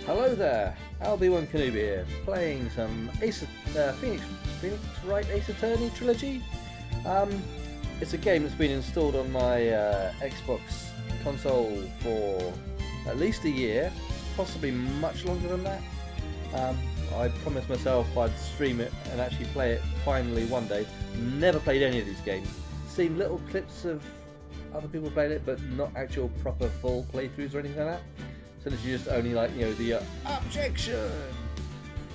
Hello there, Albie-Wan here, playing some Phoenix Wright Ace Attorney trilogy. It's a game that's been installed on my Xbox console for at least a year, possibly much longer than that. I promised myself I'd stream it and actually play it finally one day. Never played any of these games. Seen little clips of other people playing it, but not actual proper full playthroughs or anything like that. So this is just only like, you know, the objection.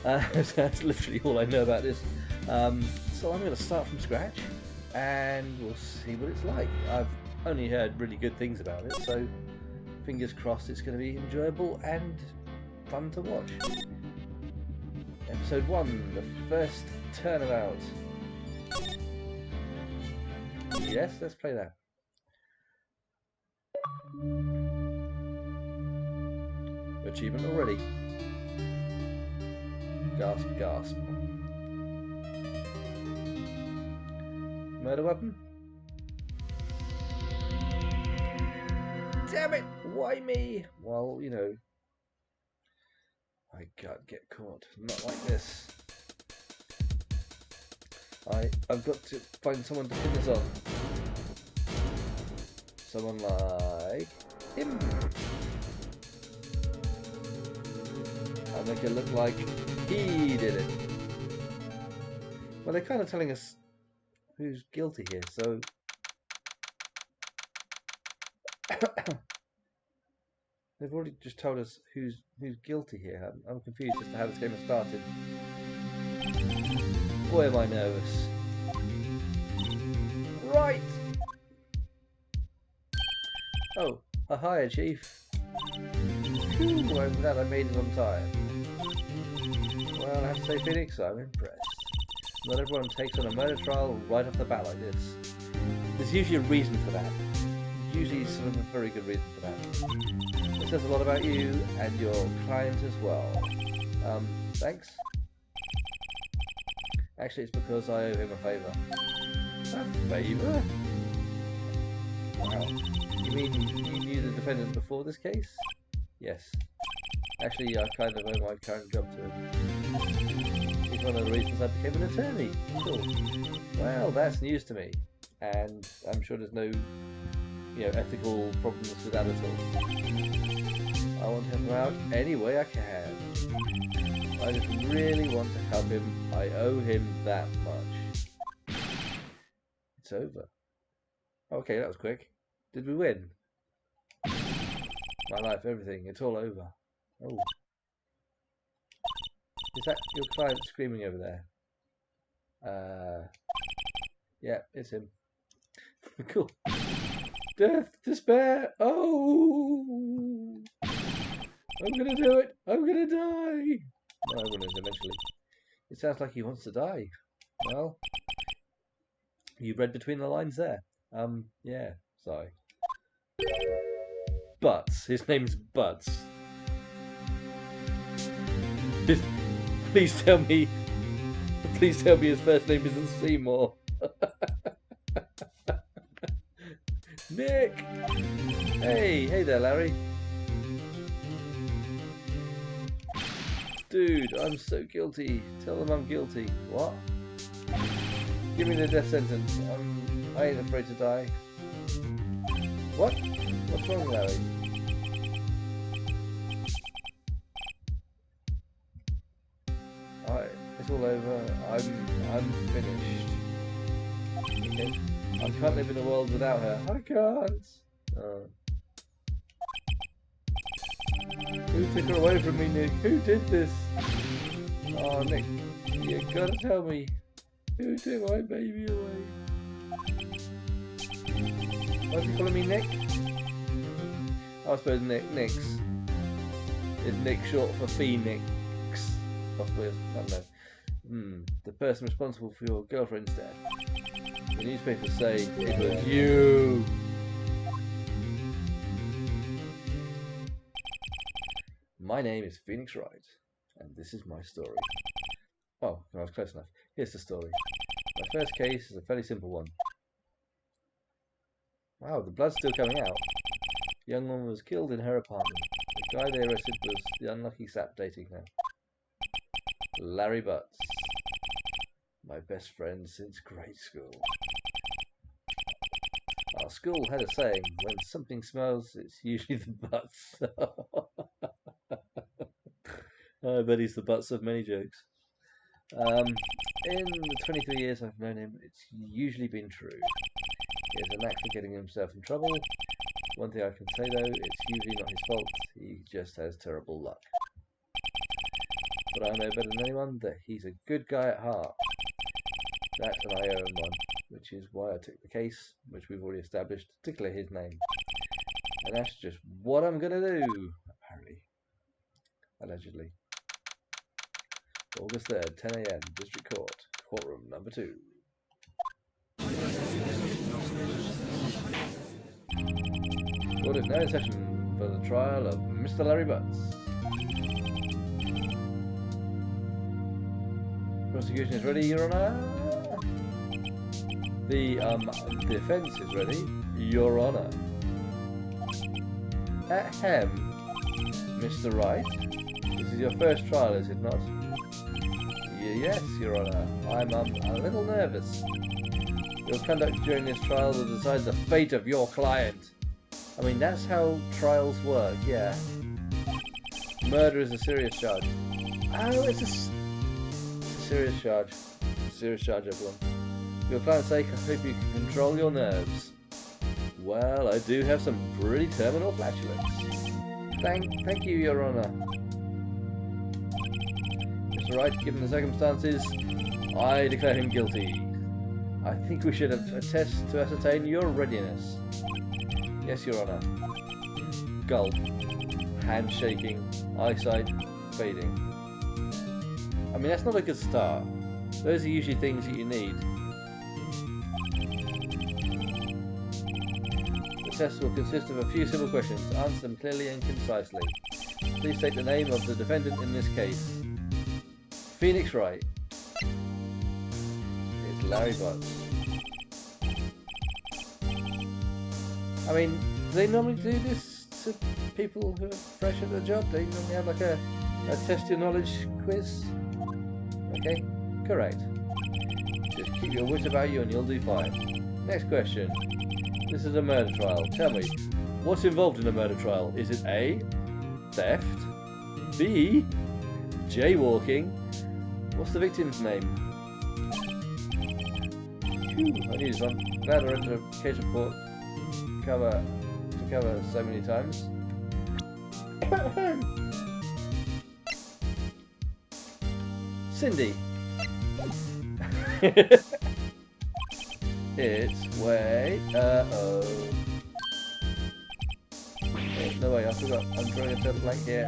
So that's literally all I know about this. So I'm going to start from scratch, and we'll see what it's like. I've only heard really good things about it, so fingers crossed it's going to be enjoyable and fun to watch. Episode 1, the first turnabout. Yes, let's play that. Achievement already. Gasp, gasp. Murder weapon? Damn it! Why me? Well, you know, I can't get caught. Not like this. I've got to find someone to pin this on. Someone like him. I'll make it look like he did it. Well, they're kind of telling us who's guilty here, so they've already just told us who's guilty here. I'm confused as to how this game has started. Boy, am I nervous. Right. Oh, hi, Chief. Phew, I'm glad I made it on time. Well, I have to say, Phoenix, I'm impressed. Not everyone takes on a murder trial right off the bat like this. There's usually a reason for that. Usually sort of a very good reason for that. It says a lot about you and your client as well. Thanks? Actually, it's because I owe him a favour. A favour? Wow. You mean you knew the defendant before this case? Yes. Actually, I kind of owe my current job to him. He's one of the reasons I became an attorney. Cool. Well, that's news to me. And I'm sure there's no, you know, ethical problems with that at all. I want to help him out any way I can. I just really want to help him. I owe him that much. It's over. Okay, that was quick. Did we win? My life, everything, it's all over. Oh. Is that your client screaming over there? Yeah, it's him. Cool. Death, despair, oh! I'm gonna do it! I'm gonna die! No, I will eventually. It sounds like he wants to die. Well, you read between the lines there. Yeah, sorry. Butts. His name's Butts. Please tell me his first name isn't Seymour. Nick! Hey there, Larry. Dude, I'm so guilty. Tell them I'm guilty. What? Give me the death sentence. I ain't afraid to die. What? What's wrong, Larry? It's all over. I'm finished. Okay. I can't live in a world without her. I can't. Who took her away from me, Nick? Who did this? Oh, Nick, you gotta tell me. Who took my baby away? Why's he calling me Nick? I suppose Nick's. Is Nick short for Phoenix? Possibly, I don't know. The person responsible for your girlfriend's death. The newspapers say it was you. My name is Phoenix Wright, and this is my story. Oh, I was close enough. Here's the story. My first case is a fairly simple one. Wow, the blood's still coming out. The young woman was killed in her apartment. The guy they arrested was the unlucky sap dating her. Larry Butts. My best friend since grade school. Our school had a saying, when something smells, it's usually the butts. I bet he's the butts of many jokes. In the 23 years I've known him, it's usually been true. He has a knack for getting himself in trouble. One thing I can say though, it's usually not his fault, he just has terrible luck. But I know better than anyone that he's a good guy at heart. That and I owe him one, which is why I took the case, which we've already established, to clear his name. And that's just what I'm gonna do, apparently. Allegedly. August 3rd, 10 AM, District Court, Courtroom number 2. Court is now in session for the trial of Mr. Larry Butts. Prosecution is ready, Your Honour. The defence is ready, Your Honour. Ahem, Mr. Wright. This is your first trial, is it not? Yes, Your Honour. I'm a little nervous. Your conduct during this trial will decide the fate of your client. I mean, that's how trials work, yeah. Murder is a serious charge. Oh, it's a serious charge. A serious charge, everyone. For your client's sake, I hope you can control your nerves. Well, I do have some pretty terminal flatulence. Thank you, Your Honour. Mr. Wright, given the circumstances, I declare him guilty. I think we should have a test to ascertain your readiness. Yes, Your Honour. Gulp. Handshaking. Eyesight fading. I mean, that's not a good start. Those are usually things that you need. The test will consist of a few simple questions. Answer them clearly and concisely. Please state the name of the defendant in this case. Phoenix Wright. It's Larry Butts. I mean, do they normally do this to people who are fresh at the job? They normally have like a test your knowledge quiz? Okay, correct. Just keep your wit about you and you'll do fine. Next question. This is a murder trial. Tell me, what's involved in a murder trial? Is it A, theft, B, jaywalking? What's the victim's name? Phew, I knew this one. Glad I rented a case report to cover so many times. Cindy. It's way. Oh, no way, I forgot. I'm drawing a total blank here.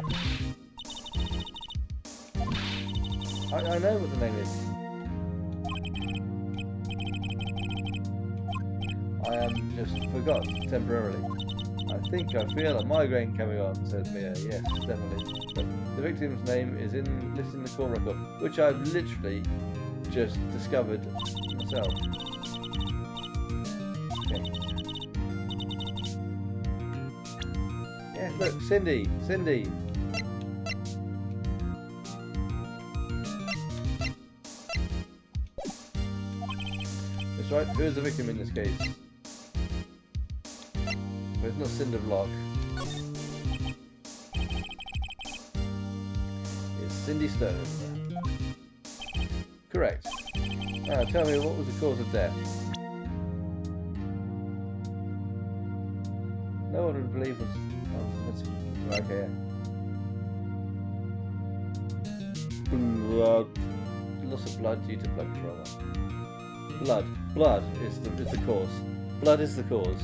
I know what the name is. I just forgot temporarily. I think I feel a migraine coming on, says Mia. Yes, definitely. But the victim's name is listed in the court record, which I've literally just discovered myself. Okay. Yeah, look, Cindy. That's right, who is the victim in this case? But it's not Cinder Block. It's Cindy Stone. Correct. Now tell me, what was the cause of death? No one would believe us. Oh, that's right here. Blood. Loss of blood due to blood trauma. Blood is the cause. Blood is the cause.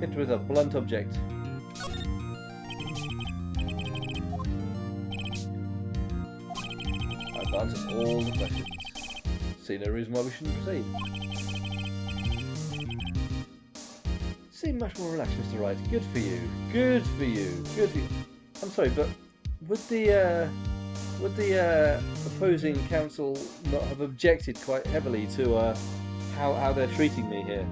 Hit with a blunt object. I've answered all the questions. See no reason why we shouldn't proceed. Seem much more relaxed, Mr. Wright. Good for you. Good for you. Good for you. I'm sorry, but would the opposing counsel not have objected quite heavily to how they're treating me here?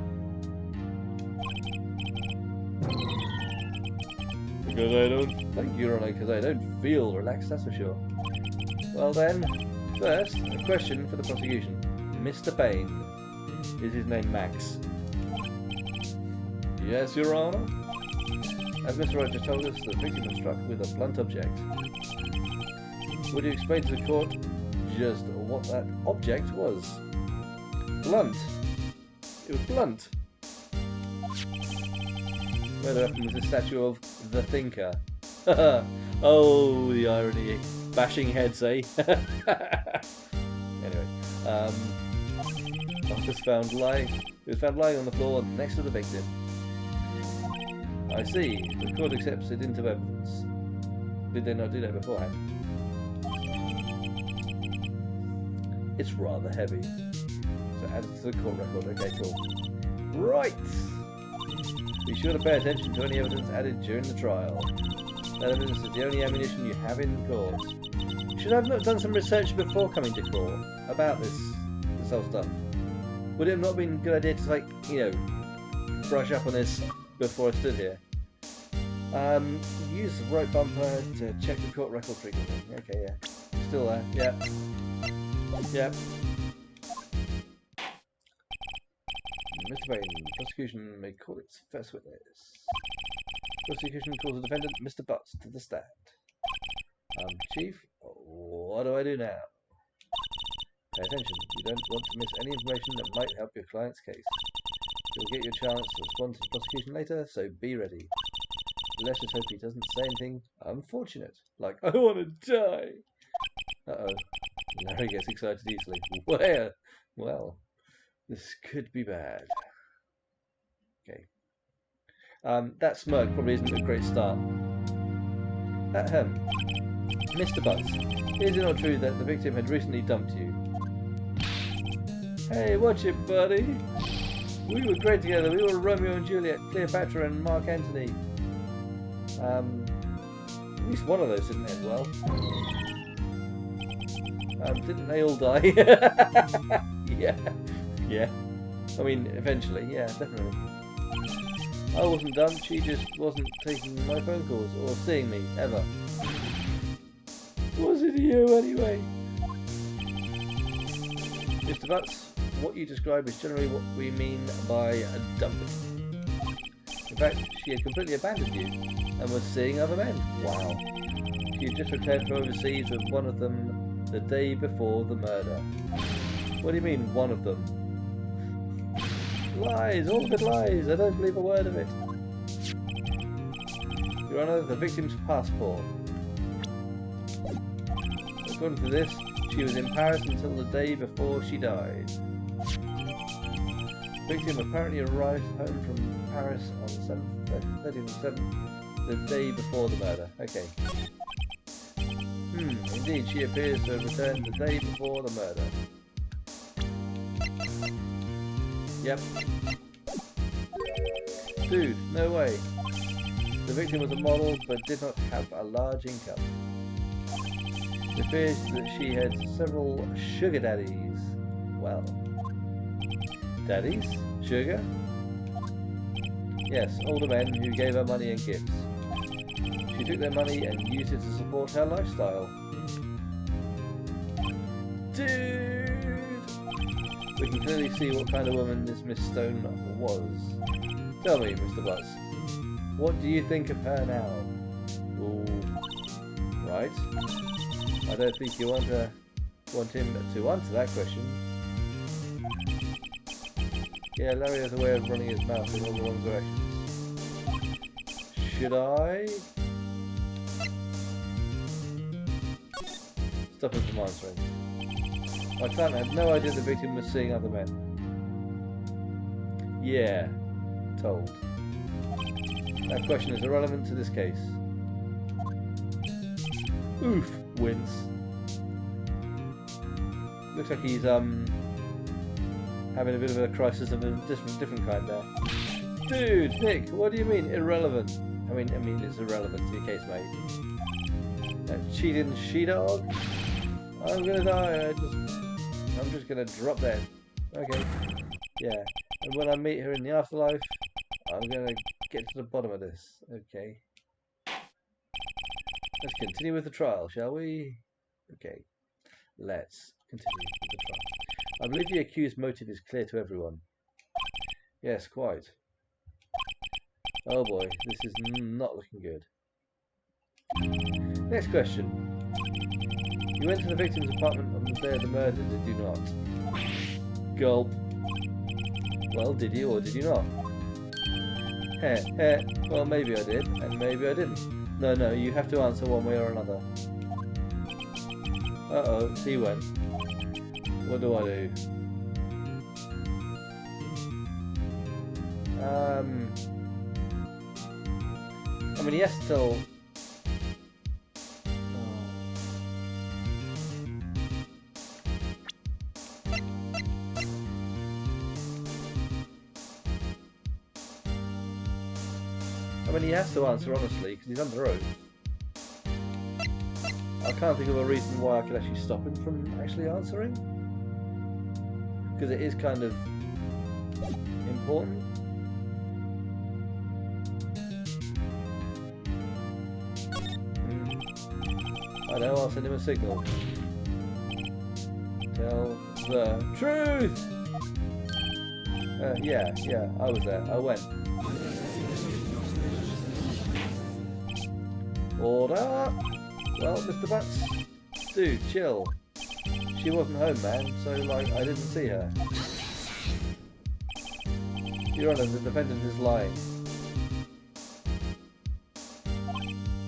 Because I don't... Thank you, Ronnie, because I don't feel relaxed, that's for sure. Well then, first, a question for the prosecution. Mr. Payne. Is his name Max? Yes, Your Honor. As Mr. Wright just told us, the victim was struck with a blunt object. Would you explain to the court just what that object was? Blunt. It was blunt. Where the weapon was a statue of the Thinker. Oh, the irony. Bashing heads, eh? Anyway, it was found lying on the floor next to the victim. I see. The court accepts it into evidence. Did they not do that beforehand? It's rather heavy. So add it to the court record. Okay, cool. Right! Be sure to pay attention to any evidence added during the trial. That evidence is the only ammunition you have in court. Should I have not done some research before coming to court about this whole stuff? Would it have not been a good idea to, like, you know, brush up on this before I stood here? Use the right bumper to check the court record frequently. Okay, yeah. Still there. Yeah. Yep. Mr. Payne, prosecution may call its first witness. Prosecution calls the defendant, Mr. Butts, to the stand. Chief, what do I do now? Pay attention. You don't want to miss any information that might help your client's case. You'll get your chance to respond to the prosecution later, so be ready. Let's just hope he doesn't say anything unfortunate, like, I want to die. Uh-oh. Larry gets excited easily. Well, this could be bad. Okay. That smirk probably isn't a great start. Ahem. Mr. Butts, is it not true that the victim had recently dumped you? Hey, watch it, buddy. We were great together. We were Romeo and Juliet, Cleopatra and Mark Antony. At least one of those didn't end well. Didn't they all die? Yeah. I mean, eventually, yeah, definitely. I wasn't dumped, she just wasn't taking my phone calls or seeing me, ever. Was it you, anyway? Mr. Butts, what you describe is generally what we mean by a dumping. In fact, she had completely abandoned you and was seeing other men. Wow. She had just returned from overseas with one of them the day before the murder. What do you mean, one of them? Lies, all of it lies. I don't believe a word of it. Your Honour, the victim's passport. According to this, she was in Paris until the day before she died. The victim apparently arrived home from Paris on 30th of 7th, the day before the murder. Okay. Indeed, she appears to have returned the day before the murder. Yep. Dude, no way. The victim was a model but did not have a large income. It appears that she had several sugar daddies. Well. Daddies? Sugar? Yes, older men who gave her money and gifts. She took their money and used it to support her lifestyle. Dude! We can clearly see what kind of woman this Miss Stone was. Tell me, Mr. Butts, what do you think of her now? Ooh. Right. I don't think you want him to answer that question. Yeah, Larry has a way of running his mouth in all the wrong directions. Should I? Stop him from answering. My client had no idea the victim was seeing other men. Yeah, told. That question is irrelevant to this case. Oof, wins. Looks like he's having a bit of a crisis of a different kind there. Dude, Nick, what do you mean irrelevant? I mean it's irrelevant to your case, mate. That cheating she-dog? I'm gonna die. I'm just gonna drop dead. Okay. Yeah. And when I meet her in the afterlife, I'm gonna get to the bottom of this. Okay. Let's continue with the trial, shall we? Okay, let's continue with the trial. I believe the accused's motive is clear to everyone. Yes, quite. Oh boy, this is not looking good. Next question. You went to the victim's apartment on the day of the murder, did you not? Gulp. Well, did you or did you not? Well, maybe I did, and maybe I didn't. No, you have to answer one way or another. Uh-oh, he went. What do I do? I mean, he has to tell... I mean, he has to answer honestly, because he's under oath. I can't think of a reason why I could actually stop him from actually answering. Because it is kind of important. I know, I'll send him a signal. Tell the truth! Yeah, I was there. I went. Order! Well, Mr. Butts, dude, chill. She wasn't home, man, so, like, I didn't see her. Your Honor, the defendant is lying.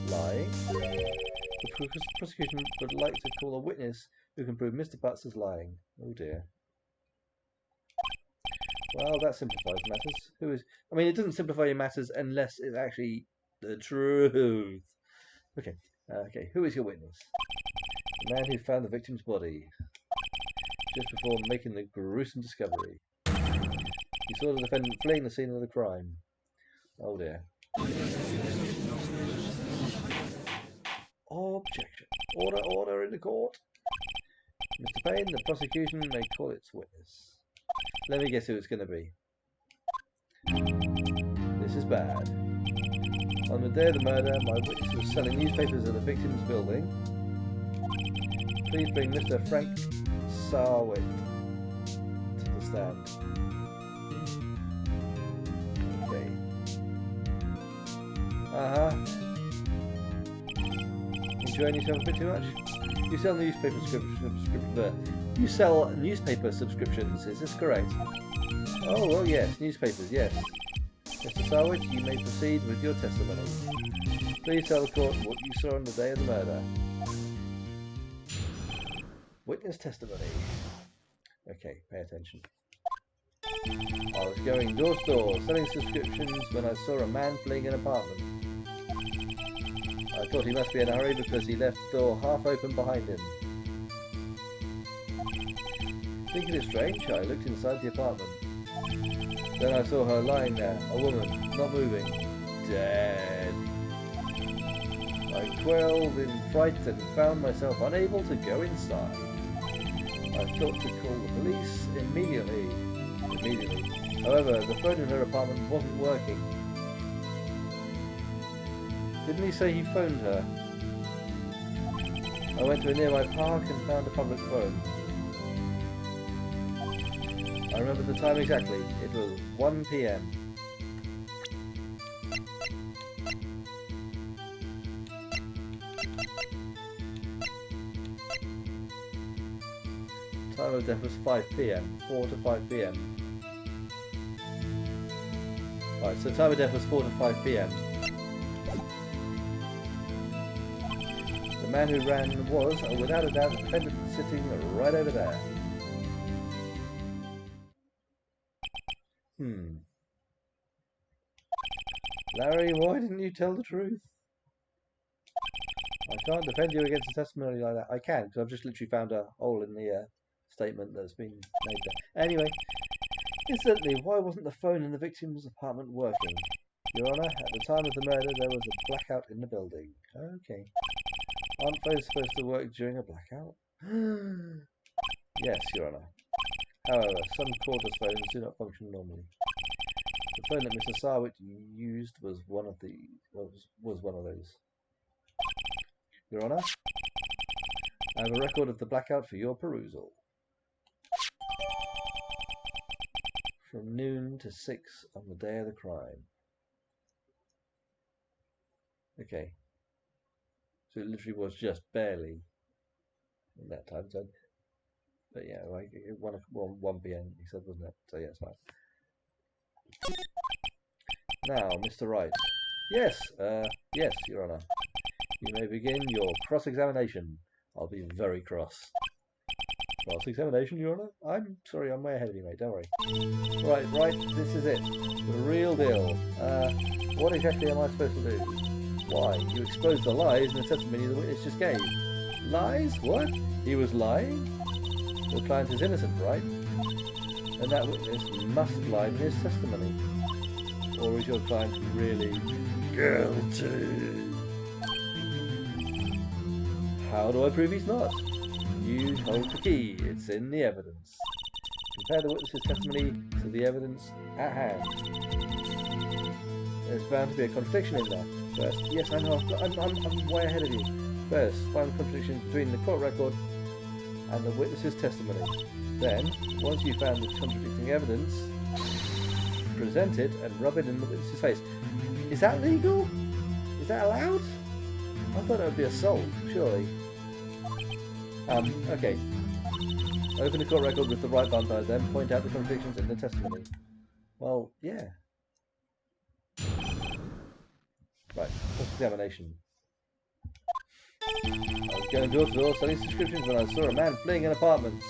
Lying? The prosecution would like to call a witness who can prove Mr. Butts is lying. Oh dear. Well, that simplifies matters. Who is... I mean, it doesn't simplify your matters unless it's actually the truth. Okay. Okay, who is your witness? The man who found the victim's body just before making the gruesome discovery. He saw the defendant fleeing the scene of the crime. Oh dear. Objection. Order in the court. Mr. Payne, the prosecution may call its witness. Let me guess who it's going to be. This is bad. On the day of the murder, my witness was selling newspapers at the victim's building. Please bring Mr. Frank Sarwit to the stand. Okay. Enjoying yourself a bit too much? You sell newspaper You sell newspaper subscriptions, is this correct? Oh, well, yes, newspapers, yes. Mr. Sarwit, you may proceed with your testimony. Please tell the court what you saw on the day of the murder. Witness testimony. Okay, pay attention. I was going door to door, selling subscriptions when I saw a man fleeing an apartment. I thought he must be in a hurry because he left the door half open behind him. Thinking it strange, I looked inside the apartment. Then I saw her lying there, a woman, not moving, dead. I quailed in fright and found myself unable to go inside. I thought to call the police immediately. However, the phone in her apartment wasn't working. Didn't he say he phoned her? I went to a nearby park and found a public phone. I remember the time exactly. It was 1 PM. Time of death was 5 PM. 4 to 5 PM. Right, so time of death was 4 to 5 PM. The man who ran was, without a doubt, the defendant sitting right over there. Larry, why didn't you tell the truth? I can't defend you against a testimony like that. I can, because I've just literally found a hole in the statement that's been made there. Anyway, incidentally, why wasn't the phone in the victim's apartment working? Your Honour, at the time of the murder, there was a blackout in the building. Okay. Aren't phones supposed to work during a blackout? Yes, Your Honour. However, some cordless phones do not function normally. The phone that Mr. Sarwit used was one of those. Your Honour. I have a record of the blackout for your perusal. From noon to 6 on the day of the crime. Okay. So it literally was just barely in that time zone. But yeah, like 1 p.m. he said, wasn't it? So yeah, it's fine. Now, Mr. Wright. Yes, yes, Your Honour. You may begin your cross-examination. I'll be very cross. Cross-examination, Your Honour? I'm sorry, I'm way ahead of you, mate, don't worry. Right, this is it. The real deal. What exactly am I supposed to do? Why, you exposed the lies in the testimony the witness just gave. Lies? What? He was lying? Your client is innocent, right? And that witness must have lied in his testimony. Or is your client really guilty? How do I prove he's not? You hold the key. It's in the evidence. Compare the witness's testimony to the evidence at hand. There's bound to be a contradiction in there. First, yes, I know, I'm way ahead of you. First, find the contradiction between the court record and the witness's testimony. Then, once you've found the contradicting evidence, present it and rub it in the witness's face. Is that legal? Is that allowed? I thought it would be assault, surely. Okay. Open the court record with the right vampire, then point out the contradictions in the testimony. Well, yeah. Right, cross-examination. I was going door to door selling subscriptions when I saw a man fleeing an apartment.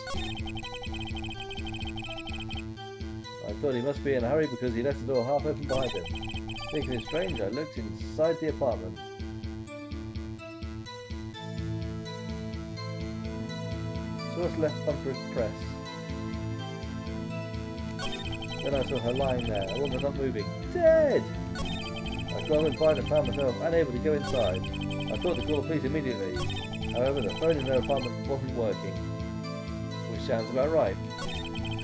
I thought he must be in a hurry because he left the door half open behind him. Thinking it strange, I looked inside the apartment. Source left bumper press. Then I saw her lying there. A woman not moving. Dead! I called inside and found myself unable to go inside. I thought to call the police immediately. However, the phone in her apartment wasn't working. Which sounds about right.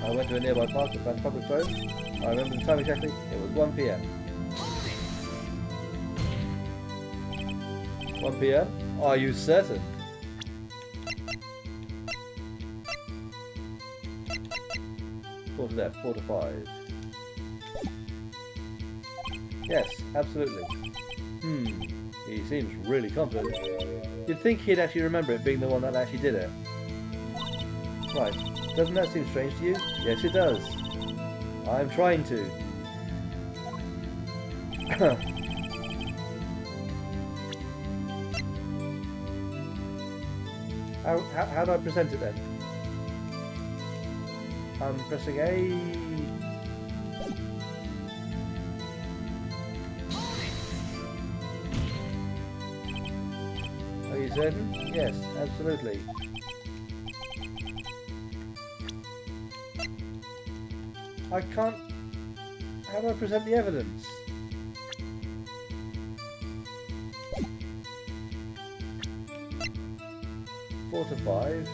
I went to a nearby park and found a public phone. I remember the time exactly. It was 1 p.m. 1 p.m? Are you certain? Quarter left, 4 to 5. Yes, absolutely. He seems really confident. You'd think he'd actually remember it being the one that actually did it. Right, doesn't that seem strange to you? Yes, it does. I'm trying to. How do I present it then? I'm pressing A. Are you certain? Yes, absolutely. I can't... How do I present the evidence? Four to 5.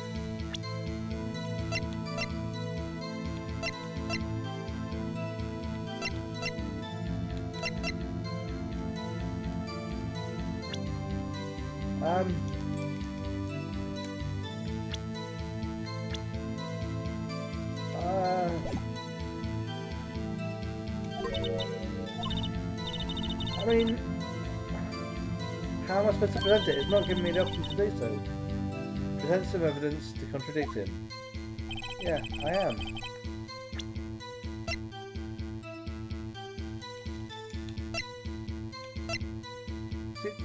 I mean, how am I supposed to present it? It's not giving me the option to do so. Present some evidence to contradict him. Yeah, I am.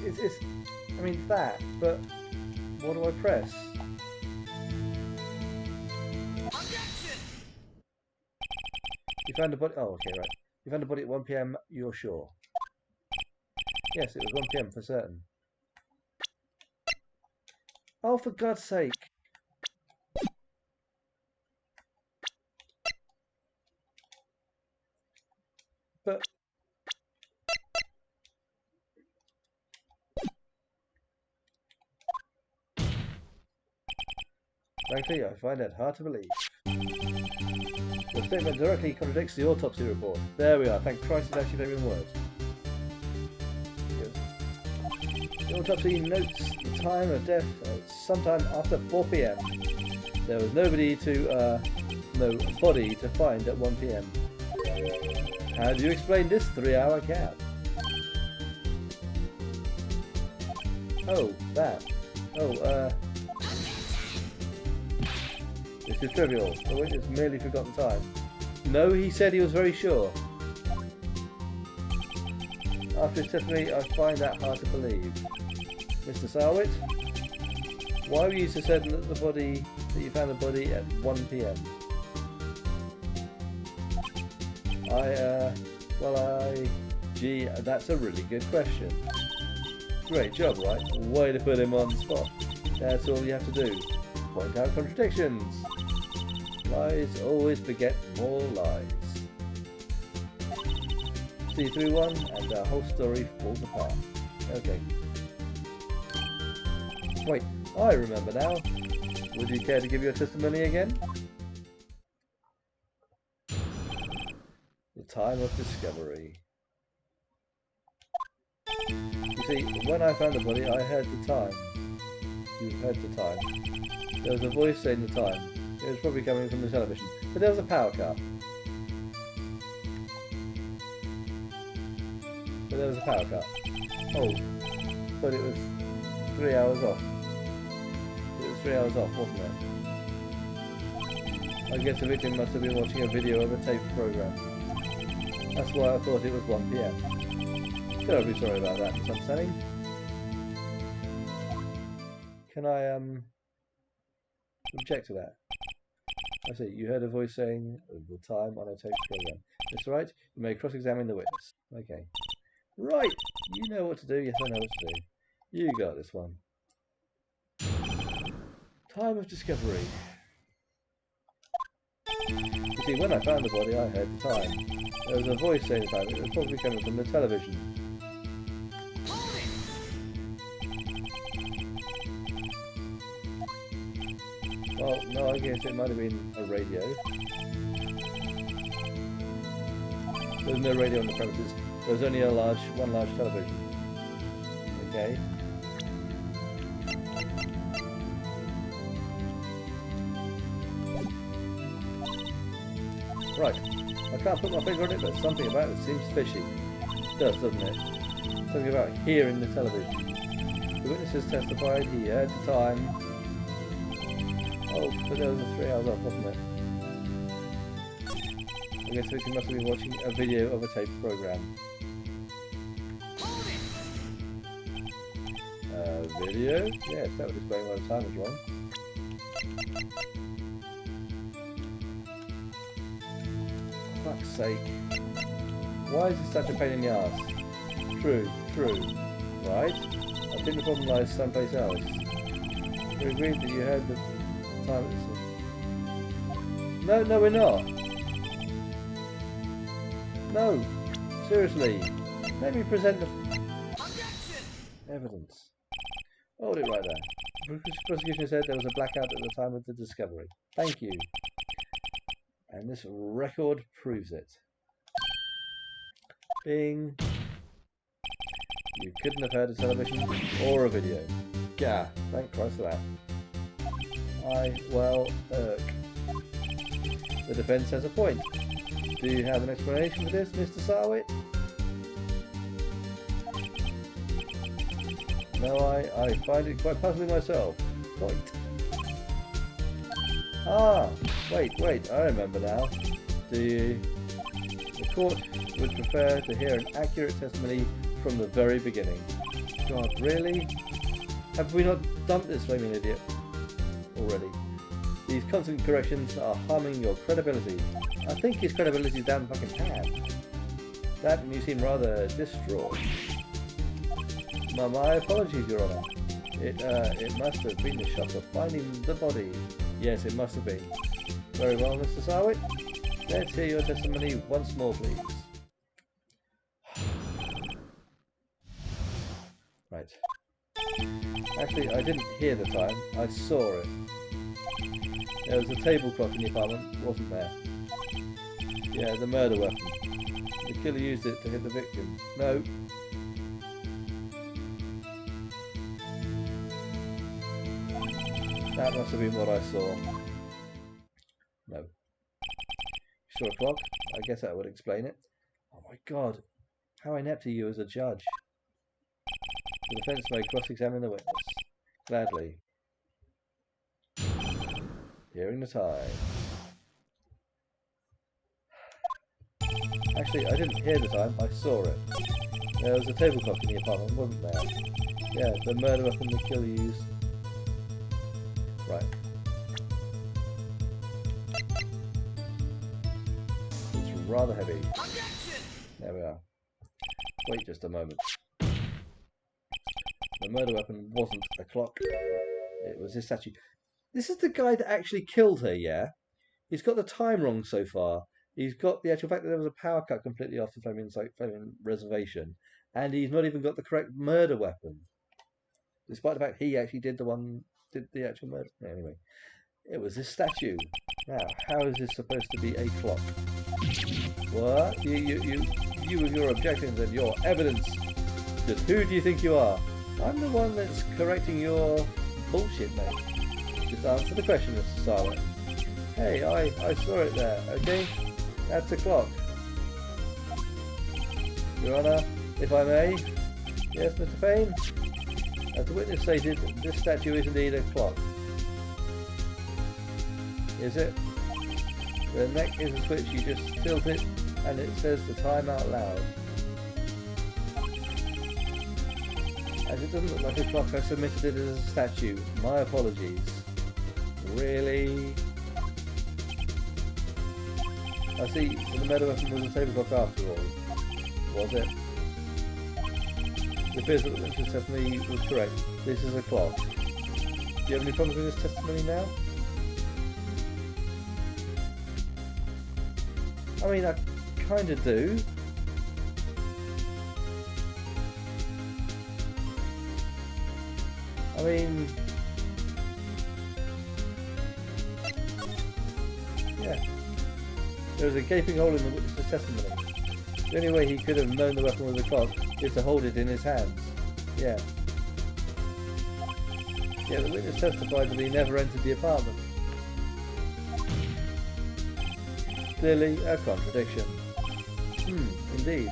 It's I mean that, but what do I press? Objection! You found the body. Oh, okay, right. You found the body at 1 p.m. You're sure? Yes, it was 1 p.m. for certain. Oh, for God's sake! But frankly, I find that hard to believe. Your statement directly contradicts the autopsy report. There we are. Thank Christ it's actually even words. The autopsy notes the time of death sometime after 4 p.m. There was no body to find at 1 p.m. How do you explain this 3-hour gap? Oh, that. Oh, this is trivial. The witness merely forgotten time. No, he said he was very sure. After his testimony, I find that hard to believe. Mr. Sarwit, why were you so certain that you found the body at 1 p.m.? Gee, that's a really good question. Great job, right? Way to put him on the spot. That's all you have to do. Point out contradictions. Lies always beget more lies. See through one, and our whole story falls apart. Okay. Wait, I remember now. Would you care to give your testimony again? The time of discovery. You see, when I found the body, I heard the time. You heard the time. There was a voice saying the time. It was probably coming from the television. But there was a power cut. Oh, but it was 3 hours off. It was 3 hours off, wasn't it? I guess the victim must have been watching a video of a taped program. That's why I thought it was 1 p.m. Terribly sorry about that misunderstanding. Can I object to that? I see, you heard a voice saying the time on a taped program. Mr. Wright, you may cross-examine the witness. Okay. Right! You know what to do. Yes, I know what to do. You got this one. Time of discovery. You see, when I found the body, I heard the time. There was a voice saying the time. It was probably coming from the television. Well, no, I guess it might have been a radio. There was no radio on the premises. There was only one large television. Okay. Right. I can't put my finger on it, but something about it seems fishy. It does, doesn't it? Something about hearing the television. The witnesses testified he heard the time. Oh, but there was a 3 hours off, wasn't it? I guess the victim must have been watching a video of a taped program. Video? Yes, that would explain why the time was wrong. Fuck's sake. Why is this such a pain in the ass? True. Right? I think the problem lies someplace else. We agreed that you heard the time. No, we're not. No. Seriously. Let me present the evidence. Hold it right there. The prosecution said there was a blackout at the time of the discovery. Thank you. And this record proves it. Bing. You couldn't have heard a television or a video. Yeah, thank Christ for that. The defence has a point. Do you have an explanation for this, Mr. Sarwit? No, I find it quite puzzling myself. Point. Ah, wait, I remember now. Do you? The court would prefer to hear an accurate testimony from the very beginning. God, really? Have we not dumped this flaming idiot already? These constant corrections are harming your credibility. I think his credibility is down the fucking tab. That and you seem rather distraught. My apologies, Your Honour. It must have been the shock of finding the body. Yes, it must have been. Very well, Mr. Sarwit. Let's hear your testimony once more, please. Right. Actually, I didn't hear the time. I saw it. There was a tablecloth in the apartment, wasn't there? Yeah, the murder weapon. The killer used it to hit the victim. No. That must have been what I saw. No. You saw a clock? I guess that would explain it. Oh my god. How inept are you as a judge? The defence may cross-examine the witness. Gladly. Hearing the time. Actually, I didn't hear the time, I saw it. There was a table clock in the apartment, wasn't there? Yeah, the murder weapon the killer used. Right. It's rather heavy. Objection! There we are. Wait just a moment. The murder weapon wasn't a clock. It was this statue. This is the guy that actually killed her, yeah? He's got the time wrong so far. He's got the actual fact that there was a power cut completely off the Fleming reservation. And he's not even got the correct murder weapon. Despite the fact he actually did the actual murder. Anyway. It was this statue. Now, how is this supposed to be a clock? What? You with your objections and your evidence. Just who do you think you are? I'm the one that's correcting your bullshit, mate. Just answer the question, Mr. Sarwin. Hey, I saw it there, okay? That's a clock. Your Honour, if I may. Yes, Mr. Payne? As the witness stated, this statue is indeed a clock. Is it? The neck is a switch, you just tilt it and it says the time out loud. As it doesn't look like a clock, I submitted it as a statue. My apologies. Really? I see, so the murder weapon was a table clock after all. Was it? It appears that the witness's testimony was correct. This is a clock. Do you have any problems with this testimony now? I mean, I kind of do. I mean, yeah. There was a gaping hole in the witness's testimony. The only way he could have known the weapon was a clock is to hold it in his hands. Yeah. Yeah, the witness testified that he never entered the apartment. Clearly a contradiction. Indeed.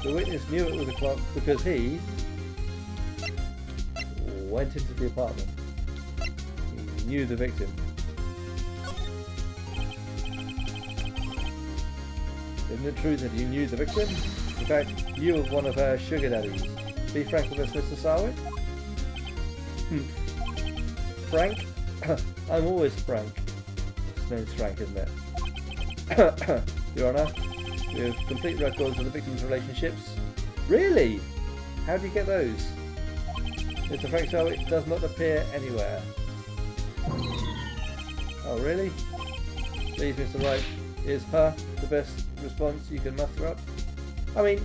The witness knew it was a clock because he went into the apartment. He knew the victim. Isn't it true that you knew the victim? In fact, you were one of her sugar daddies. Be frank with us, Mr. Sarwin. Frank? I'm always frank. His name's Frank, isn't it? Your Honour, we have complete records of the victim's relationships. Really? How do you get those? Mr. Frank Sarwin does not appear anywhere. Oh, really? Please, Mr. Wright, is her the best response you can muster up? I mean,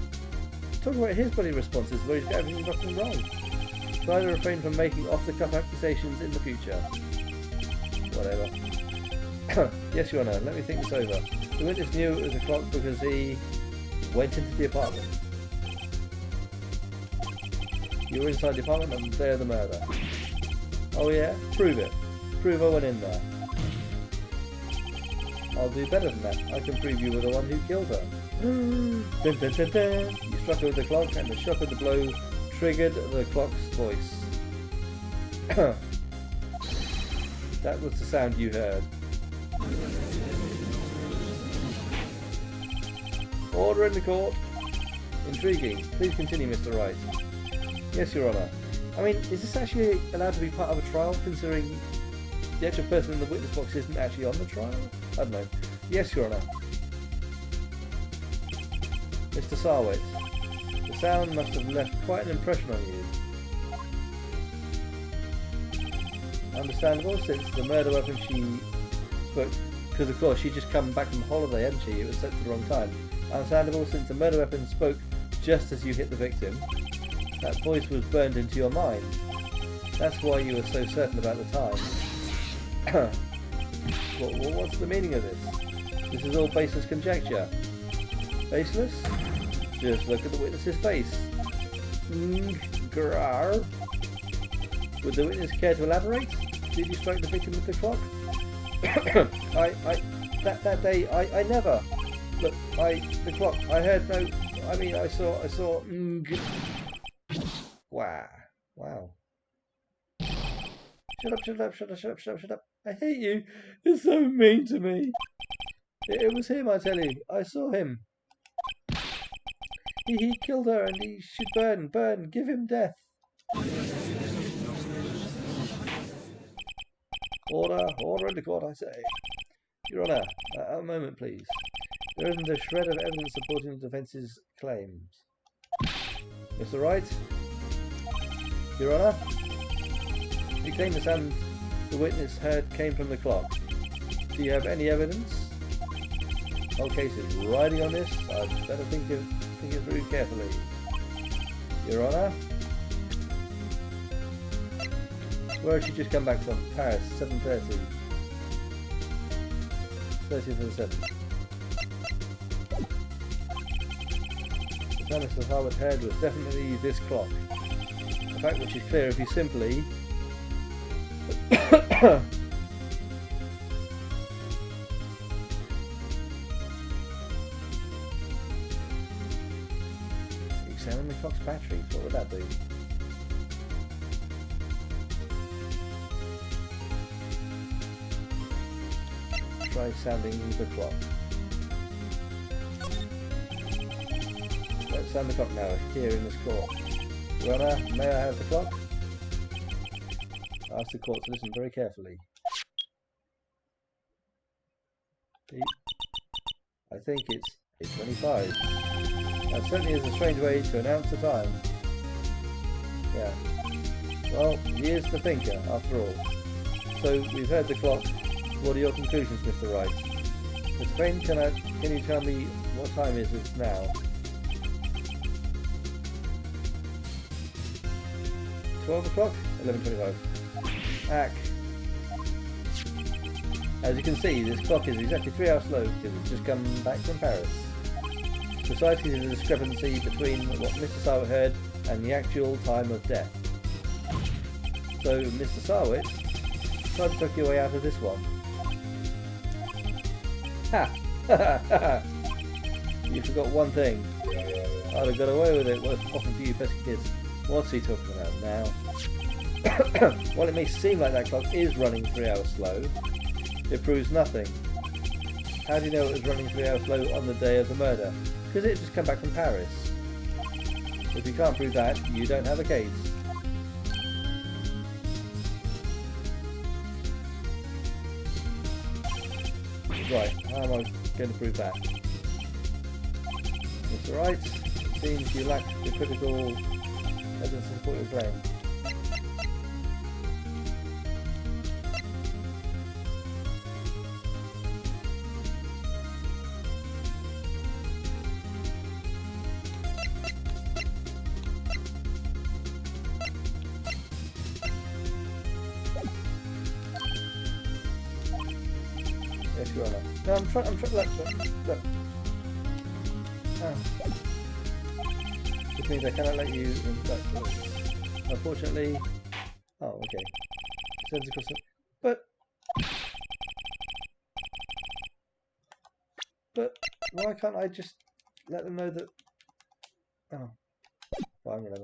talking about his bloody responses where he's got everything fucking wrong. Try to refrain from making off-the-cuff accusations in the future. Whatever. Yes, Your Honour, let me think this over. The witness knew it was a clock because he went into the apartment. You were inside the apartment on the day of the murder. Oh yeah? Prove it. Prove I went in there. I'll do better than that. I can prove you were the one who killed her. Dun, dun, dun, dun. You struck her with the clock and the shock of the blow triggered the clock's voice. That was the sound you heard. Order in the court. Intriguing. Please continue, Mr. Wright. Yes, Your Honour. I mean, is this actually allowed to be part of a trial, considering the actual person in the witness box isn't actually on the trial? I don't know. Yes, Your Honour. Mr. Sarwin, the sound must have left quite an impression on you. Understandable, since the murder weapon she spoke, because of course she just come back from holiday, hadn't she? It was set to the wrong time. Understandable, since the murder weapon spoke just as you hit the victim. That voice was burned into your mind. That's why you were so certain about the time. What's the meaning of this? This is all baseless conjecture. Baseless? Just look at the witness's face. Grrr. Would the witness care to elaborate? Did you strike the victim with the clock? That day, I never. Look, the clock, I heard no, I mean, I saw, wow. Shut up. I hate you. It's so mean to me. It was him, I tell you. I saw him. He killed her and he should burn, give him death. Order in the court, I say. Your Honour, a moment, please. There isn't a shred of evidence supporting the defence's claims. Mr. Wright? Your Honour? You claim the sound the witness heard came from the clock. Do you have any evidence? The whole case is riding on this. I'd better think it through carefully. Your Honour? Where has she just come back from? Paris, 7:30. 30th of the 7th. The sound Mr. Harwood heard was definitely this clock. A fact which is clear if you simply examine the clock's batteries. What would that be? Try sounding the clock. Let's sound the clock now, here in this court. Your Honour, may I have the clock? Ask the court to listen very carefully. I think it's 8:25. That certainly is a strange way to announce the time. Yeah. Well, he is the thinker, after all. So, we've heard the clock. What are your conclusions, Mr. Wright? Mr. Payne, can you tell me what time is it now? 12 o'clock? 11:25. Ack. As you can see, this clock is exactly 3 hours slow because it's just come back from Paris. Precisely the discrepancy between what Mr. Sarwit heard and the actual time of death. So, Mr. Sarwit, try to tuck your way out of this one. Ha! You forgot one thing. I'd have got away with it. What a popping for you pesky kids. What's he talking about now? While it may seem like that clock is running 3 hours slow, it proves nothing. How do you know it was running 3 hours slow on the day of the murder? Because it had just come back from Paris. If you can't prove that, you don't have a case. Right, how am I going to prove that? Mr. Wright, it seems you lack the critical evidence to support your claim. Yes, Your Honour. No, I'm trying, look. Oh. Which means I cannot let you in. Unfortunately. Oh, okay. Sends across it. But why can't I just let them know that? Oh, fine, whatever.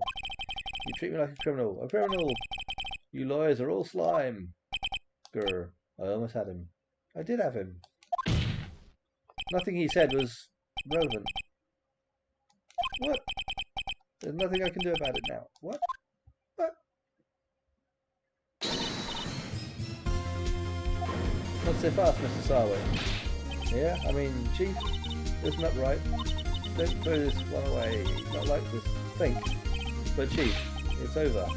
You treat me like a criminal. A criminal. You lawyers are all slime. Grr. I almost had him. I did have him. Nothing he said was relevant. What? There's nothing I can do about it now. What? Not so fast, Mr. Sarwit. Yeah, I mean, Chief, isn't that right? Don't throw this one away. Not like this. Think. But Chief, it's over.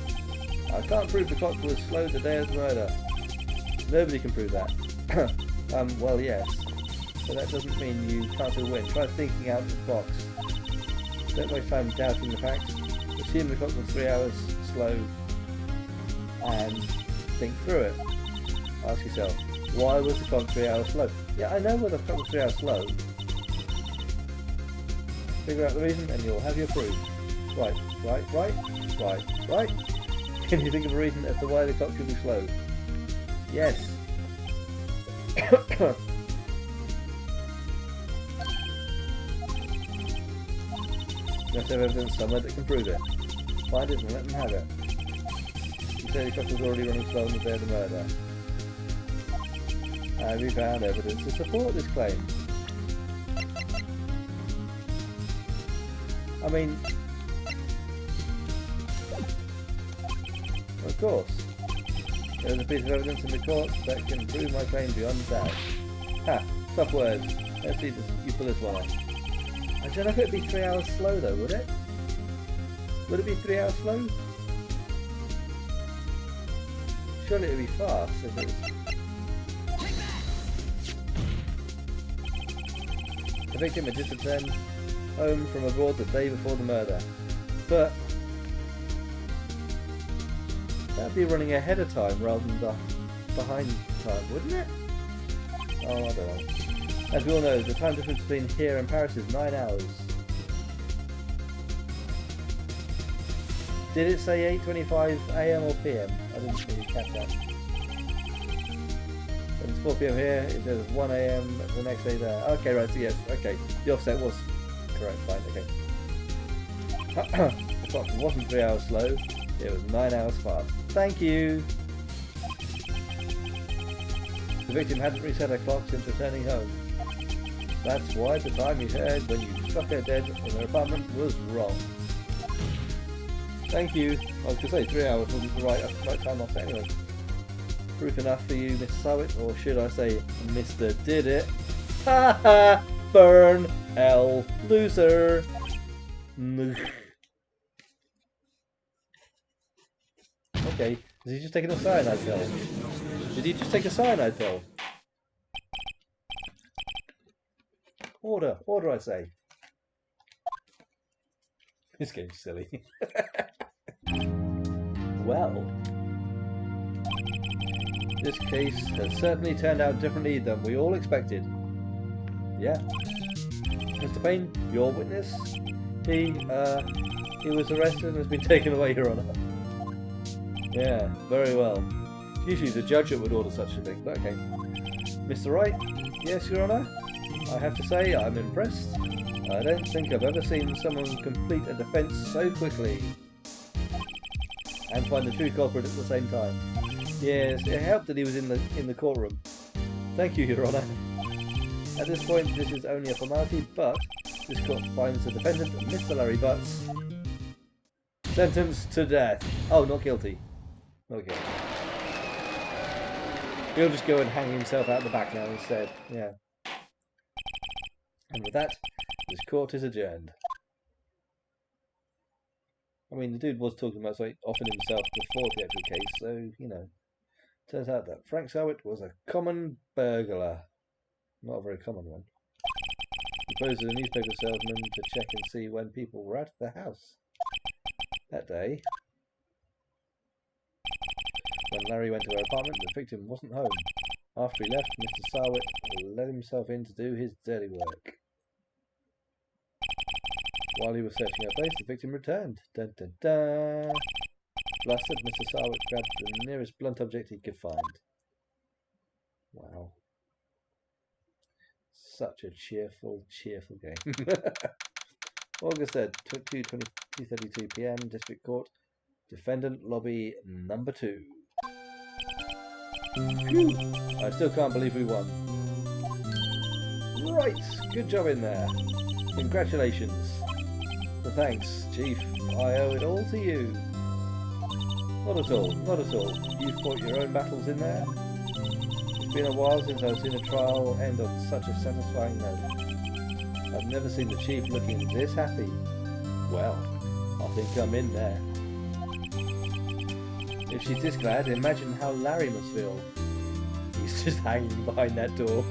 I can't prove the clock was slow the day of the murder. Nobody can prove that. Well, yes. But that doesn't mean you can't still win. Try thinking out the box. Don't waste time doubting the facts. Assume the clock was 3 hours slow and think through it. Ask yourself, why was the clock 3 hours slow? Yeah, I know why the clock was 3 hours slow. Figure out the reason and you'll have your proof. Right. Can you think of a reason as to why the clock should be slow? Yes. Must have evidence somewhere that can prove it. Find it and let them have it. The helicopter was already running slow on the day of the murder. Have you found evidence to support this claim? I mean, of course. There's a piece of evidence in the court that can prove my claim beyond doubt. Ha! Tough words. Let's see you pull this one off. I don't know if it'd be 3 hours slow though, would it? Would it be 3 hours slow? Surely it'd be fast if it was. The victim had just returned home from abroad the day before the murder. But that'd be running ahead of time rather than behind time, wouldn't it? Oh, I don't know. As we all know, the time difference between here and Paris is 9 hours. Did it say 8:25 AM or PM? I didn't really catch that. And it's 4 PM here, it says 1 AM the next day there. Okay, right, so yes, okay. The offset was correct, fine, okay. The clock wasn't 3 hours slow, it was 9 hours fast. Thank you! The victim hadn't reset her clock since returning home. That's why the time you heard when you struck her dead in her apartment was wrong. Thank you. I was going to say 3 hours wasn't the right time off anyway. Proof enough for you, Mr. Sawit, or should I say Mr. Did It? Ha ha! Burn! Hell! Loser! Okay, is he just taking a cyanide pill? Did he just take a cyanide pill? Order! Order, I say! This game's silly. Well, this case has certainly turned out differently than we all expected. Yeah. Mr. Payne, your witness? He was arrested and has been taken away, Your Honour. Yeah, very well. Usually the judge that would order such a thing, but okay. Mr. Wright? Yes, Your Honour? I have to say, I'm impressed. I don't think I've ever seen someone complete a defence so quickly. And find the true culprit at the same time. Yes, it helped that he was in the courtroom. Thank you, Your Honour. At this point, this is only a formality, but this court finds the defendant, Mr. Larry Butts, sentenced to death. Oh, not guilty. Okay. He'll just go and hang himself out the back now instead. Yeah. And with that, this court is adjourned. I mean, the dude was talking about offing himself before the actual case, so, you know. Turns out that Frank Sawit was a common burglar. Not a very common one. He posed as a newspaper salesman to check and see when people were at the house. That day, when Larry went to her apartment, the victim wasn't home. After he left, Mr. Sawit let himself in to do his dirty work. While he was searching her place, the victim returned. Dun dun dun! Flustered, Mr. Sawit grabbed the nearest blunt object he could find. Wow. Such a cheerful game. August 3rd, 2:32 PM, District Court. Defendant Lobby number 2. Whew. I still can't believe we won. Right, good job in there. Congratulations. Thanks, Chief. I owe it all to you. Not at all, not at all. You've fought your own battles in there. It's been a while since I've seen a trial end on such a satisfying note. I've never seen the Chief looking this happy. Well, I think I'm in there. If she's this glad, imagine how Larry must feel. He's just hanging behind that door.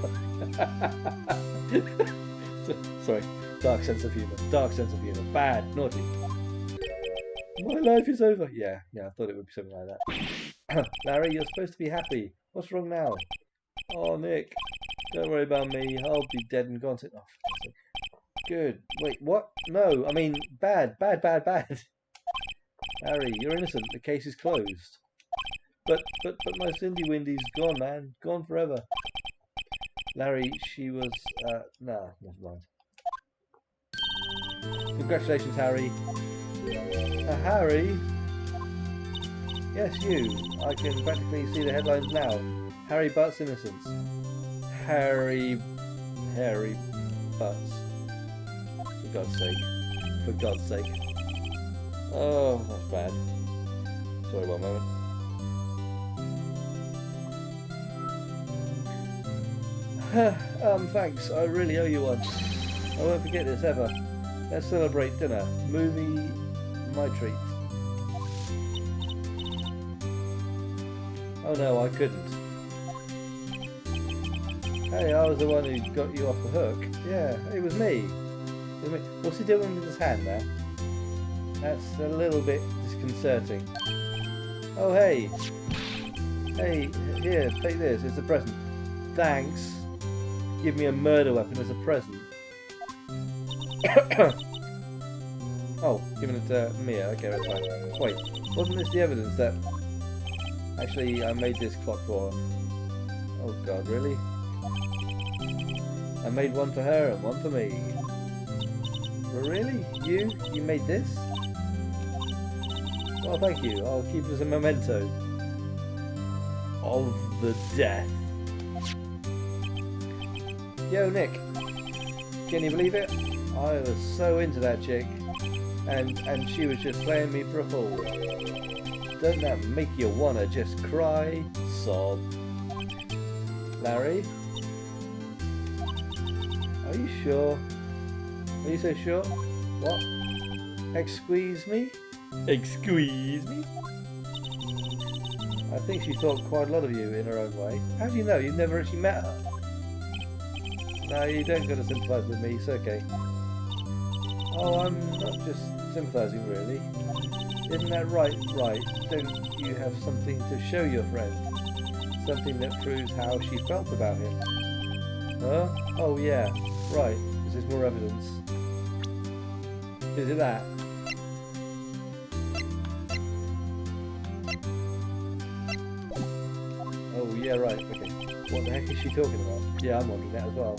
Sorry, dark sense of humour. Dark sense of humour. Bad, naughty. My life is over. Yeah, I thought it would be something like that. Larry, you're supposed to be happy. What's wrong now? Oh, Nick, don't worry about me. I'll be dead and gone. Oh, good. Wait, what? No, I mean, bad. Harry, you're innocent. The case is closed. But my Cindy Windy's gone, man. Gone forever. Larry, she was, nah, never mind. Congratulations, Harry. Harry? Yes, you. I can practically see the headlines now. Harry Butt's innocence. Harry Butts. For God's sake. For God's sake. Oh, that's bad. Sorry, one moment. Thanks. I really owe you one. I won't forget this ever. Let's celebrate dinner. Movie, my treat. Oh no, I couldn't. Hey, I was the one who got you off the hook. Yeah, it was me. What's he doing with his hand there? That's a little bit disconcerting. Oh hey! Hey, here, take this. It's a present. Thanks. Give me a murder weapon as a present. Oh, giving it to Mia. Okay, that's fine. Wait, wasn't this the evidence that... Actually, I made this clock for her. Oh god, really? I made one for her and one for me. Really? You made this? Well, thank you. I'll keep it as a memento of the death. Yo, Nick. Can you believe it? I was so into that chick, and she was just playing me for a fool. Don't that make you wanna just cry? Sob. Larry? Are you sure? Are you so sure? What? Excuse me? Excuse me? I think she thought quite a lot of you in her own way. How do you know? You've never actually met her. No, you don't got to sympathise with me, it's okay. Oh, I'm not just sympathising really. Isn't that right? Right. Don't you have something to show your friend? Something that proves how she felt about him? Huh? Oh yeah. Right. Is this more evidence? Is it that? Oh yeah, right. Okay. What the heck is she talking about? Yeah, I'm wondering that as well.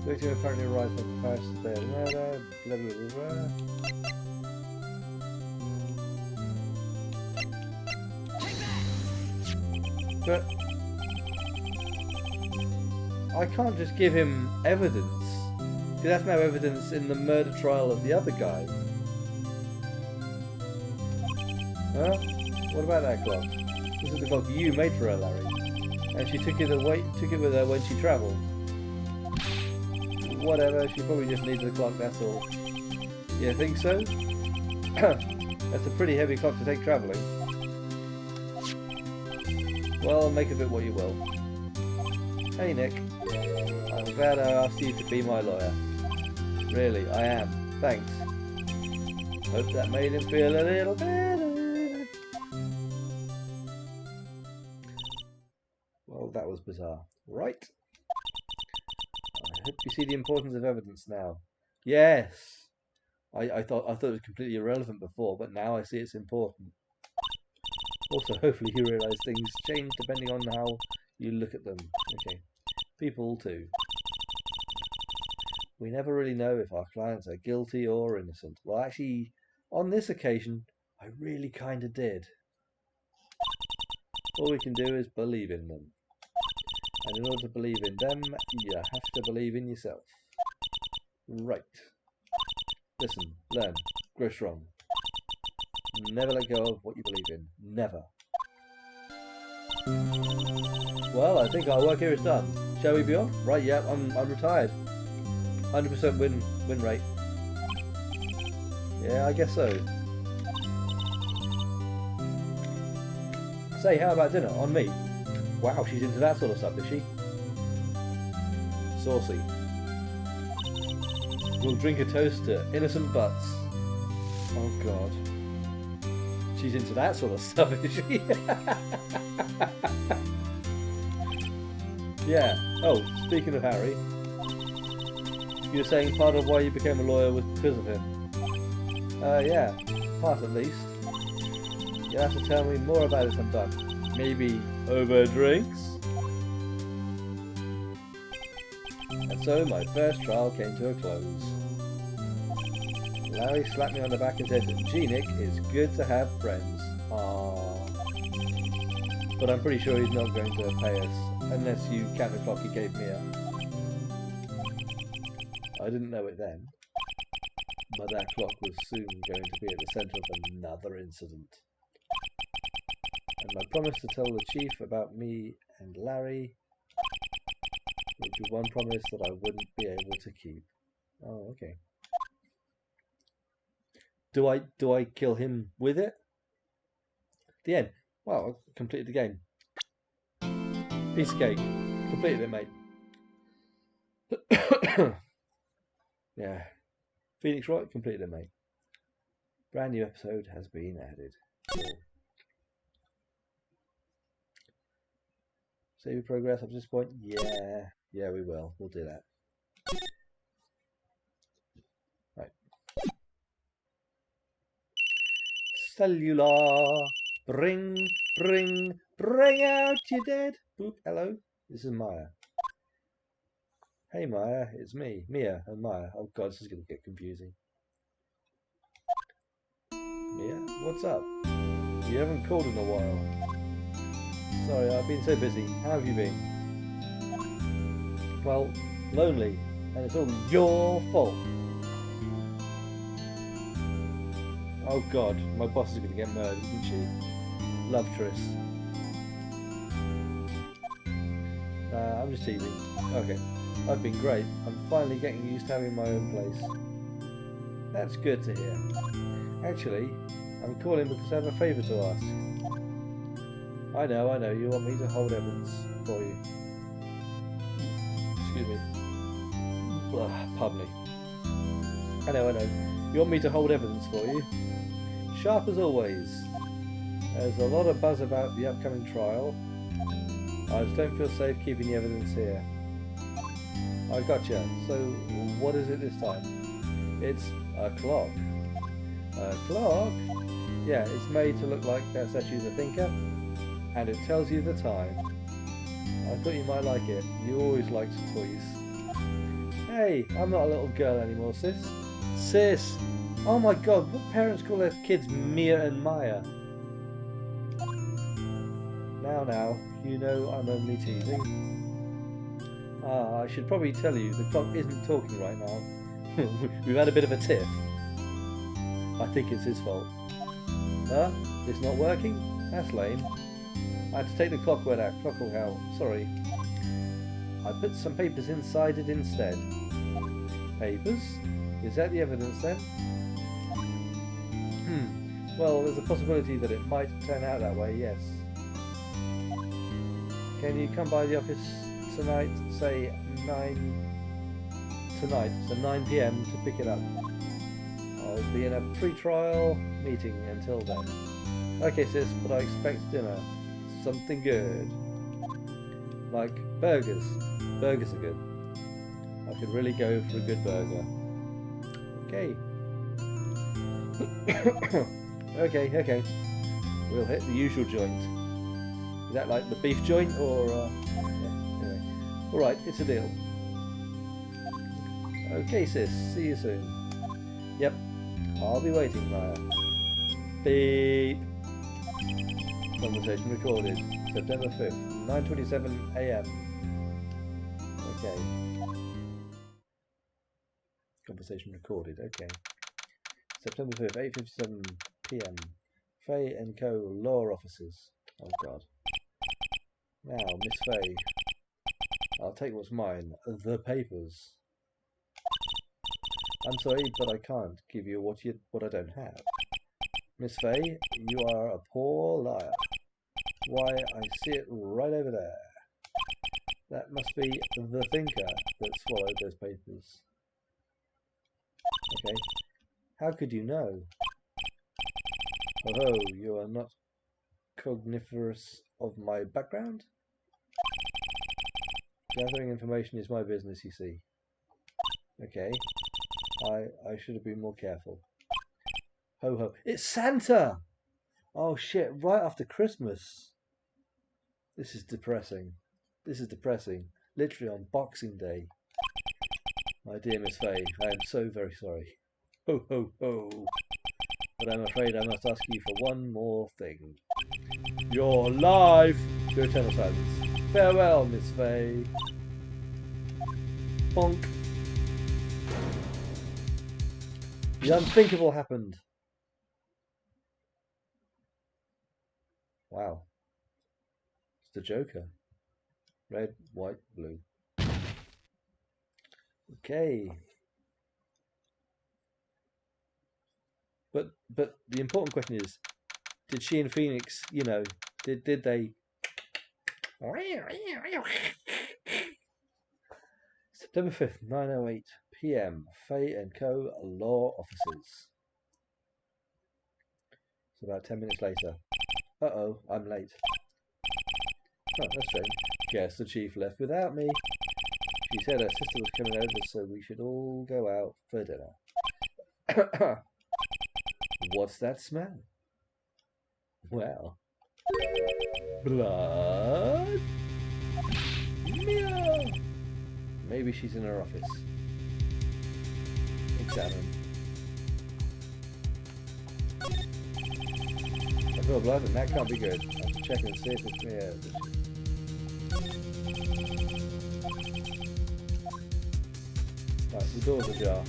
Victim apparently arrived from Paris today of murder, blah blah blah blah. But I can't just give him evidence, because that's no evidence in the murder trial of the other guy. Huh? What about that clock? This is the clock you made for her, Larry. And she took it with her when she travelled. Whatever, she probably just needs the clock, that's all. You think so? That's a pretty heavy clock to take travelling. Well, make of it what you will. Hey Nick, I'm glad I asked you to be my lawyer. Really, I am. Thanks. Hope that made him feel a little better. Well, that was bizarre. Right. I hope you see the importance of evidence now. Yes. I thought it was completely irrelevant before, but now I see it's important. Also, hopefully you realise things change depending on how you look at them. Okay. People too. We never really know if our clients are guilty or innocent. Well, actually, on this occasion, I really kind of did. All we can do is believe in them. And in order to believe in them, you have to believe in yourself. Right. Listen, learn, grow strong. Never let go of what you believe in. Never. Well, I think our work here is done. Shall we be off? Right, yeah, I'm retired. 100% win rate. Yeah, I guess so. Say, how about dinner? On me? Wow, she's into that sort of stuff, is she? Saucy. We'll drink a toast to innocent butts. Oh god. She's into that sort of stuff, is she? Yeah. Oh, speaking of Harry. You're saying part of why you became a lawyer was because of him? Yeah, part at least. You'll have to tell me more about it sometime. Maybe over drinks? And so my first trial came to a close. Larry slapped me on the back and said, "Gee, Nick, it's good to have friends." Aww. But I'm pretty sure he's not going to pay us, unless you count the clock he gave me up. I didn't know it then, but that clock was soon going to be at the centre of another incident. And my promise to tell the chief about me and Larry would be one promise that I wouldn't be able to keep. Oh, okay. Do I kill him with it? The end. Wow, I completed the game. Piece of cake. Completed it, mate. Yeah. Phoenix Wright, completed it, mate. Brand new episode has been added. Cool. Save your progress up to this point? Yeah, we will. We'll do that. Right. Cellular. Bring out your dead. Boop, hello. This is Maya. Hey Maya, it's me, Mia and Maya. Oh god, this is going to get confusing. Mia, what's up? You haven't called in a while. Sorry, I've been so busy. How have you been? Well, lonely, and it's all your fault. Oh god, my boss is going to get murdered, isn't she? Love Tris. I'm just teasing. Okay, I've been great. I'm finally getting used to having my own place. That's good to hear. Actually, I'm calling because I have a favour to ask. I know, you want me to hold evidence for you. Excuse me. Pardon me. I know. You want me to hold evidence for you? Sharp as always. There's a lot of buzz about the upcoming trial. I just don't feel safe keeping the evidence here. I gotcha. So, what is it this time? It's a clock. A clock? Yeah, it's made to look like that statue's a thinker, and it tells you the time. I thought you might like it. You always liked toys. Hey, I'm not a little girl anymore, sis. Sis! Oh my god, what parents call their kids Mia and Maya? Now, you know I'm only teasing. I should probably tell you, the clock isn't talking right now. We've had a bit of a tiff. I think it's his fault. Huh? It's not working? That's lame. I had to take the clock where that clock will out. Sorry. I put some papers inside it instead. Papers? Is that the evidence then? Well, there's a possibility that it might turn out that way, yes. Can you come by the office tonight, say 9 PM to pick it up? I'll be in a pre-trial meeting until then. Okay sis, but I expect dinner. Something good. Like burgers. Burgers are good. I could really go for a good burger. Okay. Okay. We'll hit the usual joint. Is that like the beef joint or yeah, anyway. Alright, it's a deal. Okay sis, see you soon. Yep, I'll be waiting, Maya. Beep. Conversation recorded. September 5th, 9:27 AM. Okay. Conversation recorded, okay. September 5th, 8:57 PM. Faye and Co. Law Offices. Oh god. Now, Miss Faye. I'll take what's mine. The papers. I'm sorry, but I can't give you what I don't have. Miss Faye, you are a poor liar. Why, I see it right over there. That must be the thinker that swallowed those papers. Okay. How could you know? Oh, you are not cogniferous of my background? Gathering information is my business, you see. Okay. I should have been more careful. Ho ho. It's Santa! Oh shit, right after Christmas. This is depressing. This is depressing. Literally on Boxing Day. My dear Miss Faye, I am so very sorry. Ho ho ho. But I'm afraid I must ask you for one more thing. Your life to eternal silence. Farewell, Miss Faye. Bonk. The unthinkable happened. Wow. It's the Joker. Red, white, blue. Okay. But the important question is, did she and Phoenix, you know, did they September 5th, 9:08 PM, Faye and Co. Law Offices. It's about 10 minutes later. Uh-oh, I'm late. Oh, that's strange. Guess the chief left without me. She said her sister was coming over, so we should all go out for dinner. What's that smell? Well, blood? Meow. Maybe she's in her office. Examine. I feel blood and that can't be good. I have to check and see if it's clear. Right, the door's ajar.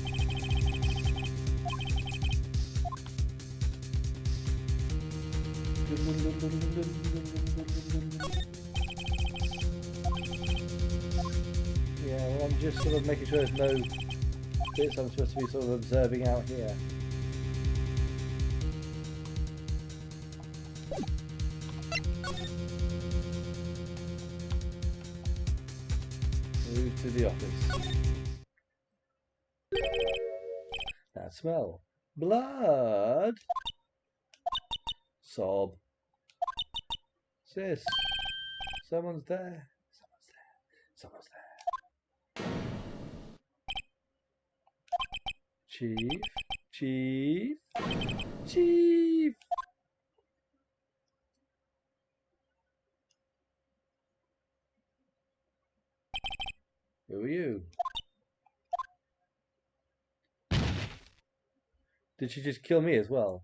Yeah, well, I'm just sort of making sure there's no bits I'm supposed to be sort of observing out here. Move to the office. That smell. Blood! Sob. Sis. Someone's there. Someone's there. Chief. Chief. Chief. Who are you? Did she just kill me as well?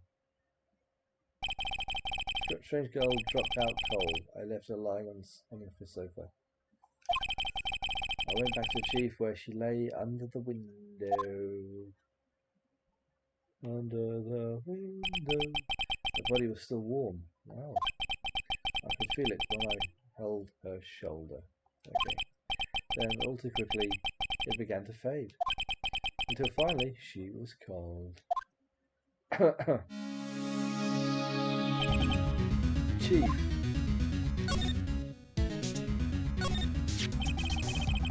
Strange girl dropped out cold. I left her lying on the office sofa. I went back to the chief where she lay under the window. Under the window. Her body was still warm. Wow. I could feel it when I held her shoulder. Okay. Then, all too quickly, it began to fade. Until finally, she was cold. Chief.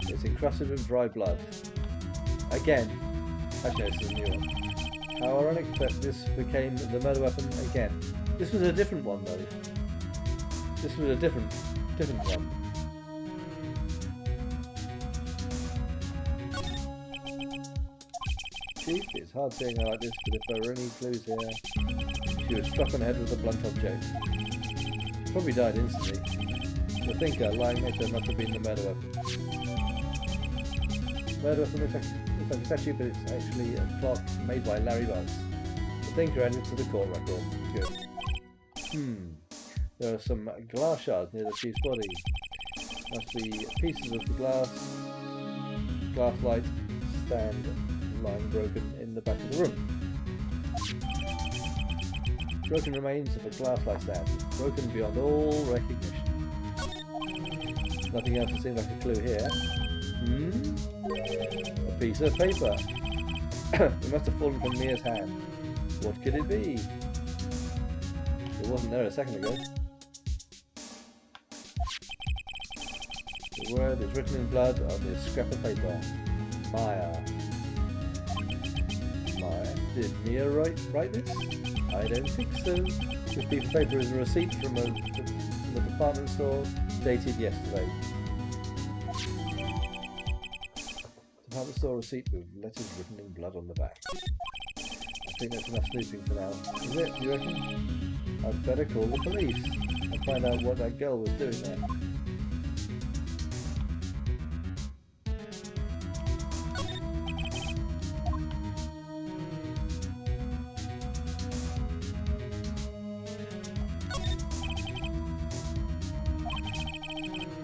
It's encrusted with dry blood. Again. Actually, this is a new one. How ironic that this became the murder weapon again. This was a different one though. This was a different one. Chief, it's hard seeing her like this, but if there were any clues here, she was struck on the head with a blunt object. Probably died instantly. The thinker lying next to her must have been the murder weapon. Murder weapon looks like a statue, but it's actually a clock made by Larry Bugs. The thinker added to the court record. Good. There are some glass shards near the chief's body. Must be pieces of the glass light stand lying broken in the back of the room. Broken remains of a glass light stand, broken beyond all recognition. Nothing else to seem like a clue here. A piece of paper. It must have fallen from Mia's hand. What could it be? It wasn't there a second ago. The word is written in blood on this scrap of paper. Maya. Maya? Did Mia write this? I don't think so. This piece of paper is a receipt from the department store dated yesterday. department store receipt with letters written in blood on the back. I think that's enough snooping for now. Is it, you reckon? I'd better call the police and find out what that girl was doing there.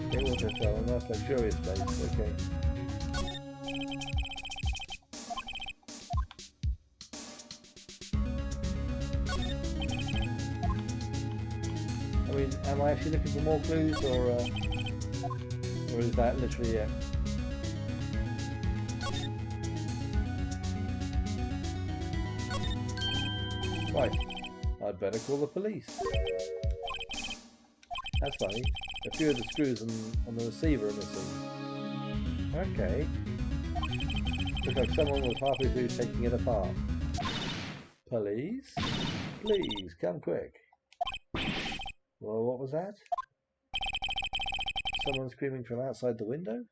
Okay, water hotel, a nice luxurious place, okay. I mean, am I actually looking for more clues, or is that literally it? Right, I'd better call the police. That's funny. A few of the screws on the receiver are missing. Okay. Looks like someone was halfway through taking it apart. Police? Please, come quick. Well, what was that? Someone screaming from outside the window?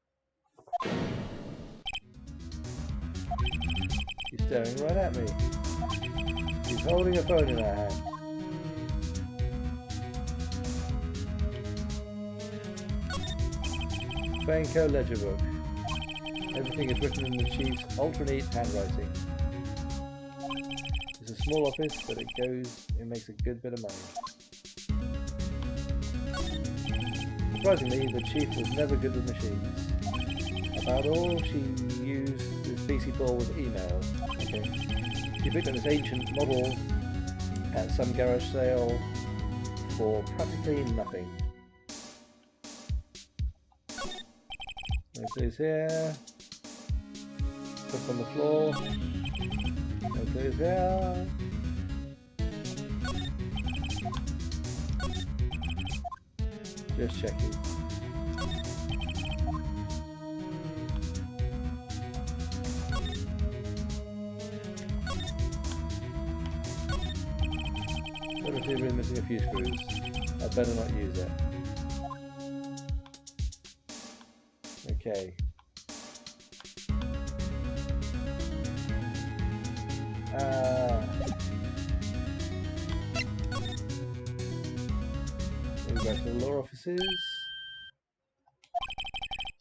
She's staring right at me. She's holding a phone in her hand. Banco ledger book. Everything is written in the chief's ultra-neat handwriting. It's a small office, but it makes a good bit of money. Surprisingly, the chief was never good with machines. About all she used this PC4 was email. Okay. She picked up this ancient model at some garage sale for practically nothing. No clues here. Stuff on the floor. No clues here. Just checking. Notice here we're missing a few screws. I'd better not use it. Okay. We'll go to the law offices.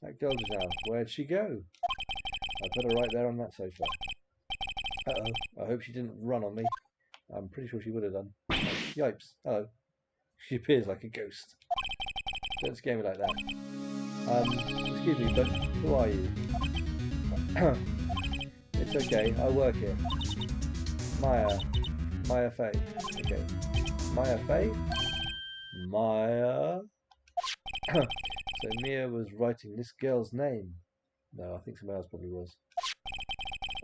That girl just now. Where'd she go? I put her right there on that sofa. Uh-oh. I hope she didn't run on me. I'm pretty sure she would have done. Yipes. Hello. She appears like a ghost. Don't scare me like that. Excuse me, but who are you? It's okay, I work here. Maya Fey. Okay. Maya Fey? Maya? So Mia was writing this girl's name. No, I think someone else probably was.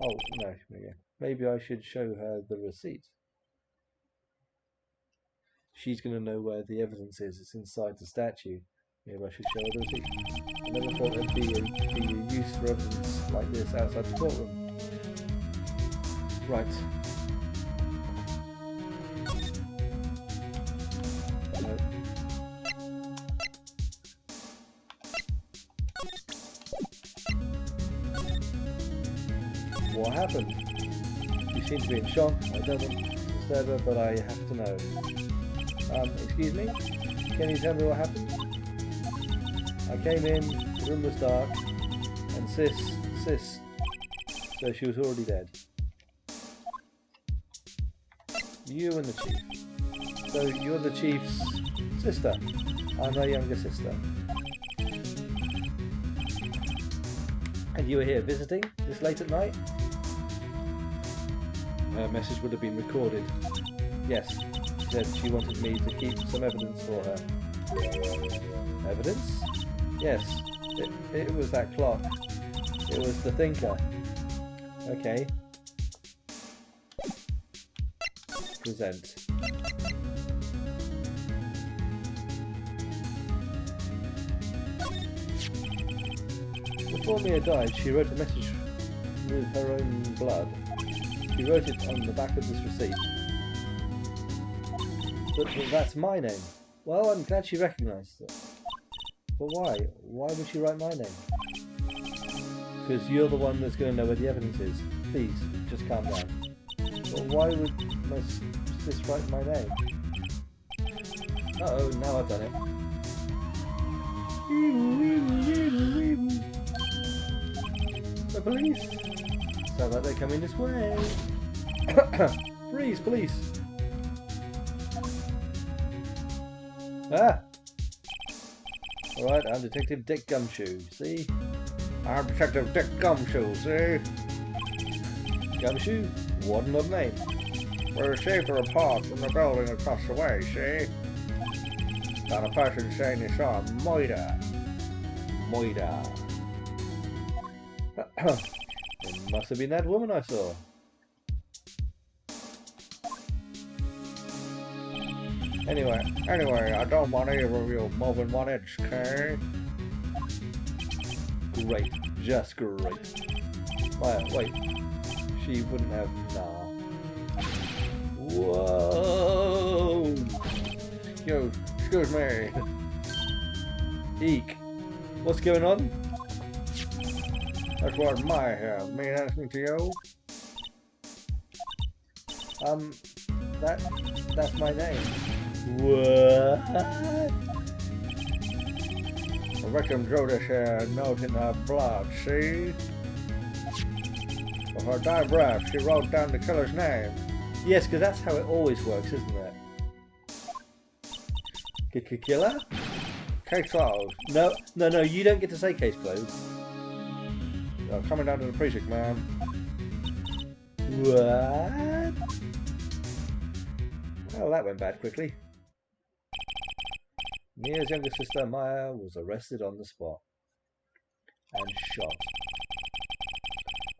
Oh, no, okay. Maybe I should show her the receipt. She's going to know where the evidence is. It's inside the statue. Maybe I should show her the receipt. I never thought there'd be a use for evidence like this outside the courtroom. Right. No. What happened? You seem to be in shock. I don't want to disturb her, but I have to know. Excuse me? Can you tell me what happened? I came in, the room was dark, and sis, so she was already dead. You and the chief. So you're the chief's sister. I'm her younger sister. And you were here visiting this late at night? Her message would have been recorded. Yes, she said she wanted me to keep some evidence for her. Evidence? Yes, it was that clock. It was the thinker. Okay. Present. Before Mia died, she wrote a message with her own blood. She wrote it on the back of this receipt. But that's my name. Well, I'm glad she recognised it. But why? Why would she write my name? because you're the one that's going to know where the evidence is. Please, just calm down. But why would my sis write my name? Uh-oh, now I've done it. The police! Sounds like they're coming this way. Freeze, police! Ah! Alright, I'm Detective Dick Gumshoe, see? I'm Detective Dick Gumshoe, see? Gumshoe? What an odd name. We received a report from the building across the way, see? Got a person saying they saw a murder. Murder. It must have been that woman I saw. Anyway, I don't want either of you moving 1 inch, okay? Great, just great. Wait, she wouldn't have, nah. Whoa! Yo, excuse me. Eek. What's going on? That's what my hair mean anything to you? That's my name. What? The victim drew this note in her blood, see? With her dying breath, she wrote down the killer's name. Yes, because that's how it always works, isn't it? Killer? Case closed. No, you don't get to say case closed. Oh, coming down to the precinct, man. What? Well, that went bad quickly. Mia's younger sister, Maya, was arrested on the spot and shot.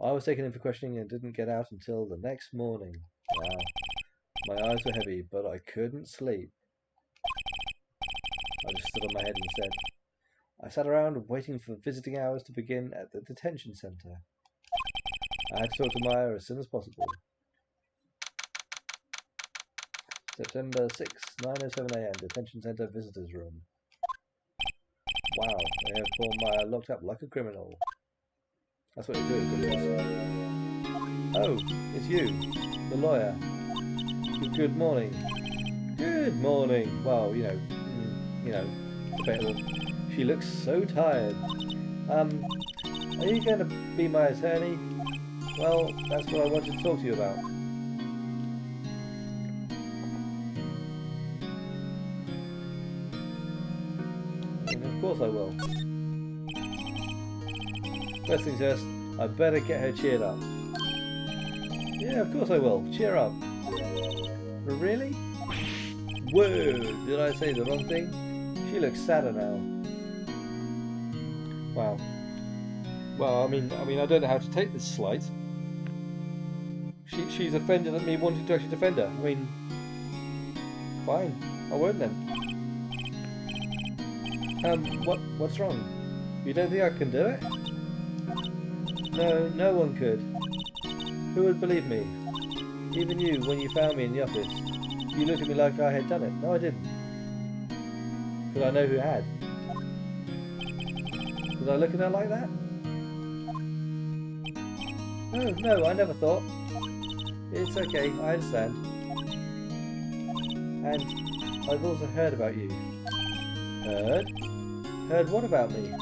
I was taken in for questioning and didn't get out until the next morning. Wow. My eyes were heavy, but I couldn't sleep. I just stood on my head instead. I sat around waiting for visiting hours to begin at the detention centre. I had to talk to Maya as soon as possible. September 6, 9:07 AM, detention centre visitors room. Wow, they have poor Maya locked up like a criminal. That's what you do at criminals. Oh, it's you, the lawyer. Good morning. Good morning. Well, debatable. She looks so tired. Are you going to be my attorney? Well, that's what I wanted to talk to you about. Of course I will. First things first, I better get her cheered up. Yeah, of course I will. Cheer up. Really? Whoa! Did I say the wrong thing? She looks sadder now. Wow. Well, I mean, I don't know how to take this slight. She's offended at me wanting to actually defend her. I mean, fine. I won't then. What's wrong? You don't think I can do it? No one could. Who would believe me? Even you, when you found me in the office. You looked at me like I had done it. No, I didn't. Because I know who had. Did I look at her like that? No, I never thought. It's okay, I understand. And I've also heard about you. Heard? Heard what about me?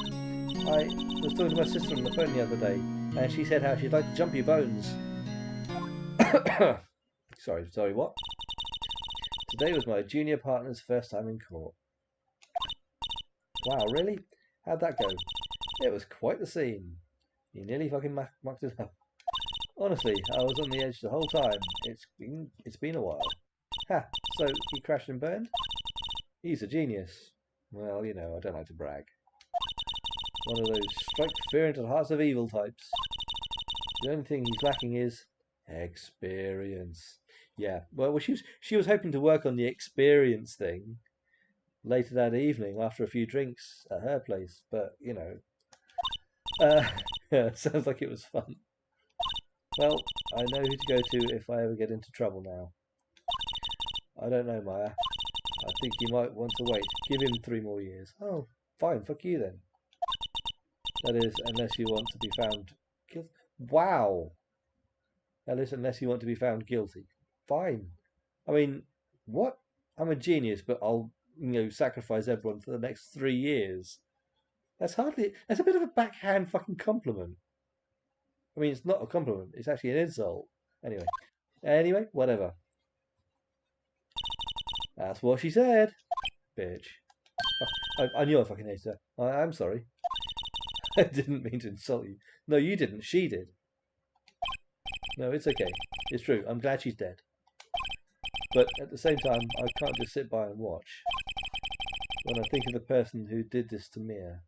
I was talking to my sister on the phone the other day, and she said how she'd like to jump your bones. Sorry, what? Today was my junior partner's first time in court. Wow, really? How'd that go? It was quite the scene. He nearly fucking mucked it up. Honestly, I was on the edge the whole time. It's been a while. Ha! So he crashed and burned? He's a genius. Well, I don't like to brag. One of those strike fear into the hearts of evil types. The only thing he's lacking is experience. Yeah, well, she was hoping to work on the experience thing later that evening after a few drinks at her place, but sounds like it was fun. Well, I know who to go to if I ever get into trouble now. I don't know, Maya. I think you might want to wait. Give him 3 more years. Oh, fine, fuck you then. That is, unless you want to be found guilty. Wow. That is, unless you want to be found guilty. Fine. I mean, what? I'm a genius, but I'll, sacrifice everyone for the next 3 years. That's a bit of a backhand fucking compliment. I mean, it's not a compliment. It's actually an insult. Anyway, whatever. That's what she said, bitch. I knew I fucking hated her. I'm sorry. I didn't mean to insult you. No, you didn't. She did. No, it's okay. It's true. I'm glad she's dead. But at the same time, I can't just sit by and watch. When I think of the person who did this to Mia.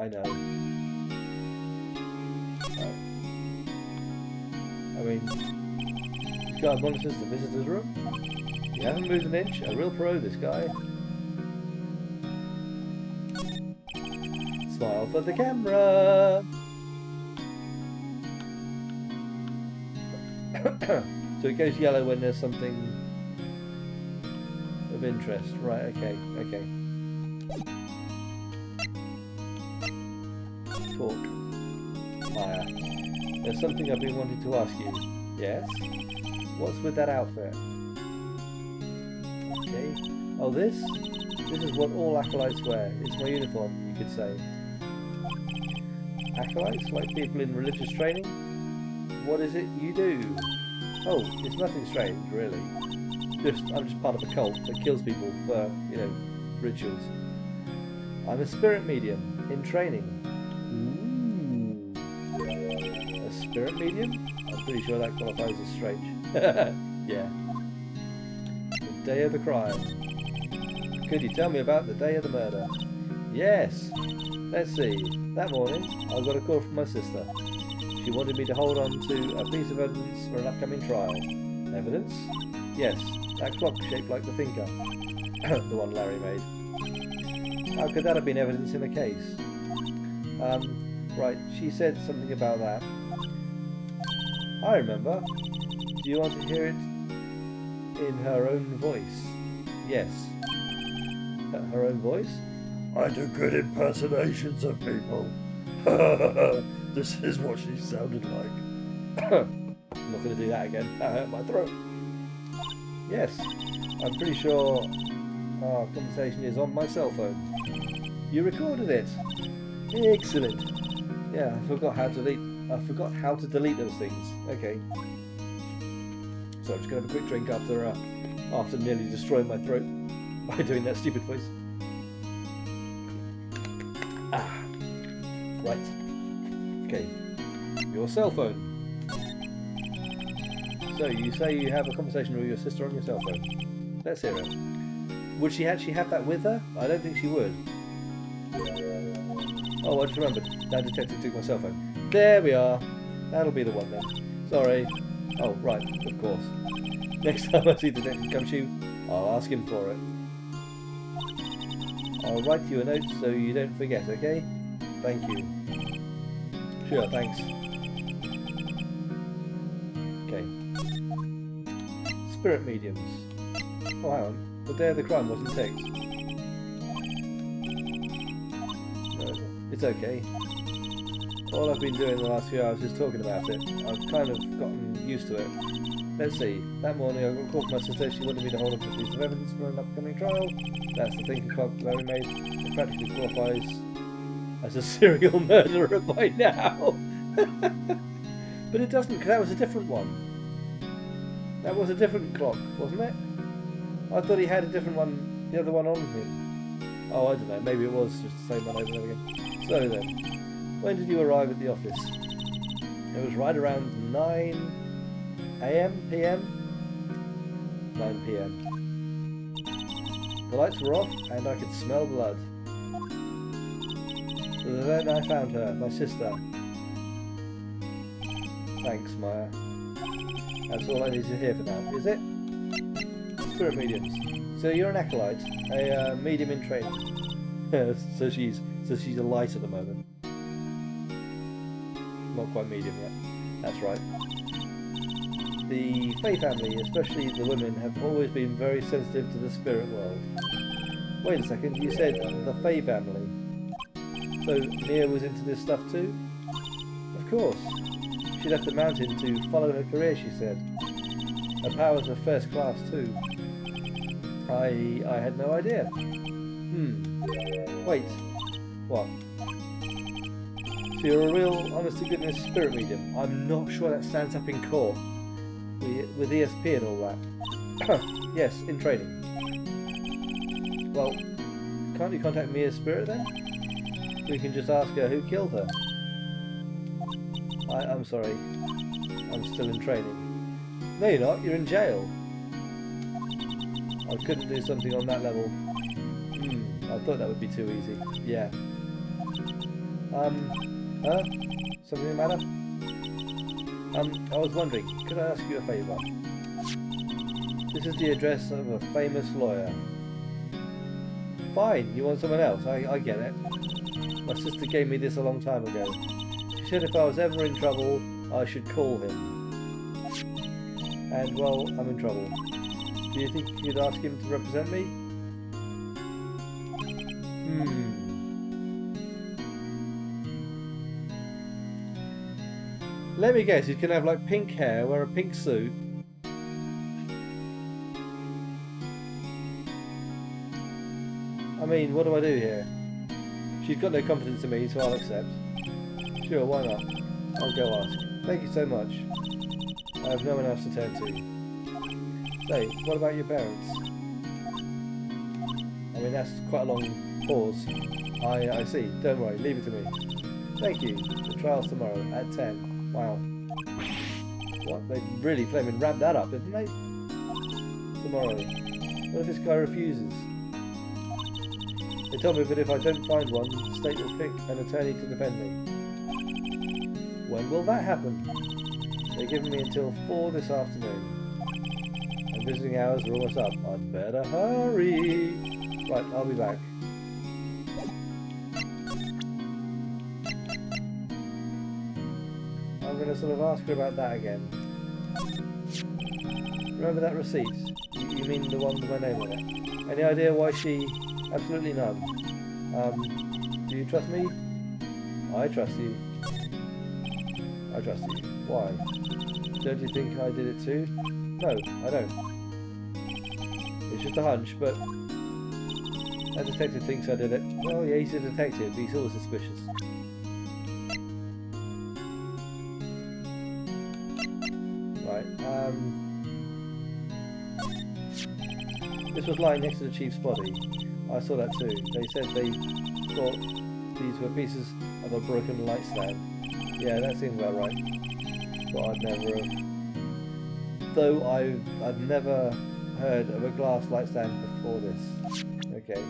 I know. I mean, this guy monitors the visitor's room. You haven't moved an inch. A real pro, this guy. Smile for the camera. So it goes yellow when there's something of interest. Right, okay. Talk. Maya. There's something I've been wanting to ask you. Yes? What's with that outfit? Okay. Oh, this? This is what all acolytes wear. It's my uniform, you could say. Acolytes? Like people in religious training? What is it you do? Oh, it's nothing strange, really. I'm just part of a cult that kills people for, rituals. I'm a spirit medium in training. Ooh. A spirit medium? I'm pretty sure that qualifies as strange. Yeah. The day of the crime. Could you tell me about the day of the murder? Yes. Let's see. That morning, I got a call from my sister. She wanted me to hold on to a piece of evidence for an upcoming trial. Evidence? Yes, that clock shaped like the thinker. The one Larry made. How could that have been evidence in a case? Right, she said something about that. I remember. Do you want to hear it in her own voice? Yes. Her own voice? I do good impersonations of people. This is what she sounded like. I'm not going to do that again. That hurt my throat. Yes, I'm pretty sure our conversation is on my cell phone. You recorded it. Excellent. Yeah, I forgot how to delete those things. Okay. So I'm just going to have a quick drink after nearly destroying my throat by doing that stupid voice. Right. Okay. Your cell phone. So you say you have a conversation with your sister on your cell phone. Let's hear it. Would she actually have that with her? I don't think she would. Oh, I just remembered. That detective took my cell phone. There we are. That'll be the one then. Sorry. Oh, right. Of course. Next time I see Detective Gumshoe, I'll ask him for it. I'll write you a note so you don't forget, okay? Thank you. Sure, thanks. Okay. Spirit mediums. Oh, hang on. The day of the crime wasn't text. No, it's okay. All I've been doing the last few hours is talking about it. I've kind of gotten used to it. Let's see. That morning I got a call from my sister. She wanted me to hold up a piece of evidence for an upcoming trial. That's the thinking clock Larry made. It practically qualifies as a serial murderer by now. But it doesn't, because that was a different one. That was a different clock, wasn't it? I thought he had a different one, the other one on him. Oh, I don't know, maybe it was just the same one over and over again. So then, when did you arrive at the office? It was right around 9 a.m. p.m. 9 p.m. The lights were off and I could smell blood. So then I found her, my sister. Thanks, Maya. That's all I need to hear for now, is it? Spirit mediums. So you're an acolyte, a medium in training. so she's a light at the moment. Not quite medium yet. That's right. The Fae family, especially the women, have always been very sensitive to the spirit world. Wait a second, you said the Faye family. So Mia was into this stuff too? Of course. She left the mountain to follow her career, she said. Her powers were first class too. I had no idea. Wait. What? So you're a real, honest-to-goodness spirit medium. I'm not sure that stands up in court. With ESP and all that. Yes, in training. Well, can't you contact Mia's spirit then? We can just ask her who killed her. I'm sorry. I'm still in training. No, you're not. You're in jail. I couldn't do something on that level. I thought that would be too easy. Yeah. Huh? Something the matter? I was wondering, could I ask you a favour? This is the address of a famous lawyer. Fine, you want someone else? I get it. My sister gave me this a long time ago. She said if I was ever in trouble, I should call him. And, well, I'm in trouble. Do you think you could ask him to represent me? Let me guess, he's gonna have like pink hair, wear a pink suit. I mean, what do I do here? She's got no confidence in me, so I'll accept. Sure, why not? I'll go ask. Thank you so much. I have no one else to turn to. Say, what about your parents? I mean, that's quite a long pause. I see. Don't worry, leave it to me. Thank you. The trial's tomorrow at 10. Wow. What? They really flaming ramped that up, didn't they? Tomorrow. What if this guy refuses? They told me that if I don't find one, the state will pick an attorney to defend me. When will that happen? They're giving me until 4 this afternoon. And visiting hours are almost up. I'd better hurry. Right, I'll be back. I'm going to sort of ask her about that again. Remember that receipt? You mean the one with my name on it? Any idea why she... Absolutely none. Do you trust me? I trust you. I trust you. Why? Don't you think I did it too? No, I don't. It's just a hunch, but... That detective thinks I did it. Well, yeah, he's a detective, but he's always suspicious. Right, this was lying next to the chief's body. I saw that too. They said they thought these were pieces of a broken light stand. Yeah, that seems about right. But I'd never have... Though I'd never heard of a glass light stand before this. Okay.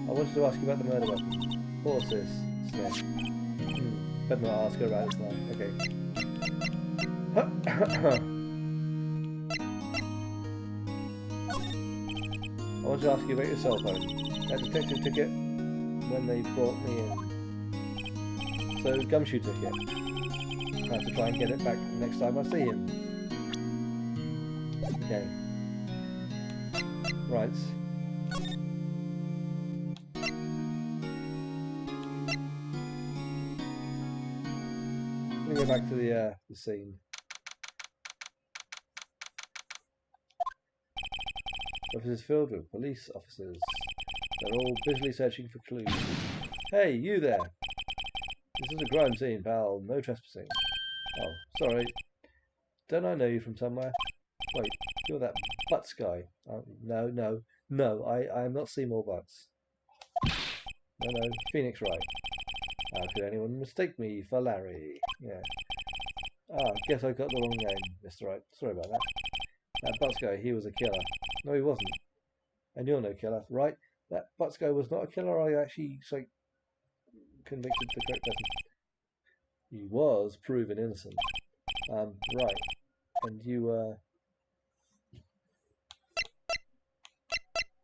I wanted to ask you about the murder weapon. Horses. Smith. Better not ask her about it now. Okay. I want to ask you about your cell phone. That detective took it when they brought me in. So Gumshoe took it. I have to try and get it back next time I see him. Okay. Right. Let me go back to the scene. Office is filled with police officers. They're all busily searching for clues. Hey, you there! This is a crime scene, pal. No trespassing. Oh, sorry. Don't I know you from somewhere? Wait, you're that Butts guy. No, I am not Seymour Butts. No, Phoenix Wright. How could anyone mistake me for Larry? Yeah. Guess I got the wrong name, Mr. Wright. Sorry about that. That Butts guy, he was a killer. No, he wasn't. And you're no killer, right? That Butts guy was not a killer. I actually convicted the correct person. He was proven innocent. Right. And you,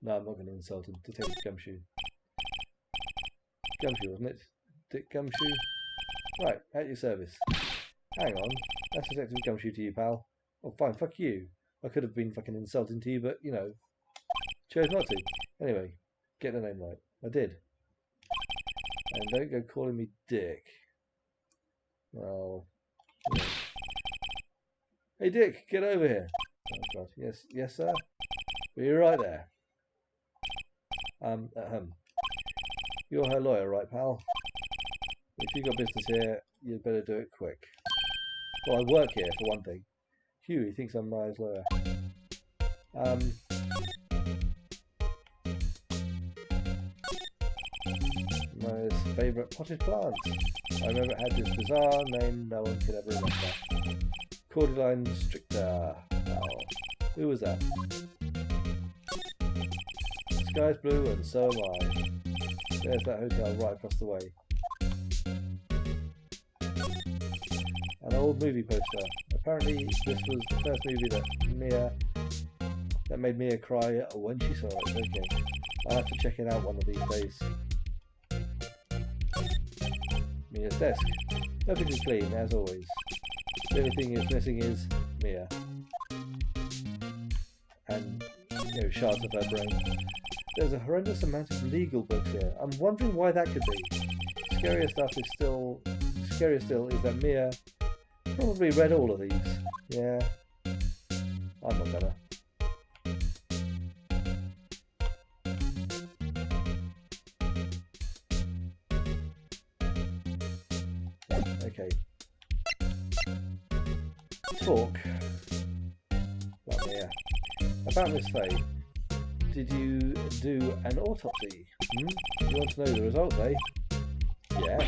No, I'm not going to insult him. Detective Gumshoe. Gumshoe, wasn't it? Dick Gumshoe? Right, at your service. Hang on. That's Detective Gumshoe to you, pal. Oh, fine, fuck you. I could have been fucking insulting to you, but, you know, chose not to. Anyway, get the name right. I did. And don't go calling me Dick. Well, you know. Hey Dick, get over here. Oh God, yes sir. Be right there. You're her lawyer, right, pal? If you got business here, you'd better do it quick. Well, I work here, for one thing. Huey thinks I'm Maya's lawyer. Maya's favourite potted plant. I remember it had this bizarre name no one could ever remember. Cordyline stricta. Wow. Who was that? The sky's blue and so am I. There's that hotel right across the way. An old movie poster. Apparently this was the first movie that made Mia cry when she saw it. Okay. I'll have to check it out one of these days. Mia's desk. Perfectly clean, as always. The only thing is missing is Mia. And, you know, shards of her brain. There's a horrendous amount of legal books here. I'm wondering why that could be. Scarier still is that Mia probably read all of these. Yeah. I'm not gonna. Okay. Talk about Mia. About Miss Faye. Did you do an autopsy? You want to know the results, eh? Yeah.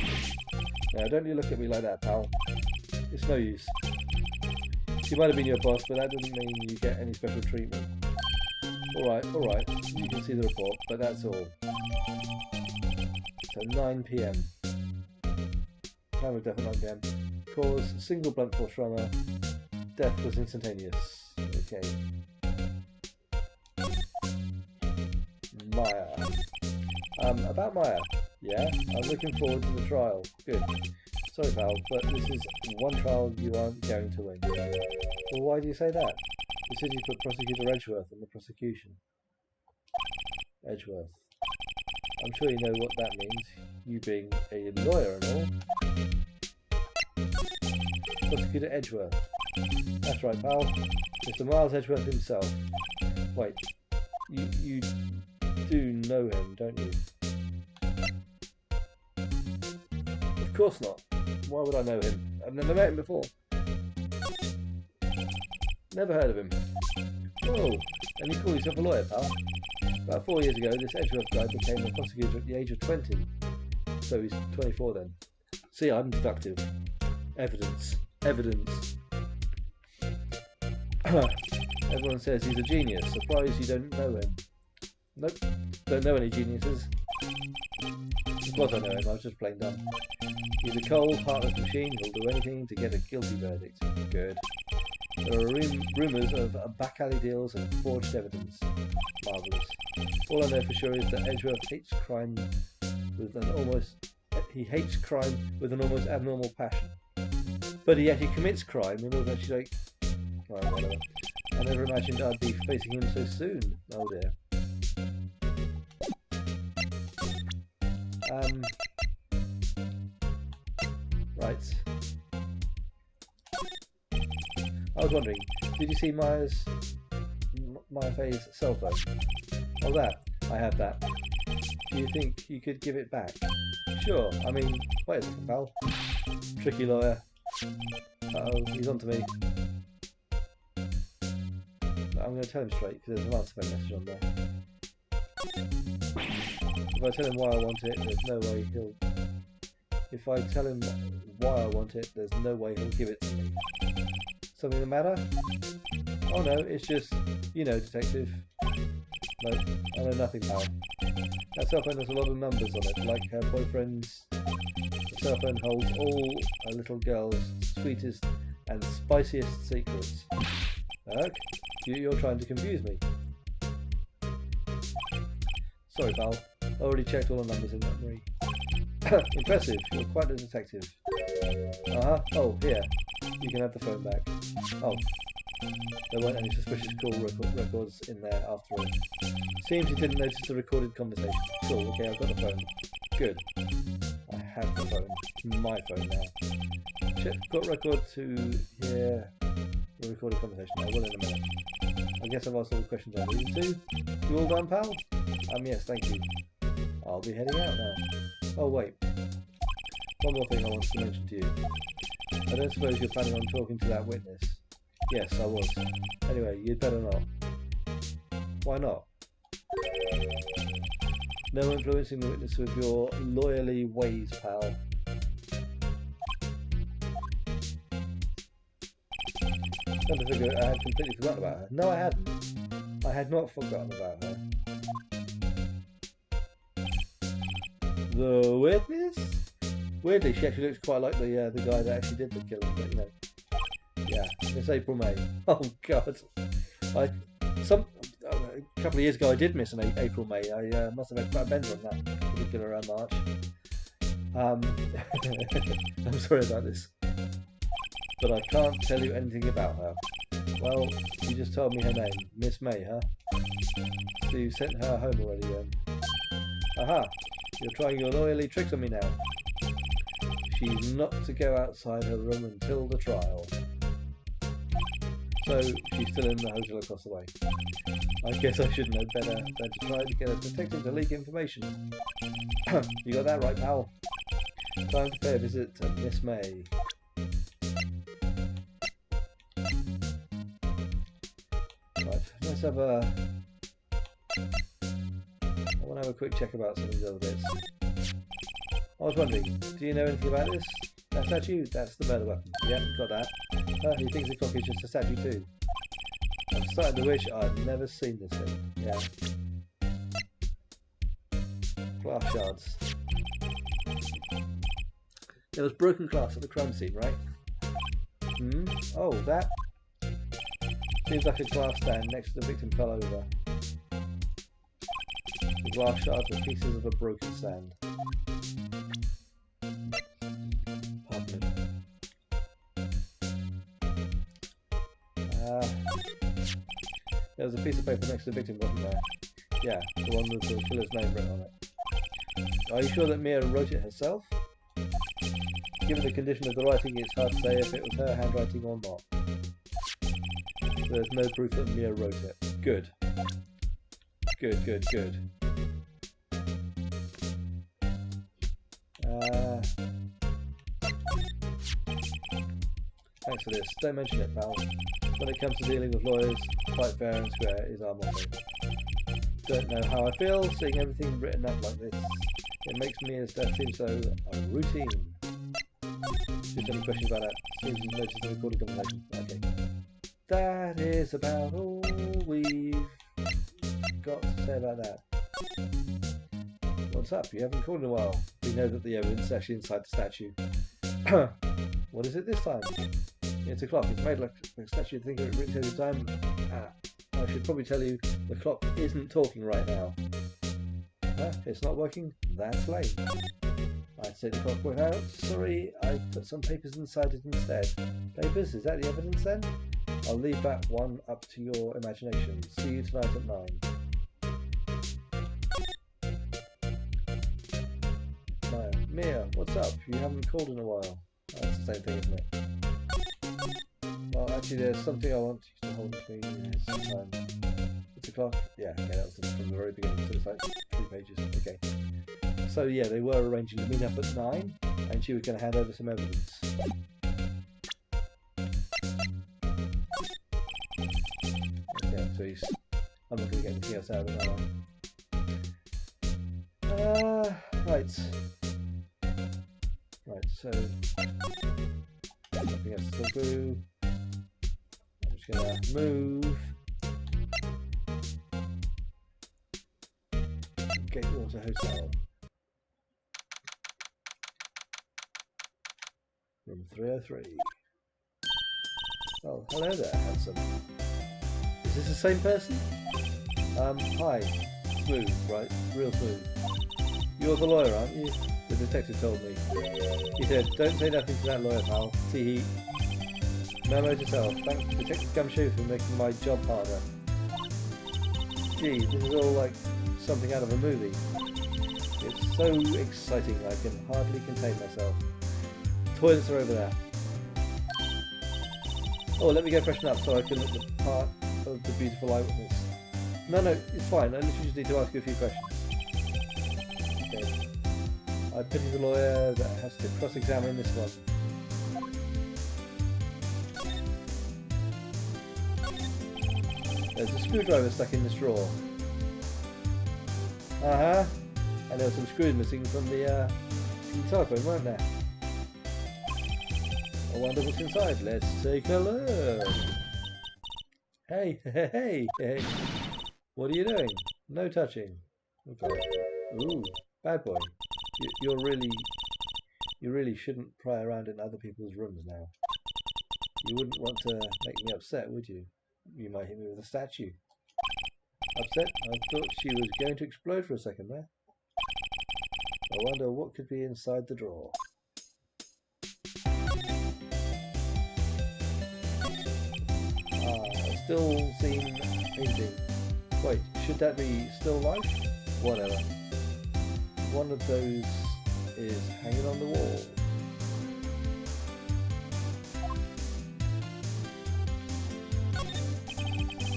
Now, don't you look at me like that, pal. It's no use. She might have been your boss, but that doesn't mean you get any special treatment. Alright. You can see the report, but that's all. So 9 PM. Time of death at 9 PM. Cause, single blunt force trauma. Death was instantaneous. Okay. Maya. About Maya. Yeah, I'm looking forward to the trial. Good. Sorry, pal, but this is one trial you aren't going to win. Well, why do you say that? The city put Prosecutor Edgeworth in the prosecution. Edgeworth. I'm sure you know what that means, you being a lawyer and all. Prosecutor Edgeworth. That's right, pal. Mr. Miles Edgeworth himself. Wait, you do know him, don't you? Of course not. Why would I know him? I've never met him before. Never heard of him. Oh, and you call yourself a lawyer, pal? About 4 years ago, this Edgeworth guy became a prosecutor at the age of 20. So he's 24 then. See, I'm deductive. Evidence. Everyone says he's a genius. Surprised you don't know him. Nope, don't know any geniuses. Of course I know him, I was just plain dumb. He's a cold, heartless machine who'll do anything to get a guilty verdict. Good. There are rumours of back alley deals and forged evidence. Marvellous. All I know for sure is that Edgeworth hates crime with an almost abnormal passion. But yet he commits crime in order to like... Right, whatever. I never imagined I'd be facing him so soon. Oh dear. Right. I was wondering, did you see Maya Faye's cell phone? Oh, that. I have that. Do you think you could give it back? Sure. I mean, wait a second, pal. Tricky lawyer. Uh-oh, he's on to me. I'm going to tell him straight, because there's an answer phone message on there. If I tell him why I want it, there's no way he'll... If I tell him why I want it, there's no way he'll give it to me. Something the matter? Oh no, it's just, you know, detective. No, I know nothing, pal. That cell phone has a lot of numbers on it, like her boyfriend's. The cell phone holds all a little girl's sweetest and spiciest secrets. Erk, you're trying to confuse me. Sorry, pal. I already checked all the numbers in memory. Impressive, you're quite a detective. Oh, here. You can have the phone back. Oh, There weren't any suspicious call records in there after all. Seems he didn't notice the recorded conversation. Cool, okay, I've got the phone. Good. I have the phone. My phone now. Check court record to hear the recorded conversation. I will in a minute. I guess I've asked all the questions I needed to. You all done, pal? Yes, thank you. I'll be heading out now. Oh, wait. One more thing I wanted to mention to you. I don't suppose you're planning on talking to that witness? Yes, I was. Anyway, you'd better not. Why not? No influencing the witness with your lawyerly ways, pal. Come to figure it, I had completely forgotten about her. No, I hadn't. I had not forgotten about her. The witness? Weirdly, she actually looks quite like the guy that actually did the killing, but you know. Yeah, it's April May. Oh God, a couple of years ago I did miss an April May. I must have had quite a bender on that particular March. I'm sorry about this, but I can't tell you anything about her. Well, you just told me her name, Miss May, huh? So you sent her home already then? Aha! You're trying your lawyerly tricks on me now. She's not to go outside her room until the trial. So she's still in the hotel across the way. I guess I should know better than to try to get a detective to leak information. You got that right, pal. Time to pay a visit to Miss May. Right, let's have a... I want to have a quick check about some of these other bits. I was wondering, do you know anything about this? That statue? That's the murder weapon. Yep, got that. He thinks the clock is just a statue too. I'm starting to wish I'd never seen this thing. Yeah. Glass shards. There was broken glass at the crime scene, right? Oh, that? Seems like a glass stand next to the victim fell over. The glass shards were pieces of a broken stand. Pardon me. There was a piece of paper next to the victim, wasn't there? Yeah, the one with the killer's name written on it. Are you sure that Mia wrote it herself? Given the condition of the writing, it's hard to say if it was her handwriting or not. There's no proof that Mia wrote it. Good. Good, good, good. Thanks for this. Don't mention it, pal. When it comes to dealing with lawyers, fight fair and square is our motto. Don't know how I feel seeing everything written up like this. It makes Mia's death seem so routine. Just any questions about that? Seems you've noticed the recorded conversation. Okay. That is about all we've got to say about that. What's up? You haven't called in a while. We know that the evidence is actually inside the statue. What is it this time? It's a clock. It's made like a statue. Think of it written every time. I should probably tell you the clock isn't talking right now. It's not working? That's lame. I'd say the clock went out. Sorry, I put some papers inside it instead. Papers? Is that the evidence then? I'll leave that one up to your imagination. See you tonight at 9. Mia, what's up? You haven't called in a while. That's the same thing, isn't it? Well, actually, there's something I want you to hold between sometime. It's a clock? Yeah, okay, that was from the very beginning, so it's like 3 pages. Okay. So, yeah, they were arranging to meet up at 9, and she was going to hand over some evidence. Okay, so I'm not going to get anything else out of it, am I? Right. Right, so nothing else to do. I'm just going to move Gatewater Hotel. Room 303. Oh, hello there, handsome. Is this the same person? Hi. Smooth, right? Real smooth. You're the lawyer, aren't you? The detective told me. He said, don't say nothing to that lawyer, pal. See, Memo to self. Thanks Detective Gumshoe for making my job harder. Gee, this is all like something out of a movie. It's so exciting I can hardly contain myself. Toilets are over there. Oh, let me go freshen up so I can look at the part of the beautiful eyewitness. No, it's fine. I literally just need to ask you a few questions. Okay. I pity the lawyer that has to cross-examine this one. There's a screwdriver stuck in this drawer. Uh-huh. And there were some screws missing from the telephone, weren't there? I wonder what's inside. Let's take a look. Hey. What are you doing? No touching. Okay. Ooh, bad boy. You really shouldn't pry around in other people's rooms now. You wouldn't want to make me upset, would you? You might hit me with a statue. Upset? I thought she was going to explode for a second there. I wonder what could be inside the drawer. Still seen painting. Wait, should that be still life? Whatever. One of those is hanging on the wall.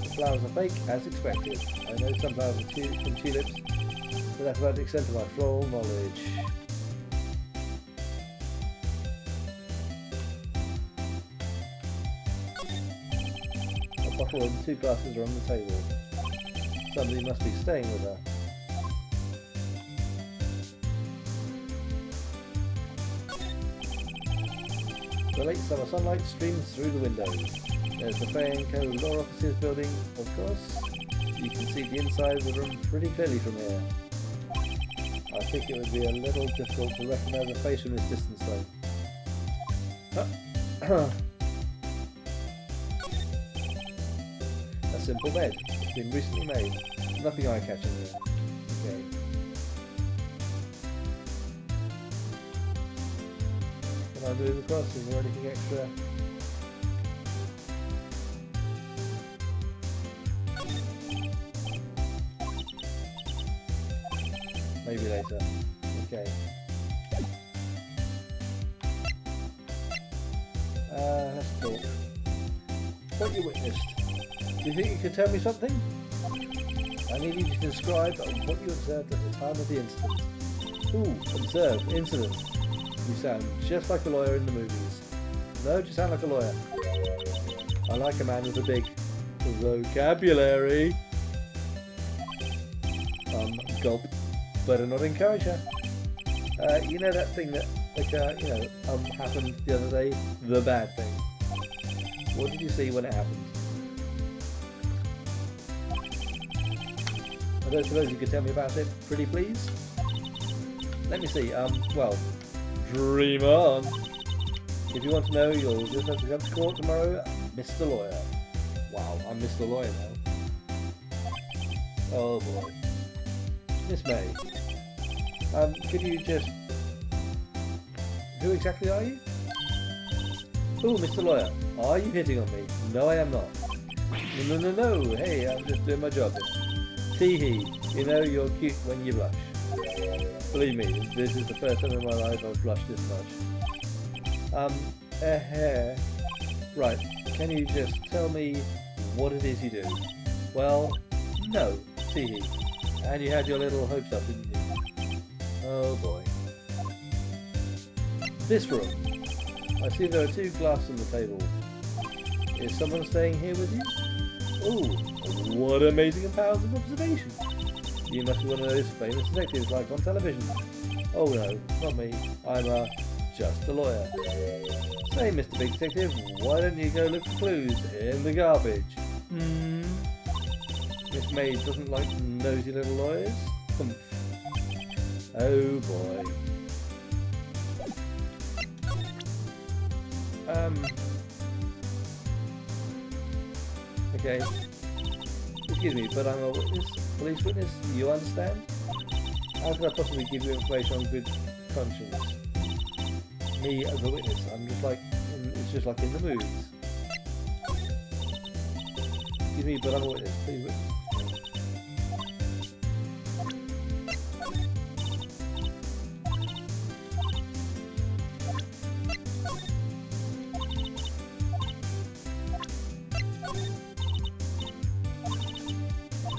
The flowers are fake, as expected. I know some flowers are from tulips, but that's about the extent of my full knowledge. A bottle and 2 glasses are on the table. Somebody must be staying with her. The late summer sunlight streams through the windows. There's the Fay & Co. law offices building, of course. You can see the inside of the room pretty clearly from here. I think it would be a little difficult to recognise a face from this distance though. A simple bed. It's been recently made. Nothing eye-catching here. Okay. Can I move across? Is there anything extra? Maybe later. Okay. Let's talk. What you witnessed. Do you think you could tell me something? I need you to describe what you observed at the time of the incident. Ooh, observe, incident. You sound just like a lawyer in the movies. No, you sound like a lawyer. I like a man with a big vocabulary. Gulp. Better not encourage her. You know that thing that, happened the other day? The bad thing. What did you see when it happened? I don't suppose you could tell me about it, pretty please? Let me see, well, dream on. If you want to know, you'll just have to come to court tomorrow, Mr. Lawyer. Wow, I'm Mr. Lawyer now. Oh boy. Miss May. Could you just... Who exactly are you? Oh, Mr. Lawyer, are you hitting on me? No, I am not. No. Hey, I'm just doing my job. Tee-hee, you know you're cute when you blush. Believe me, this is the first time in my life I've blushed this much. Right, can you just tell me what it is you do? Well, no, tee-hee. And you had your little hopes up, didn't you? Oh boy. This room. I see there are 2 glasses on the table. Is someone staying here with you? Oh, what amazing powers of observation. You must be one of those famous detectives like on television. Oh no, not me. I'm just a lawyer. Say, Mr. Big Detective, why don't you go look for clues in the garbage? Miss May doesn't like nosy little lawyers. Oh boy. Okay. Excuse me, but I'm a witness, police witness, you understand? How can I possibly give you information on good conscience? Me as a witness, I'm just like, it's just like in the movies. Excuse me, but I'm a witness. Please witness.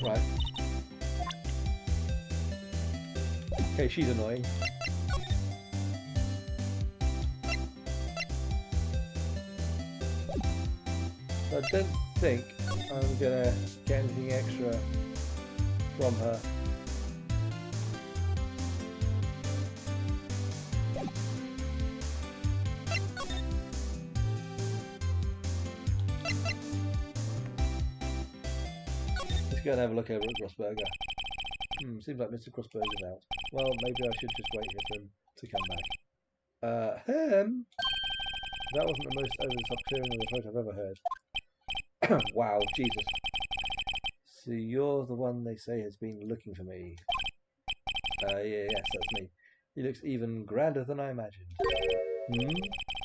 Right. Okay, she's annoying. I don't think I'm gonna get anything extra from her. Let's go and have a look over at Grossberger. Seems like Mr. Grossberger's out. Well, maybe I should just wait here for him to come back. Him? That wasn't the most over-the-top clearing of the throat I've ever heard. Wow, Jesus. So you're the one they say has been looking for me. Yes, that's me. He looks even grander than I imagined.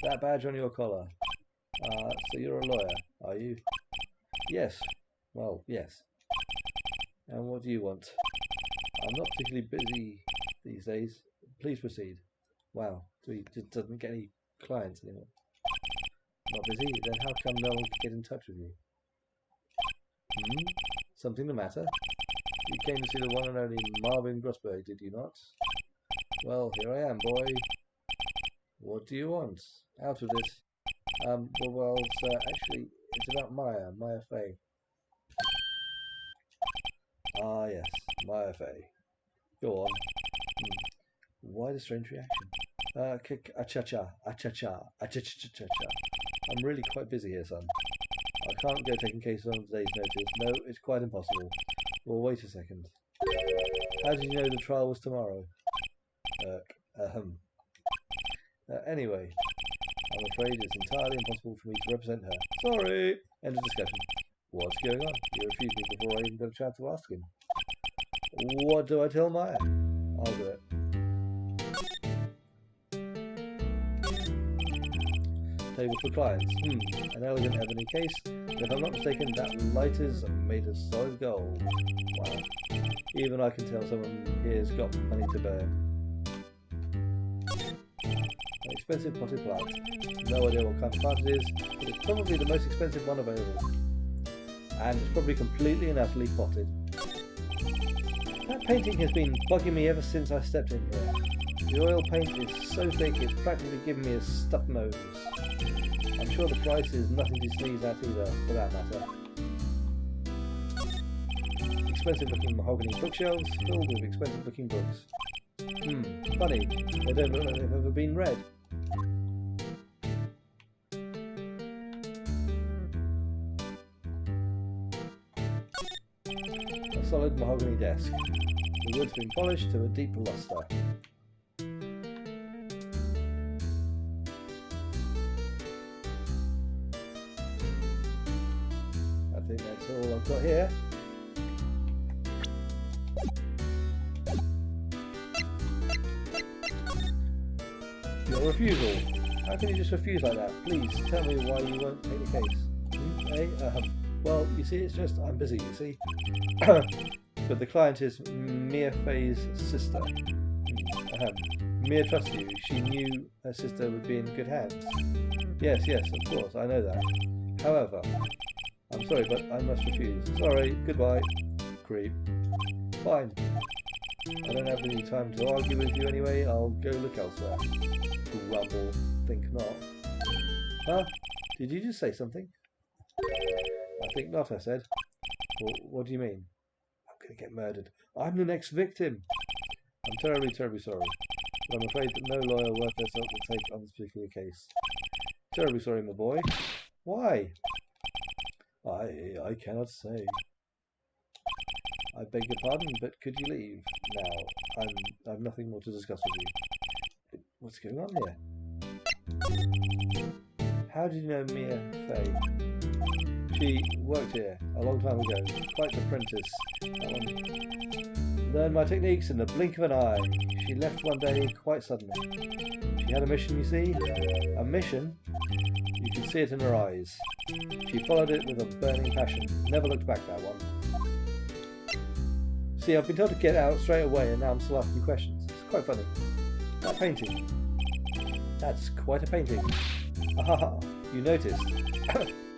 That badge on your collar. So you're a lawyer, are you? Yes. Well, yes. And what do you want? I'm not particularly busy these days. Please proceed. Wow, so he just doesn't get any clients anymore. Not busy? Then how come no one can get in touch with you? Something the matter? You came to see the one and only Marvin Grossberg, did you not? Well, here I am, boy. What do you want? Out of this. Well, sir, actually, it's about Maya Fey. Ah, yes, Maya Fey. Go on. Why the strange reaction? Acha-cha. I'm really quite busy here, son. I can't go taking cases on today's notice. No, it's quite impossible. Well, wait a second. How did you know the trial was tomorrow? Anyway, I'm afraid it's entirely impossible for me to represent her. Sorry! End of discussion. What's going on? You refused me before I even got a chance to ask him. What do I tell Maya? I'll do it. Table for clients. An elegant ebony case. If I'm not mistaken, that lighter's made of solid gold. Wow. Even I can tell someone here's got money to burn. An expensive potted plant. No idea what kind of plant it is, but it's probably the most expensive one available. And it's probably completely and utterly potted. That painting has been bugging me ever since I stepped in here. The oil paint is so thick it's practically giving me a stuffed nose. I'm sure the price is nothing to sneeze at either, for that matter. Expensive looking mahogany bookshelves filled with expensive looking books. Funny, they don't look like they've ever been read. A solid mahogany desk. The wood's been polished to a deep luster. I think that's all I've got here. Your refusal. How can you just refuse like that? Please tell me why you won't take the case. Well, you see, it's just I'm busy, you see. But the client is Mia Fey's sister. Mia trusts you. She knew her sister would be in good hands. Yes, of course, I know that. However, I'm sorry, but I must refuse. Sorry, goodbye. Creep. Fine. I don't have any time to argue with you anyway. I'll go look elsewhere. Grumble. Think not. Huh? Did you just say something? I think not, I said. What do you mean? I'm going to get murdered. I'm the next victim. I'm terribly, terribly sorry. But I'm afraid that no lawyer worth their salt will take on this particular case. Terribly sorry, my boy. Why? I cannot say. I beg your pardon, but could you leave now? I have nothing more to discuss with you. What's going on here? How did you know Mia Fey? She worked here a long time ago, quite an apprentice. Learned my techniques in the blink of an eye. She left one day quite suddenly. She had a mission, you see? A mission? You could see it in her eyes. She followed it with a burning passion. Never looked back, that one. See, I've been told to get out straight away and now I'm still asking questions. It's quite funny. That painting. That's quite a painting. Ahaha, you noticed.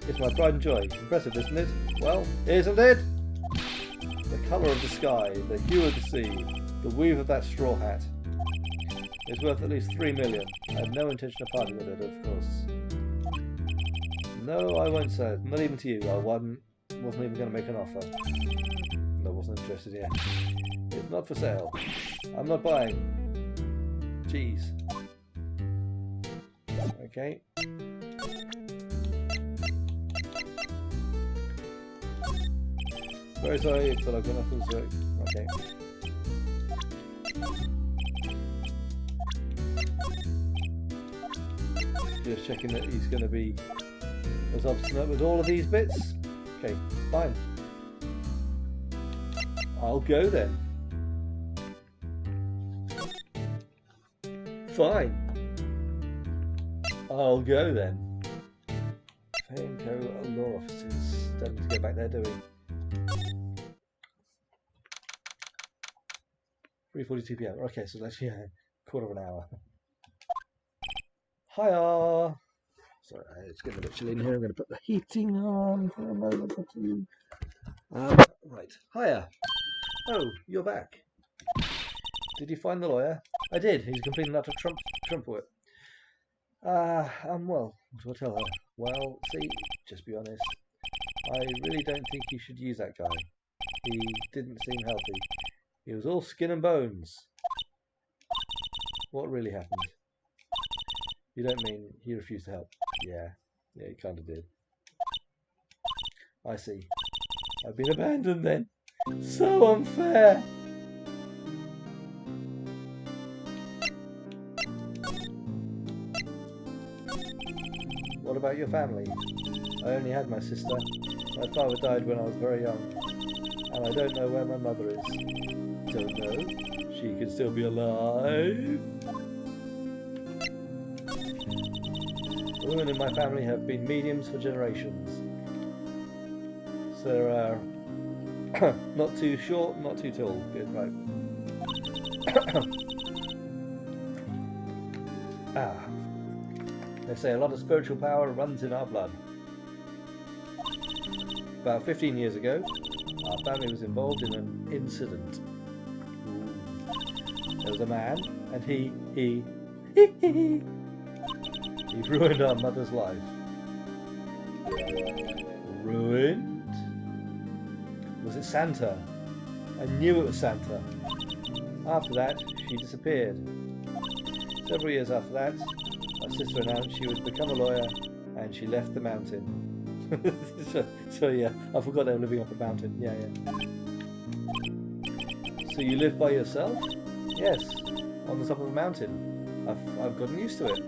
It's my pride and joy. Impressive, isn't it? Well, isn't it? The colour of the sky, the hue of the sea, the weave of that straw hat. It's worth at least 3 million. I have no intention of parting with it, of course. No, I won't sell it. Not even to you. I wasn't even going to make an offer. I wasn't interested yet. It's not for sale. I'm not buying. Jeez. Okay. Very sorry, but I've got nothing to it. Okay. Just checking that he's going to be as obstinate with all of these bits. Okay, fine. I'll go then. Fine. I'll go then. Fainco law offices. Don't need to go back there, do we? 3:42 PM. Okay, so that's a quarter of an hour. Hiya! Sorry, it's getting a bit chilly in here. I'm going to put the heating on for a moment or two. Right. Hiya! Oh, you're back. Did you find the lawyer? I did. He's completing that Trump work. Well, what do I tell her? Well, see, just be honest. I really don't think you should use that guy. He didn't seem healthy. He was all skin and bones. What really happened? You don't mean he refused to help? Yeah, he kind of did. I see. I've been abandoned then. So unfair. What about your family? I only had my sister. My father died when I was very young. And I don't know where my mother is. Don't know. She could still be alive. The women in my family have been mediums for generations. So there are not too short, not too tall. Good, right. They say a lot of spiritual power runs in our blood. About 15 years ago, our family was involved in an incident. There was a man, and he ruined our mother's life. Ruined? Was it Santa? I knew it was Santa. After that, she disappeared. Several years after that, my sister announced she would become a lawyer, and she left the mountain. so yeah, I forgot they were living up a mountain. Yeah. So you live by yourself? Yes, on the top of a mountain. I've gotten used to it.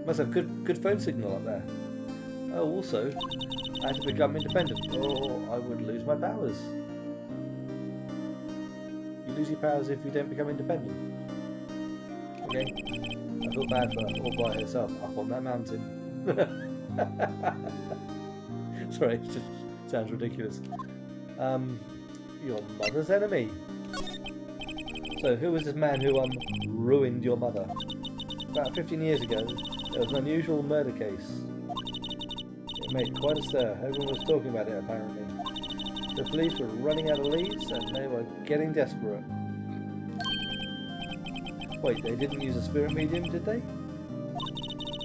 Must have good phone signal up there. Oh, also, I had to become independent, or I would lose my powers. You lose your powers if you don't become independent. Okay. I feel bad for her all by herself up on that mountain. Sorry, it just sounds ridiculous. Your mother's enemy. So who was this man who ruined your mother? About 15 years ago, there was an unusual murder case. It made quite a stir. Everyone was talking about it, apparently. The police were running out of leads and they were getting desperate. Wait, they didn't use a spirit medium, did they?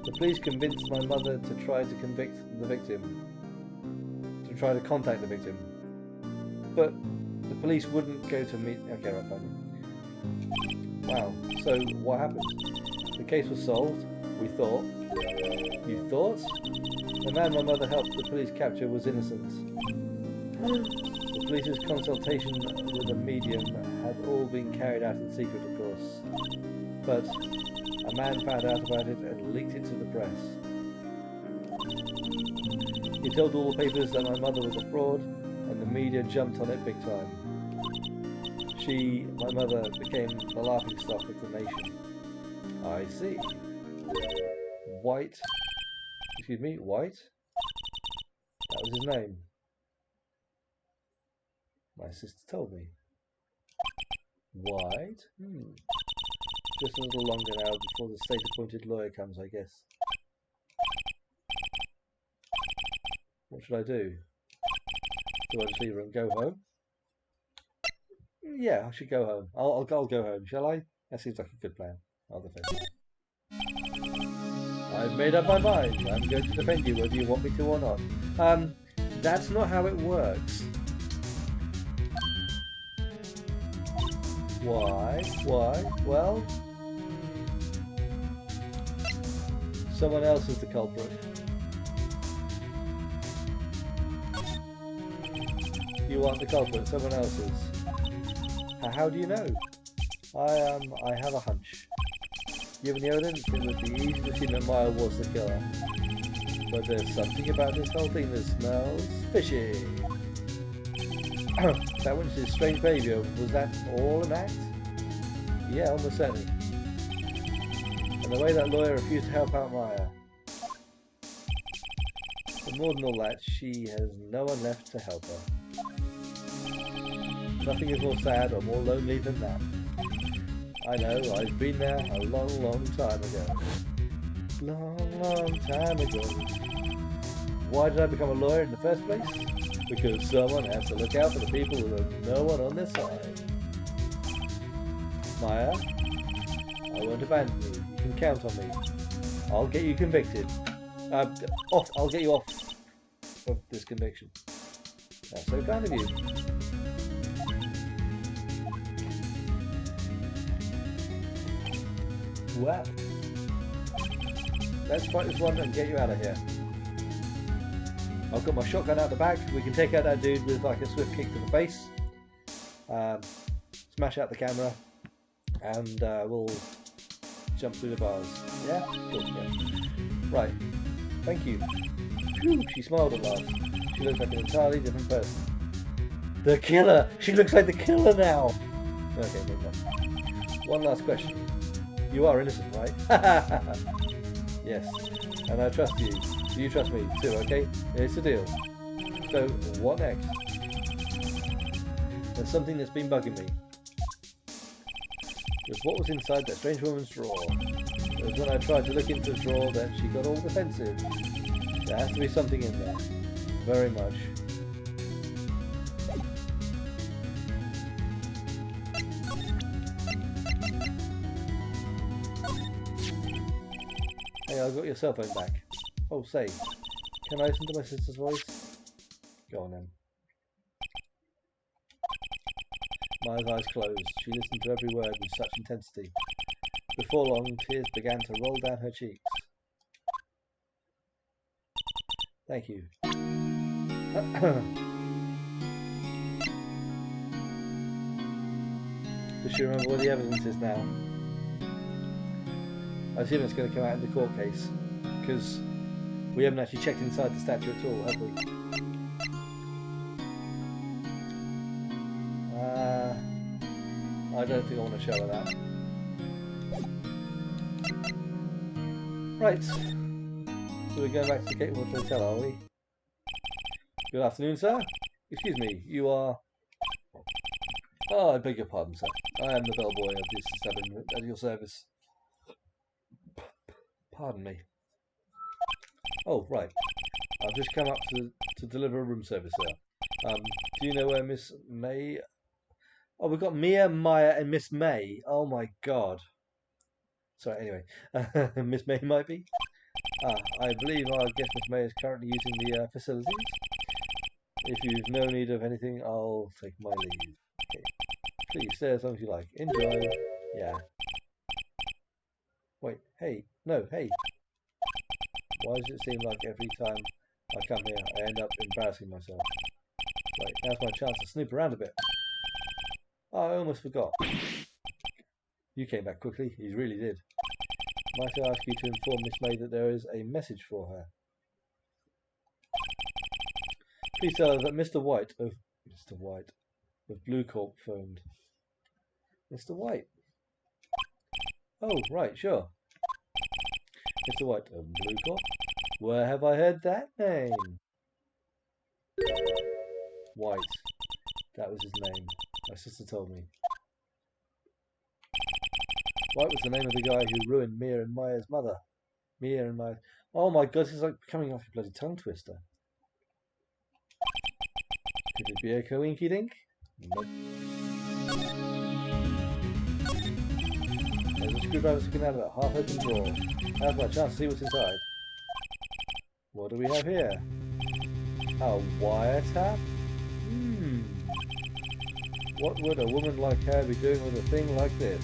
The police convinced my mother to try to convict the victim. To try to contact the victim. But the police wouldn't go to meet... Okay, right, fine. Wow, so what happened? The case was solved, we thought. You thought? The man my mother helped the police capture was innocent. The police's consultation with a medium had all been carried out in secret, of course. But a man found out about it and leaked it to the press. He told all the papers that my mother was a fraud, and the media jumped on it big time. My mother, became the laughingstock of the nation. I see. White. excuse me, White. That was his name. My sister told me. White? Just a little longer now before the state-appointed lawyer comes, I guess. What should I do? Do I just leave her and go home? Yeah, I should go home. I'll go home, shall I? That seems like a good plan. I'll defend you. I've made up my mind. I'm going to defend you whether you want me to or not. That's not how it works. Why? Well, someone else is the culprit. You aren't the culprit, someone else is. How do you know? I have a hunch. Given the evidence, it would be easy to see that Maya was the killer. But there's something about this whole thing that smells fishy. That witness's strange behaviour, was that all an act? Yeah, almost certainly. And the way that lawyer refused to help out Maya. But more than all that, she has no one left to help her. Nothing is more sad or more lonely than that. I know, I've been there a long time ago. Long time ago. Why did I become a lawyer in the first place? Because someone has to look out for the people who have no one on their side. Maya, I won't abandon you. You can count on me. I'll get you convicted. I'll get you off of this conviction. That's so kind of you. Well, let's fight this one and get you out of here. I've got my shotgun out the back. We can take out that dude with like a swift kick to the face. Smash out the camera, and we'll jump through the bars. Yeah? Cool, yeah. Right. Thank you. Whew, she smiled at last. She looks like an entirely different person. The killer! She looks like the killer now! Okay, move on. One last question. You are innocent, right? Yes. And I trust you. Do you trust me too, okay? It's a deal. So, what next? There's something that's been bugging me. It was what was inside that strange woman's drawer. It was when I tried to look into the drawer that she got all defensive. There has to be something in there. Very much. Hey, I got your cell phone back. Oh, say, can I listen to my sister's voice? Go on then. Maya's eyes closed. She listened to every word with such intensity. Before long, tears began to roll down her cheeks. Thank you. Does she remember where the evidence is now? I assume it's going to come out in the court case, because we haven't actually checked inside the statue at all, have we? I don't think I want to show her that. Right. So we're going back to the Gatewood Hotel, are we? Good afternoon, sir. Excuse me, you are... Oh, I beg your pardon, sir. I am the bellboy of this establishment at your service. Pardon me. Oh, right. I've just come up to deliver a room service, sir. Do you know where Miss May... Oh, we've got Mia, Maya, and Miss May. Oh my god. Sorry, anyway. Miss May might be? I believe our guest Miss May is currently using the facilities. If you've no need of anything, I'll take my leave. Okay. Please, stay as long as you like. Enjoy. Yeah. Wait, hey. No, hey. Why does it seem like every time I come here, I end up embarrassing myself? Right, now's my chance to snoop around a bit. Oh, I almost forgot. You came back quickly, you really did. Might I ask you to inform Miss May that there is a message for her? Please tell her that Mr. White of Blue Corp phoned. Mr. White? Oh, right, sure. Mr. White of Blue Corp? Where have I heard that name? White. That was his name. My sister told me. White was the name of the guy who ruined Mia and Maya's mother. Mia and Maya. Oh my god, this is like coming off a bloody tongue twister. Could it be a coinky dink? Nope. There's a screwdriver sticking out of that half open drawer. Now's my chance to see what's inside. What do we have here? A wiretap? What would a woman like her be doing with a thing like this?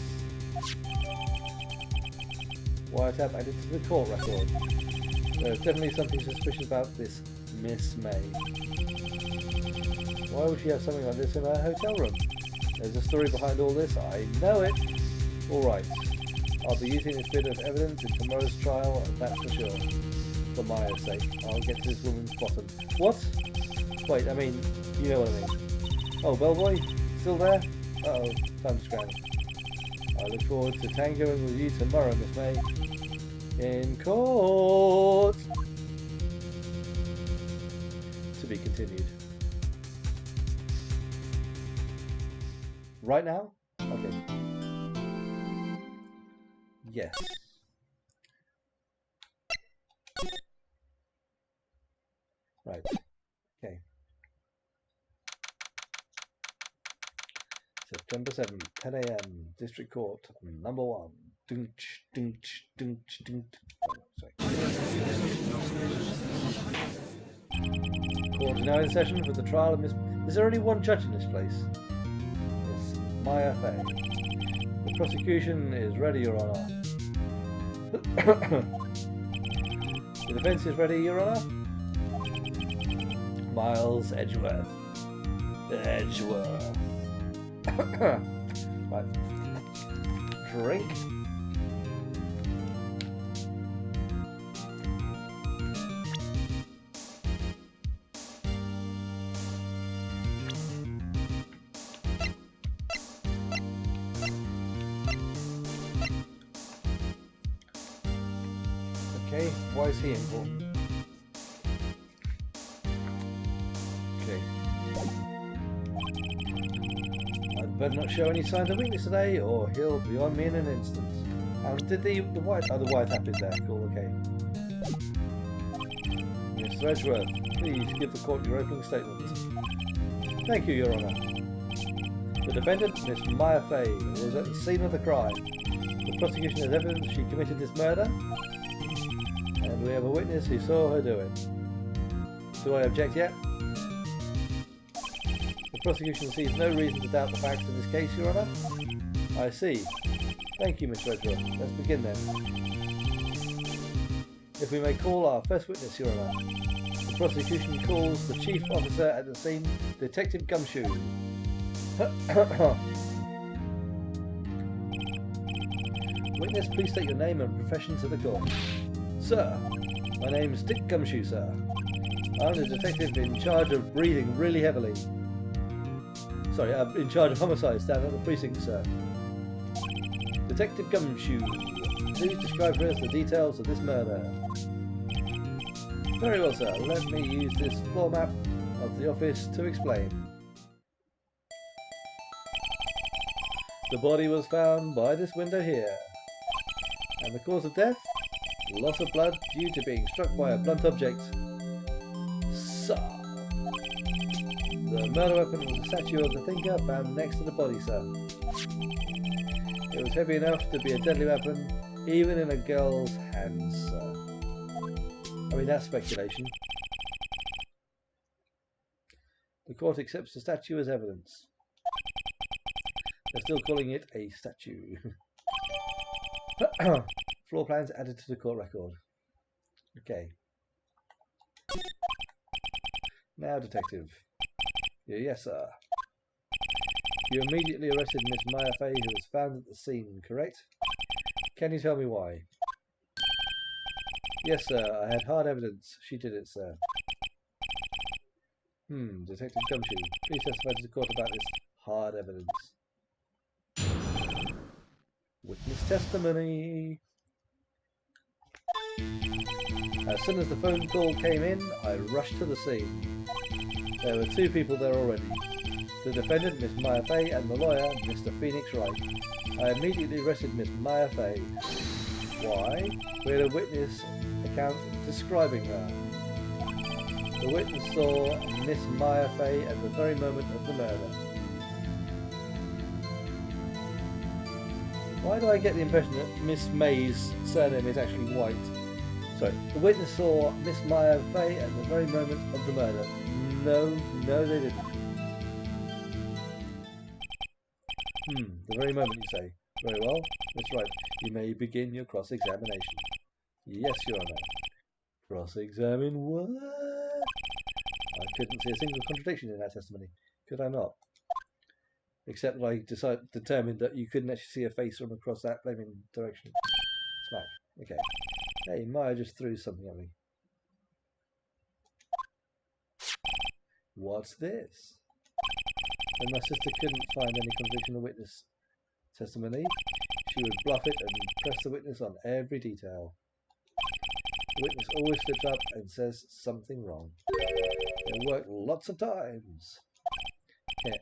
Wiretap added to the court record. There's definitely something suspicious about this Miss May. Why would she have something like this in her hotel room? There's a story behind all this. I know it. Alright. I'll be using this bit of evidence in tomorrow's trial, that's for sure. For Maya's sake. I'll get to this woman's bottom. What? Wait, I mean, you know what I mean. Oh, bellboy? Still there? Uh-oh, time to scram. I look forward to tangoing with you tomorrow, Miss May. In court! To be continued. Right now? Okay. Yes. Right. Okay. September 7th, 10 a.m. District Court, number 1. Dunch, dunch, dunch, dunch. Oh, sorry. Court is now in session for the trial of Miss... Is there only one judge in this place? It's Maya Fay. The prosecution is ready, Your Honor. The defense is ready, Your Honor. Miles Edgeworth. Edgeworth. Right. Drink. Okay, why is he important? Okay. I'd better not show any signs of weakness today, or he'll be on me in an instant. Did the white... Oh, the wiretap is there. Cool, okay. Mr. Edgeworth, please give the court your opening statement. Thank you, Your Honour. The defendant, Miss Maya Fay, was at the scene of the crime. The prosecution has evidence she committed this murder, and we have a witness who saw her do it. Do I object yet? The prosecution sees no reason to doubt the facts in this case, Your Honour. I see. Thank you, Mr. Edgeworth. Let's begin then. If we may call our first witness, Your Honour. The prosecution calls the chief officer at the scene, Detective Gumshoe. Witness, please state your name and profession to the court. Sir, my name is Dick Gumshoe, sir. I'm the detective in charge of breathing really heavily. Sorry, I'm in charge of homicides down at the precinct, sir. Detective Gumshoe, please describe for us the details of this murder. Very well, sir. Let me use this floor map of the office to explain. The body was found by this window here. And the cause of death? Loss of blood due to being struck by a blunt object. Sir. The murder weapon was a statue of the thinker found next to the body, sir. It was heavy enough to be a deadly weapon, even in a girl's hands, sir. I mean, that's speculation. The court accepts the statue as evidence. They're still calling it a statue. Floor plans added to the court record. Okay. Now, detective. Yes, sir. You immediately arrested Miss Maya Fay, who was found at the scene, correct? Can you tell me why? Yes, sir. I had hard evidence. She did it, sir. Detective Gumshoe, please testify to the court about this hard evidence. Witness testimony. As soon as the phone call came in, I rushed to the scene. There were 2 people there already. The defendant, Miss Maya Fey, and the lawyer, Mr. Phoenix Wright. I immediately arrested Miss Maya Fey. Why? We had a witness account describing her. The witness saw Miss Maya Fey at the very moment of the murder. Why do I get the impression that Miss May's surname is actually White? Sorry, the witness saw Miss Maya Fey at the very moment of the murder. No, they didn't. The very moment, you say. Very well, that's right. You may begin your cross-examination. Yes, Your Honour. Cross-examine what? I couldn't see a single contradiction in that testimony, could I not? Except that I determined that you couldn't actually see a face from across that flaming direction. Smack. Okay. Hey, Maya just threw something at me. What's this? When my sister couldn't find any contradiction in the witness testimony, she would bluff it and press the witness on every detail. The witness always slips up and says something wrong. It worked lots of times. Yeah,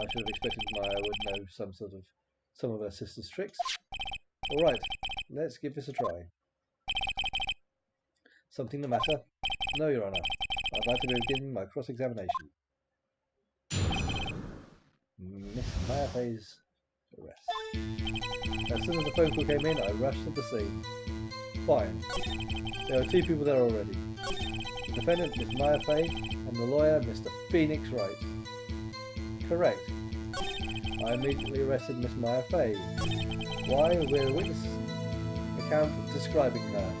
I should have expected Maya would know some of her sister's tricks. All right, let's give this a try. Something the matter? No, Your Honour. I'd like to begin my cross-examination. Miss Maya Fey's arrest. As soon as the phone call came in, I rushed to the scene. Fine. There were 2 people there already. The defendant, Miss Maya Fey, and the lawyer, Mr. Phoenix Wright. Correct. I immediately arrested Miss Maya Fey. Why? We had a witness account describing her.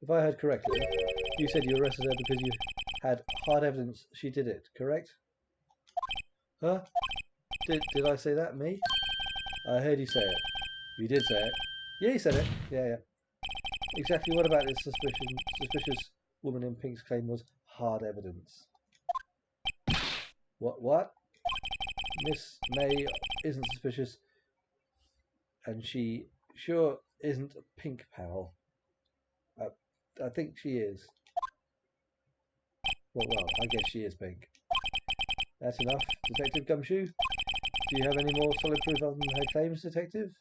If I heard correctly, you said you arrested her because you had hard evidence she did it, correct? Huh? Did I say that? Me? I heard you say it. You did say it. Yeah, you said it. Yeah. Exactly what about this suspicious woman in pink's claim was hard evidence? What? Miss May isn't suspicious, and she sure isn't a pink pal. I think she is. Well, I guess she is pink. That's enough. Detective Gumshoe, do you have any more solid proof other than her claims, Detective?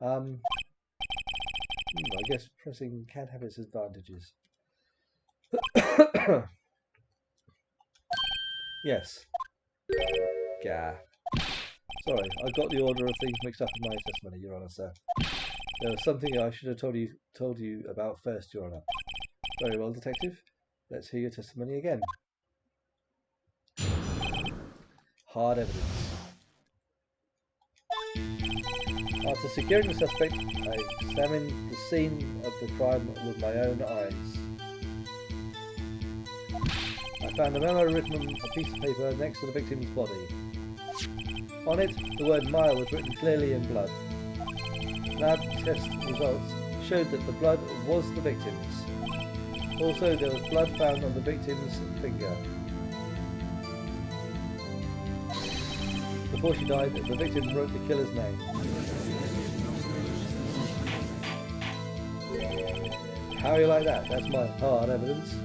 I guess pressing can have its advantages. Yes. Gah. Sorry, I got the order of things mixed up in my testimony, Your Honour, sir. There was something I should have told you about first, Your Honour. Very well, Detective. Let's hear your testimony again. Hard evidence. After securing the suspect, I examined the scene of the crime with my own eyes. I found a memo written on a piece of paper next to the victim's body. On it, the word Maya was written clearly in blood. Lab test results showed that the blood was the victim's. Also, there was blood found on the victim's finger. Before she died, the victim wrote the killer's name. How you like that? That's my hard evidence.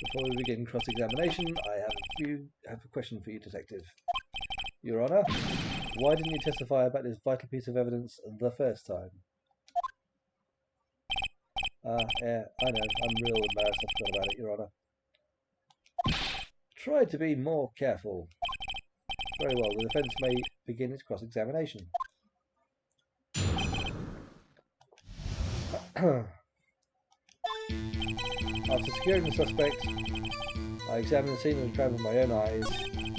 Before we begin cross-examination, I have a question for you, Detective. Your Honour, why didn't you testify about this vital piece of evidence the first time? Yeah, I know, I'm real embarrassed I forgot about it, Your Honour. Try to be more careful. Very well, the defence may begin its cross-examination. After securing the suspect, I examined the scene of the crime with my own eyes.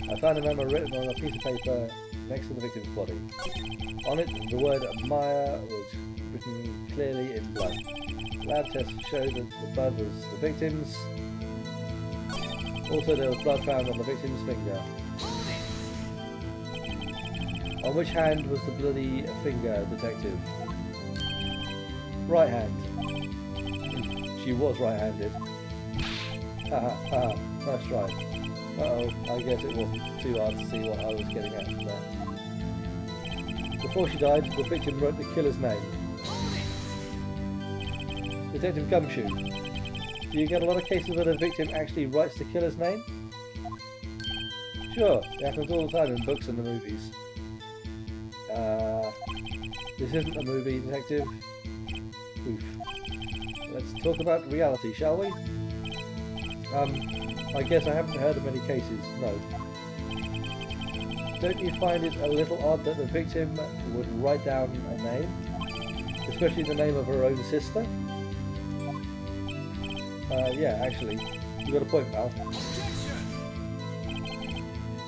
I found a memo written on a piece of paper next to the victim's body. On it, the word Maya was written clearly in blood. Lab tests showed that the blood was the victim's. Also, there was blood found on the victim's finger. On which hand was the bloody finger, Detective? Right hand. She was right-handed. Haha, nice try. Uh-oh, I guess it wasn't too hard to see what I was getting at from there. Before she died, the victim wrote the killer's name. Detective Gumshoe. Do you get a lot of cases where the victim actually writes the killer's name? Sure, it happens all the time in books and the movies. This isn't a movie, Detective. Oof. Let's talk about reality, shall we? I guess I haven't heard of many cases, no. Don't you find it a little odd that the victim would write down a name? Especially the name of her own sister? Yeah, actually. You got a point, pal.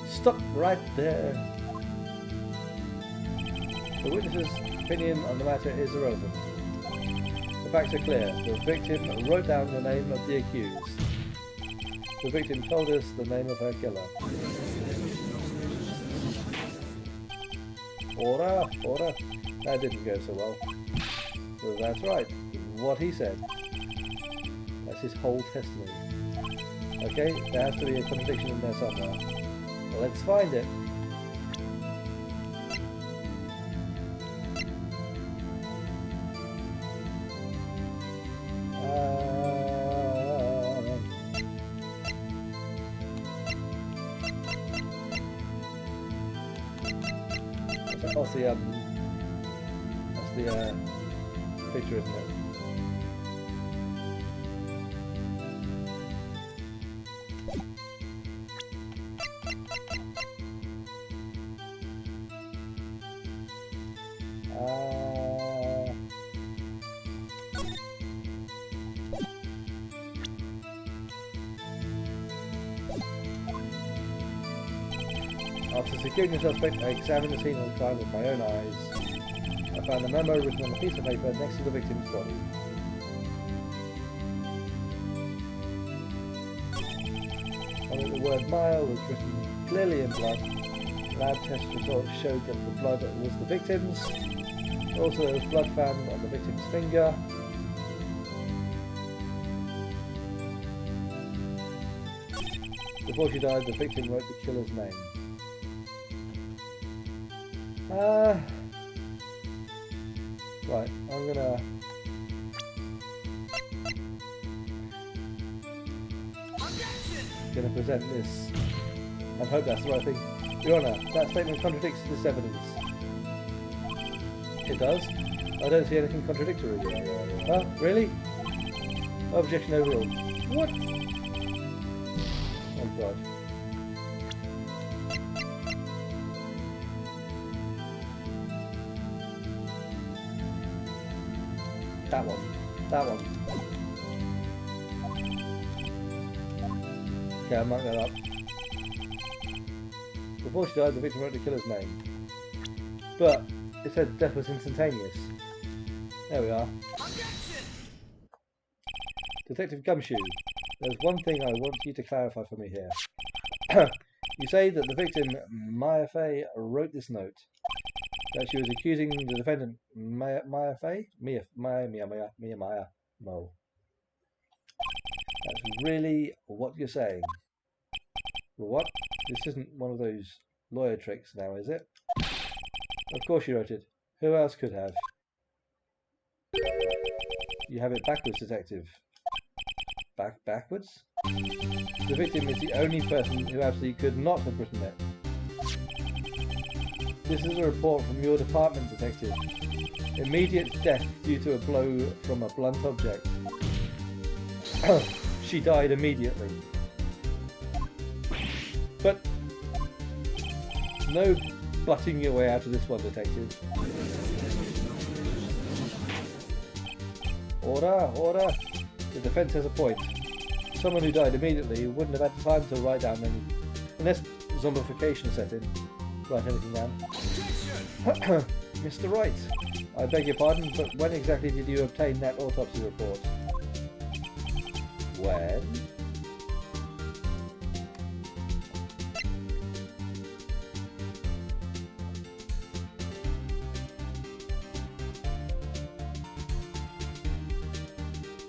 Stop right there. The witness's opinion on the matter is irrelevant. The facts are clear. The victim wrote down the name of the accused. The victim told us the name of her killer. Order, order. That didn't go so well. Well, that's right. What he said. That's his whole testimony. Okay, there has to be a contradiction in there somewhere. Well, let's find it. That's the picture, isn't it? After securing the suspect, I examined the scene of the crime with my own eyes. I found a memo written on a piece of paper next to the victim's body. On it, the word Maya was written clearly in blood. Lab test results showed that the blood was the victim's. Also, there was blood found on the victim's finger. Before she died, the victim wrote the killer's name. Right, I'm gonna present this and hope that's the right thing. Your Honour, that statement contradicts this evidence. It does? I don't see anything contradictory. Huh? Really? Objection overruled. What? Oh God. That one. That one. Okay, I'll mark that up. Before she died, the victim wrote the killer's name. But it said death was instantaneous. There we are. Detective Gumshoe, there's one thing I want you to clarify for me here. You say that the victim, Maya Fey, wrote this note. That she was accusing the defendant, Maya Fey? Mia Maya. No. That's really what you're saying. What? This isn't one of those lawyer tricks now, is it? Of course you wrote it. Who else could have? You have it backwards, Detective. Backwards? The victim is the only person who absolutely could not have written it. This is a report from your department, Detective. Immediate death due to a blow from a blunt object. She died immediately. But no butting your way out of this one, Detective. Order, order. The defense has a point. Someone who died immediately wouldn't have had time to write down any, unless zombification set in. Write anything down. Mr. Wright, I beg your pardon, but when exactly did you obtain that autopsy report? When?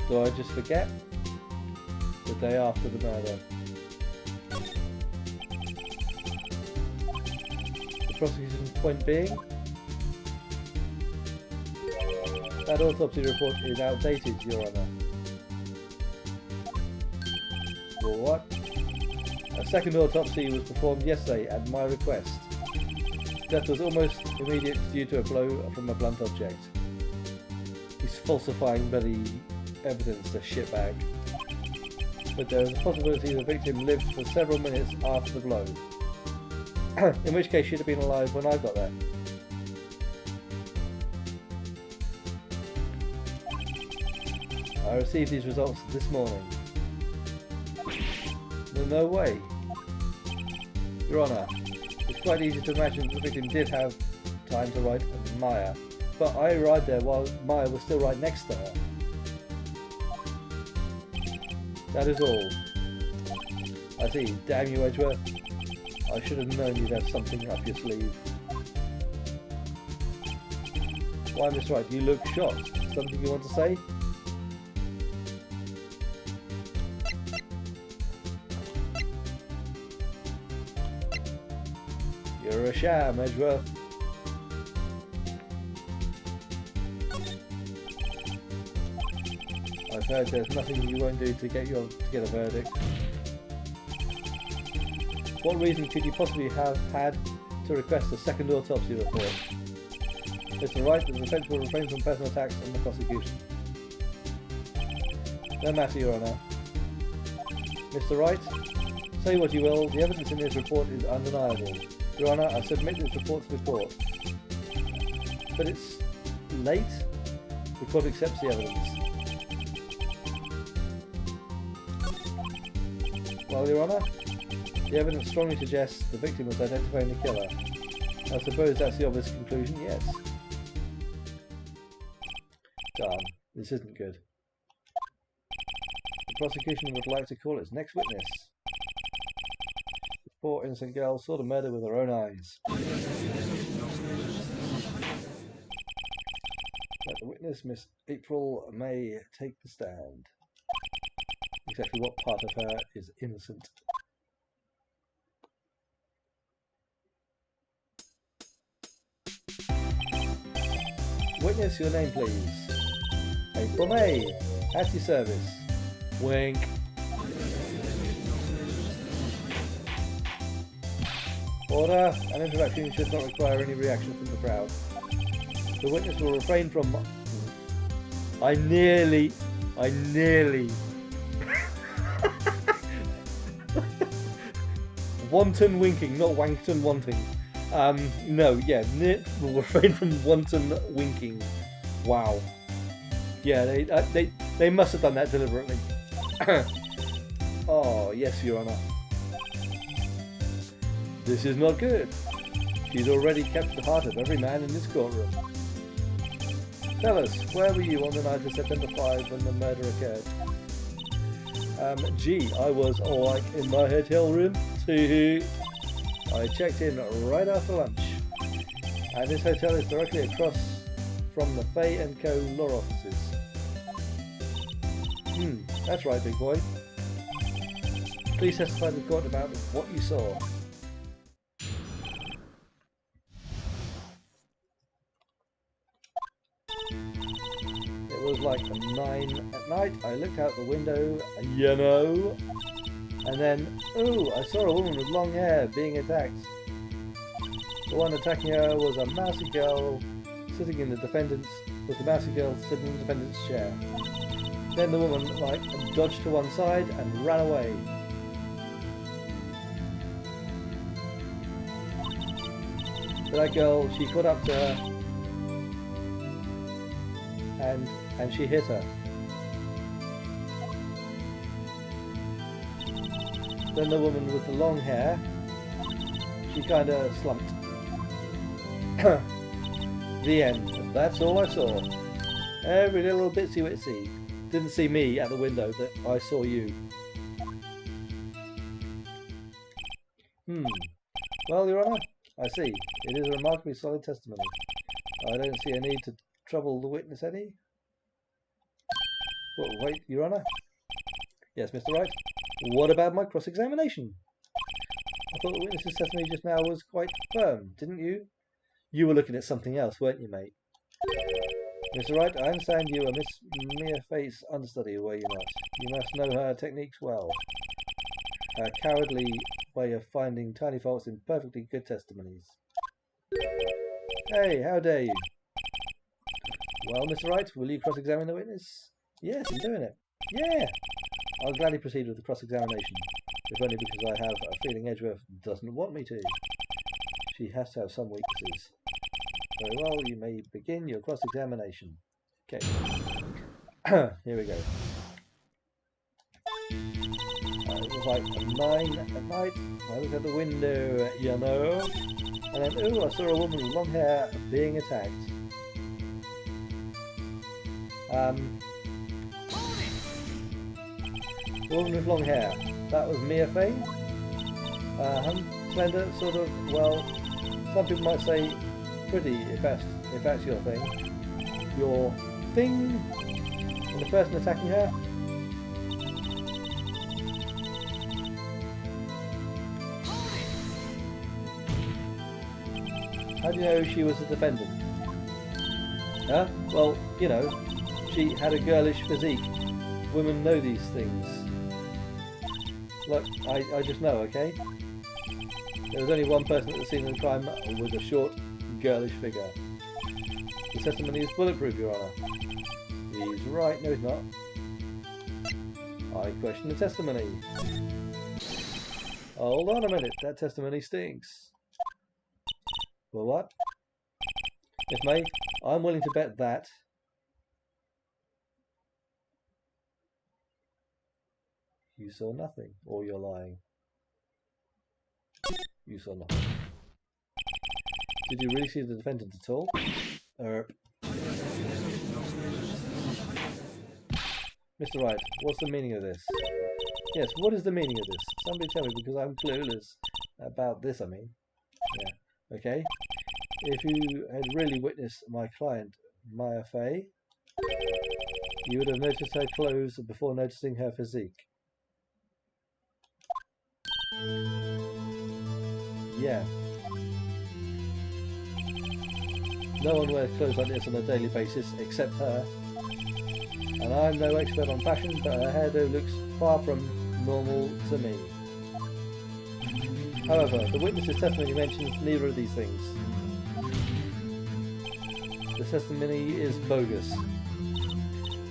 Do I just forget? The day after the murder. prosecution's point being? That autopsy report is outdated, Your Honour. Well, what? A second autopsy was performed yesterday at my request. Death was almost immediate due to a blow from a blunt object. He's falsifying bloody evidence, the shitbag. But there is a possibility the victim lived for several minutes after the blow. In which case she'd have been alive when I got there. I received these results this morning. No way. Your Honour, it's quite easy to imagine that the victim did have time to write Maya, but I arrived there while Maya was still right next to her. That is all. I see. Damn you, Edgeworth. I should have known you'd have something up your sleeve. Why, Miss Wright, you look shocked. Something you want to say? You're a sham, Edgeworth. I've heard there's nothing you won't do to get a verdict. What reason could you possibly have had to request a second autopsy report? Mr. Wright, the defence will refrain from personal attacks on the prosecution. No matter, Your Honour. Mr. Wright, say what you will, the evidence in this report is undeniable. Your Honour, I submit this report to the court. But it's late. The court accepts the evidence. Well, Your Honour, the evidence strongly suggests the victim was identifying the killer. I suppose that's the obvious conclusion, yes. Darn, this isn't good. The prosecution would like to call its next witness. The poor innocent girl saw the murder with her own eyes. Let the witness, Miss April May, take the stand. Exactly what part of her is innocent? Witness, your name please. April May, at your service. Wink. Order. An introduction should not require any reaction from the crowd. The witness will refrain from... I nearly... Wanton winking, not wankton wanting. No, yeah, will refrain from wanton winking. Wow. Yeah, they must have done that deliberately. Oh, yes, Your Honour. This is not good. She's already captured the heart of every man in this courtroom. Tell us, where were you on the night of September 5 when the murder occurred? Gee, I was in my hotel room. I checked in right after lunch. And this hotel is directly across from the Fay & Co. law offices. That's right, big boy. Please testify to the court about what you saw. It was like 9 at night. I looked out the window, you know, and then, ooh, I saw a woman with long hair being attacked. The one attacking her was a mousy girl sitting in the defendant's, chair. Then the woman, dodged to one side and ran away. That girl, she caught up to her and she hit her. Then the woman with the long hair, she kind of slumped. The end. That's all I saw. Every little bitsy witsy. Didn't see me at the window, but I saw you. Well, Your Honour, I see. It is a remarkably solid testimony. I don't see a need to trouble the witness any. Well, wait, Your Honour. Yes, Mr. Wright. What about my cross-examination? I thought the witness's testimony just now was quite firm, didn't you? You were looking at something else, weren't you, mate? Mr. Wright, I understand you are Miss Mia Faye's understudy, were you not? You must know her techniques well. Her cowardly way of finding tiny faults in perfectly good testimonies. Hey, how dare you? Well, Mr. Wright, will you cross-examine the witness? Yes, I'm doing it. Yeah! I'll gladly proceed with the cross-examination, if only because I have a feeling Edgeworth doesn't want me to. She has to have some weaknesses. Very well, you may begin your cross-examination. Okay. Here we go. It was like 9 at night. I looked at the window, you know. And then, ooh, I saw a woman with long hair being attacked. The woman with long hair. That was Mia Faye. Slender, sort of, well, some people might say pretty, if that's your thing. Your thing? And the person attacking her? How do you know she was a defendant? Huh? Well, you know, she had a girlish physique. Women know these things. Look, I just know, okay? There was only one person at the scene of the crime with a short, girlish figure. The testimony is bulletproof, Your Honour. He's right. No, he's not. I question the testimony. Hold on a minute. That testimony stinks. Well, what? Miss May, I'm willing to bet that you saw nothing, or you're lying. You saw nothing. Did you really see the defendant at all? Mr. Wright, what's the meaning of this? Yes, what is the meaning of this? Somebody tell me, because I'm clueless about this, I mean. Yeah, okay. If you had really witnessed my client, Mia Faye, you would have noticed her clothes before noticing her physique. Yeah. No one wears clothes like this on a daily basis except her. And I'm no expert on fashion, but her hairdo looks far from normal to me. However, the witness's testimony mentions neither of these things. The testimony is bogus.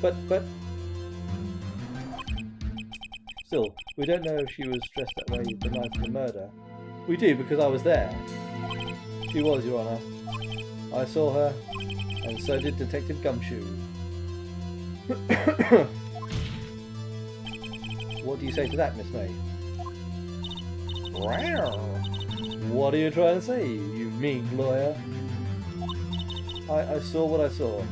But still, we don't know if she was dressed that way the night of the murder. We do, because I was there. She was, Your Honour. I saw her, and so did Detective Gumshoe. What do you say to that, Miss May? What are you trying to say, you mean lawyer? I saw what I saw.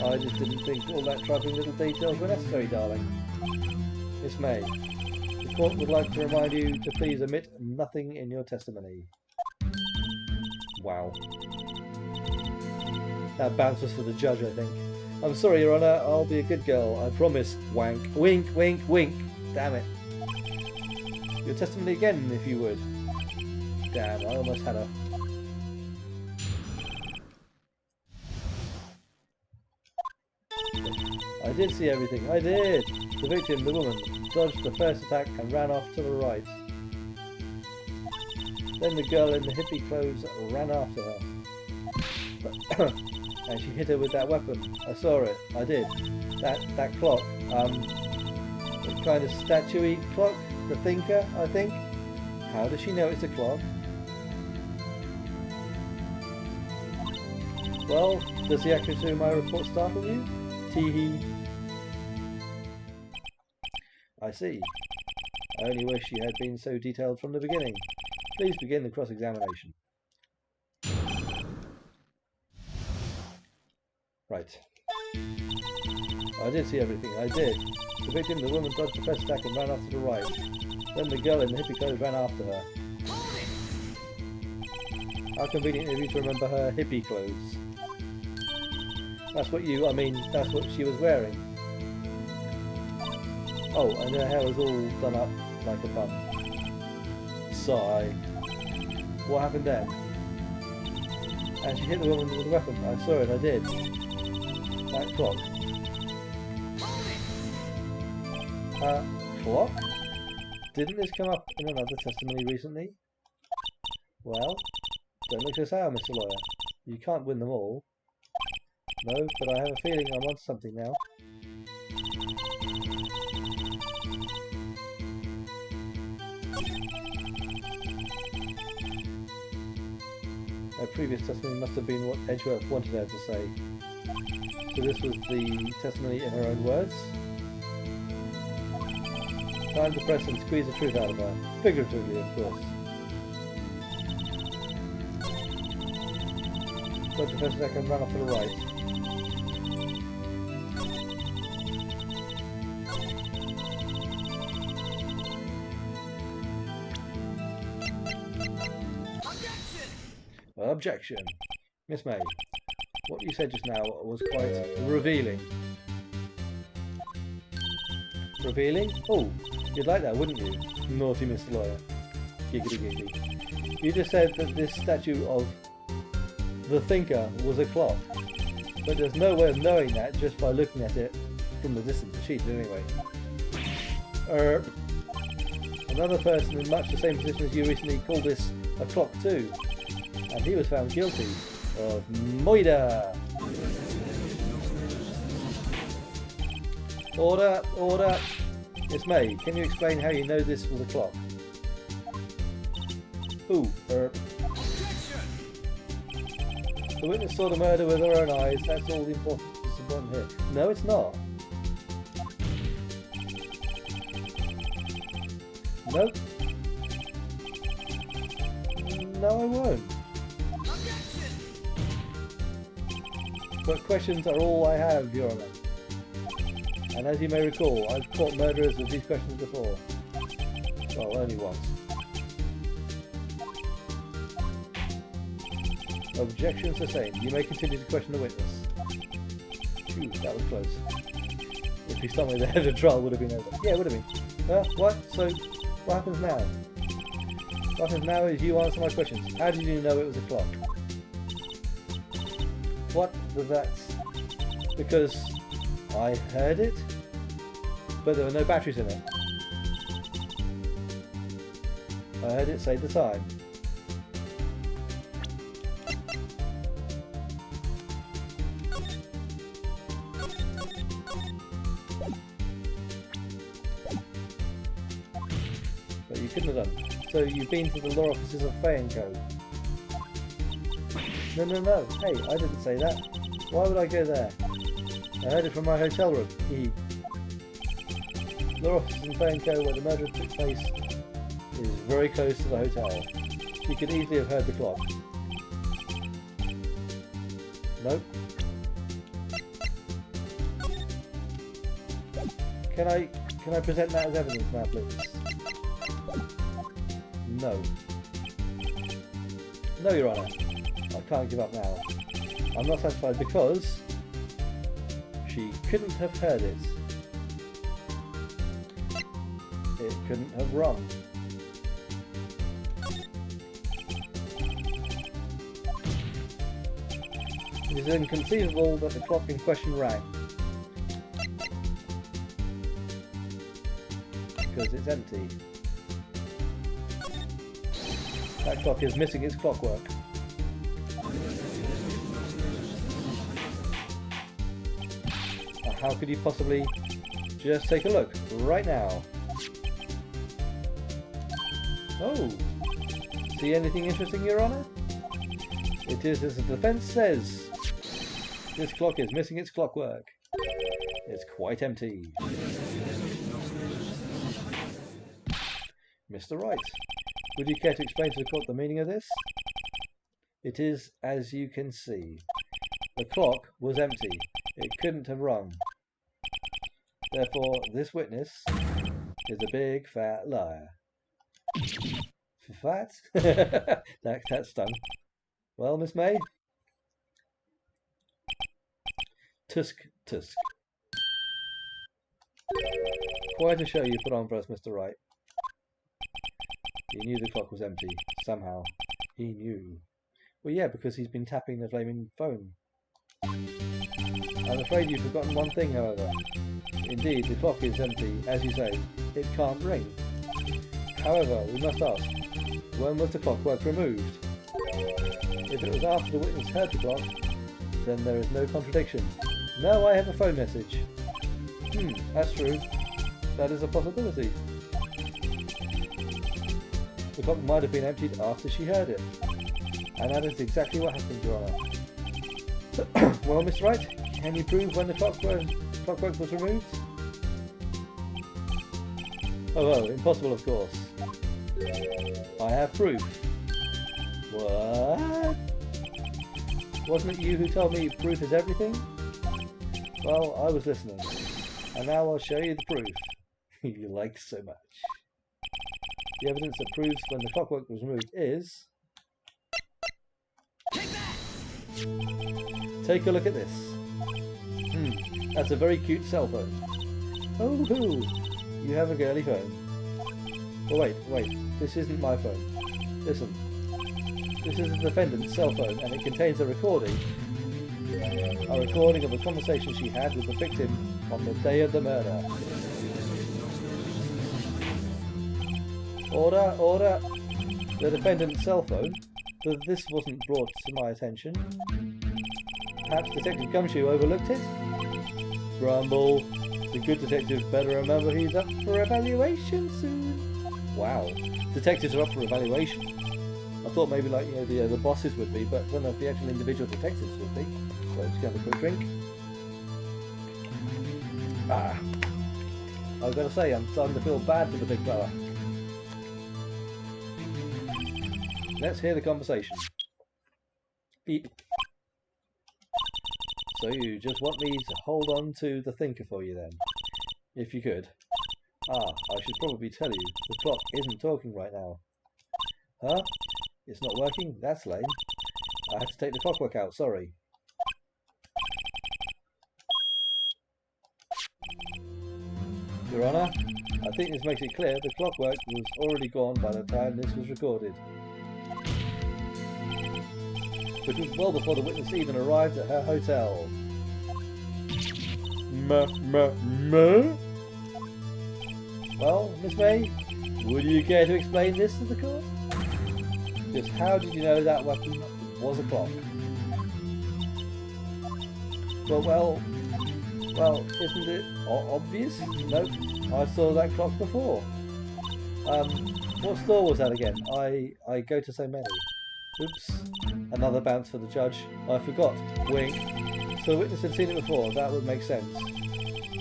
I just didn't think all that trifling little details were necessary, darling. Miss May, the court would like to remind you to please omit nothing in your testimony. Wow. That bounce was for the judge, I think. I'm sorry, Your Honour, I'll be a good girl, I promise. Wank. Wink, wink, wink. Damn it. Your testimony again, if you would. Damn, I almost had her. I did see everything, I did! The victim, the woman, dodged the first attack and ran off to the right. Then the girl in the hippie clothes ran after her. And she hit her with that weapon. I saw it, I did. That clock, the kind of statue-y clock, the thinker, I think. How does she know it's a clock? Well, does the accuracy of my report startle you? Tee-hee. I see. I only wish you had been so detailed from the beginning. Please begin the cross-examination. Right. I did see everything, I did. The victim, the woman, dodged the first attack and ran off to the right. Then the girl in the hippie clothes ran after her. How convenient of you to remember her hippie clothes. That's what that's what she was wearing. Oh, and her hair was all done up like a bun. Sigh. What happened then? And she hit the woman with a weapon. I saw it, I did. That clock. Clock? Didn't this come up in another testimony recently? Well, don't look so sour, Mr. Lawyer. You can't win them all. No, but I have a feeling I'm onto something now. Her previous testimony must have been what Edgeworth wanted her to say. So this was the testimony in her own words. Time to press and squeeze the truth out of her. Figuratively, of course. So Professor Decker ran off to the right. Objection! Miss May, what you said just now was quite revealing. Revealing? Oh, you'd like that, wouldn't you? Naughty Mr. Lawyer. Giggity giggity. You just said that this statue of the Thinker was a clock. But there's no way of knowing that just by looking at it from the distance. She did anyway. Another person in much the same position as you recently called this a clock too. And he was found guilty of murder. Order, order. Miss May, can you explain how you know this was a clock? Who? The witness saw the murder with her own eyes. That's all the important here. No, it's not. Nope. No, I won't. But questions are all I have, Your Honour. And as you may recall, I've caught murderers with these questions before. Well, only once. Objection sustained. You may continue to question the witness. Phew, that was close. If he stopped me there, the trial would have been over. Yeah, it would have been. What? So, what happens now? What happens now is you answer my questions. How did you know it was a clock? What? That's because I heard it, but there were no batteries in it. I heard it say the time. But you couldn't have done. So you've been to the law offices of Fay & Co. No. Hey, I didn't say that. Why would I go there? I heard it from my hotel room. Law offices in Fay & Co. where the murder took place is very close to the hotel. You could easily have heard the clock. Nope. Can I present that as evidence now, please? No. No, Your Honour. I can't give up now. I'm not satisfied because she couldn't have heard it. It couldn't have rung. It is inconceivable that the clock in question rang. Because it's empty. That clock is missing its clockwork. How could you possibly just take a look right now? Oh, see anything interesting, Your Honour? It is as the defence says. This clock is missing its clockwork. It's quite empty. Mr. Wright, would you care to explain to the court the meaning of this? It is as you can see. The clock was empty. It couldn't have rung. Therefore, this witness is a big fat liar. Fat? that stung. Well, Miss May? Tusk. Quite a show you put on for us, Mr. Wright. He knew the clock was empty. Somehow. He knew. Well, yeah, because he's been tapping the flaming phone. I'm afraid you've forgotten one thing, however. Indeed, the clock is empty. As you say, it can't ring. However, we must ask, when was the clockwork removed? If it was after the witness heard the clock, then there is no contradiction. Now I have a phone message. That's true. That is a possibility. The clock might have been emptied after she heard it. And that is exactly what happened, Your Honour. Well, Mr. Wright, can you prove when the clockwork was removed? Oh, impossible, of course. I have proof. What? Wasn't it you who told me proof is everything? Well, I was listening. And now I'll show you the proof you like so much. The evidence that proves when the clockwork was removed is... Take a look at this. That's a very cute cell phone. Oh, hoo! You have a girly phone. Oh, wait. This isn't my phone. Listen. This is the defendant's cell phone, and it contains a recording of a conversation she had with the victim on the day of the murder. Order! The defendant's cell phone? This wasn't brought to my attention. Perhaps Detective Gumshoe overlooked it? Grumble. The good detective better remember he's up for evaluation soon. Wow. Detectives are up for evaluation. I thought maybe like, the bosses would be, but I don't know if the actual individual detectives would be. So just have a quick drink. I've got to say, I'm starting to feel bad for the big fella. Let's hear the conversation. Beep. So you just want me to hold on to the thinker for you then? If you could. I should probably tell you, the clock isn't talking right now. Huh? It's not working? That's lame. I had to take the clockwork out, sorry. Your Honour, I think this makes it clear the clockwork was already gone by the time this was recorded. Which was well before the witness even arrived at her hotel. Well, Miss May, would you care to explain this to the court? Just how did you know that weapon was a clock? Well, isn't it obvious? Nope, I saw that clock before. What store was that again? I go to so many. Oops, another bounce for the judge. I forgot. Wink. So the witness had seen it before, that would make sense.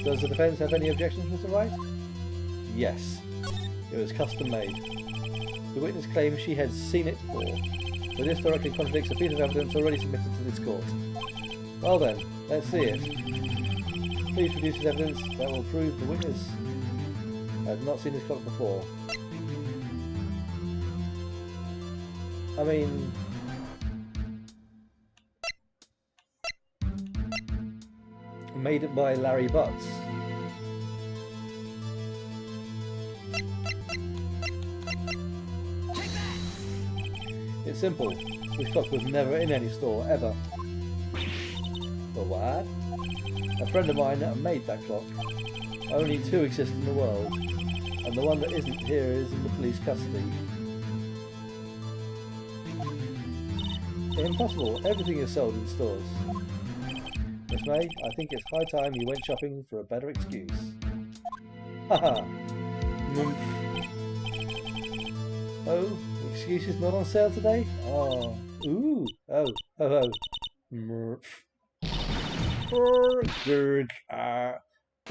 Does the defence have any objections, Mr. Wright? Yes. It was custom made. The witness claims she had seen it before, but this directly contradicts a piece of evidence already submitted to this court. Well then, let's see it. Please produce this evidence that will prove the witness had not seen this clock before. I mean... made it by Larry Butts. It's simple. This clock was never in any store, ever. But what? A friend of mine made that clock. Only two exist in the world, and the one that isn't here is in the police custody. Impossible. Everything is sold in stores. Miss May, I think it's high time you went shopping for a better excuse. Haha. Oh, the excuse is not on sale today? Oh. Ooh. Oh. Oh.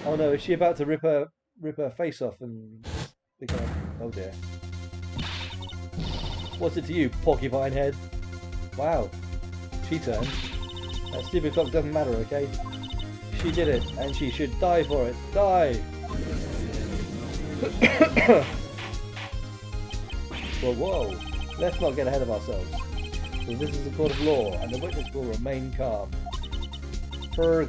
Oh no, is she about to rip her face off and become... Oh dear. What's it to you, porcupine head? Wow. She turned. That stupid clock doesn't matter, okay? She did it, and she should die for it. Die! Well, whoa. Let's not get ahead of ourselves. So this is a court of law, and the witness will remain calm. Oh.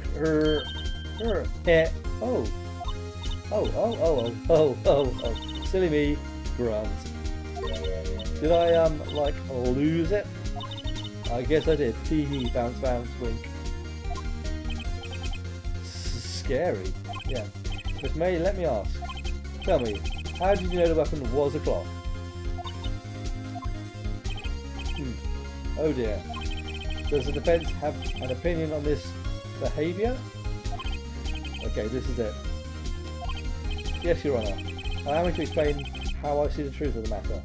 Oh. Silly me. Grunt. Did I like lose it? I guess I did. Tee hee, bounce bounce, wink. Scary. Yeah. Miss May, let me ask. Tell me, how did you know the weapon was a clock? Oh dear. Does the defense have an opinion on this behaviour? Okay, this is it. Yes, Your Honour. Allow me to explain how I see the truth of the matter.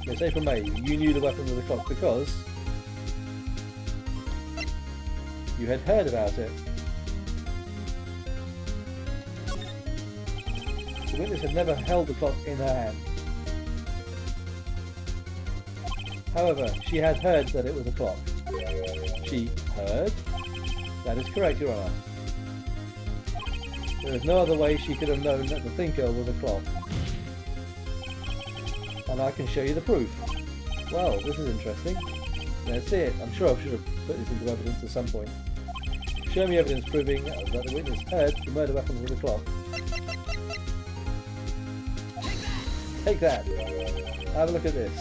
Miss April May, you knew the weapon was a clock because you had heard about it. The witness had never held the clock in her hand. However, she had heard that it was a clock. She heard? That is correct, Your Honour. There is no other way she could have known that the thinker was a clock. And I can show you the proof. Well, this is interesting. Let's see it. I'm sure I should have put this into evidence at some point. Show me evidence proving that the witness heard the murder weapon was a clock. Take that. Have a look at this.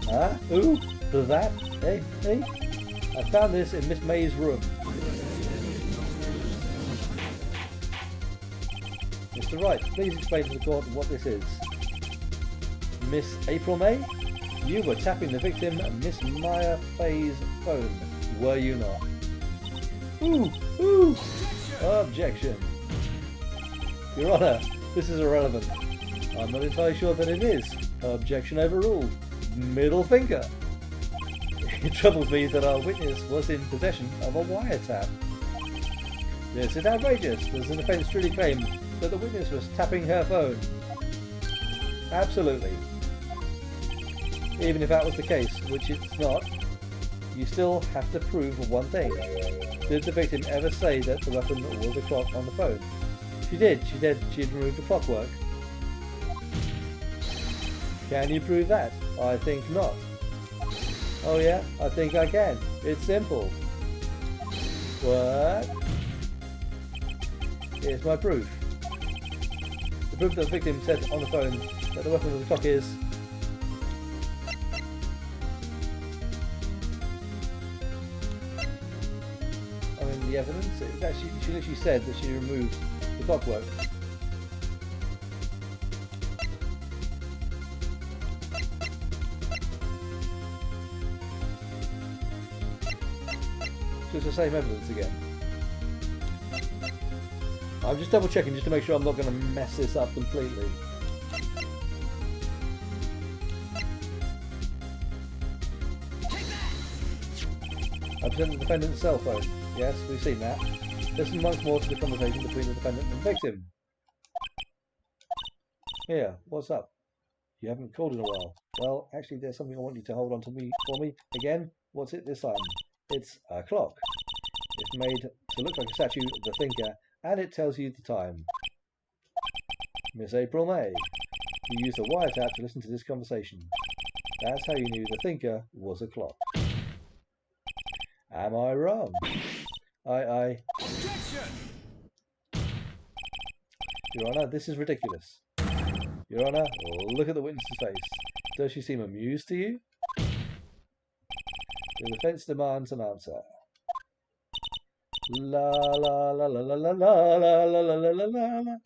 Huh? Who? That? Hey? Hey? I found this in Miss May's room. Mr. Wright, please explain to the court what this is. Miss April May, you were tapping the victim, Miss Maya Fay's phone, were you not? Ooh! Ooh! Objection! Your Honour, this is irrelevant. I'm not entirely sure that it is. Objection overruled. Middle finger. It troubles me that our witness was in possession of a wiretap. This is outrageous. Does the defence truly claim that the witness was tapping her phone? Absolutely. Even if that was the case, which it's not, you still have to prove one thing. Did the victim ever say that the weapon was a clock on the phone? She did. She said she had removed the clockwork. Can you prove that? I think not. Oh yeah? I think I can. It's simple. What? Here's my proof. The proof that the victim said on the phone that the weapon of the clock is... I mean, the evidence? It's actually, she literally said that she removed the clockwork. So it's the same evidence again. I'm just double checking just to make sure I'm not going to mess this up completely. I present the defendant's cell phone. Yes, we've seen that. Listen once more to the conversation between the defendant and victim. Here, what's up? You haven't called in a while. Well, actually there's something I want you to hold on to for me. Again, what's it this time? It's a clock. It's made to look like a statue of the thinker, and it tells you the time. Miss April May, you used a wiretap to listen to this conversation. That's how you knew the thinker was a clock. Am I wrong? I... Objection! Your Honour, this is ridiculous. Your Honour, look at the witness's face. Does she seem amused to you? The defence demands an answer. La la la la la la la la la la la la la.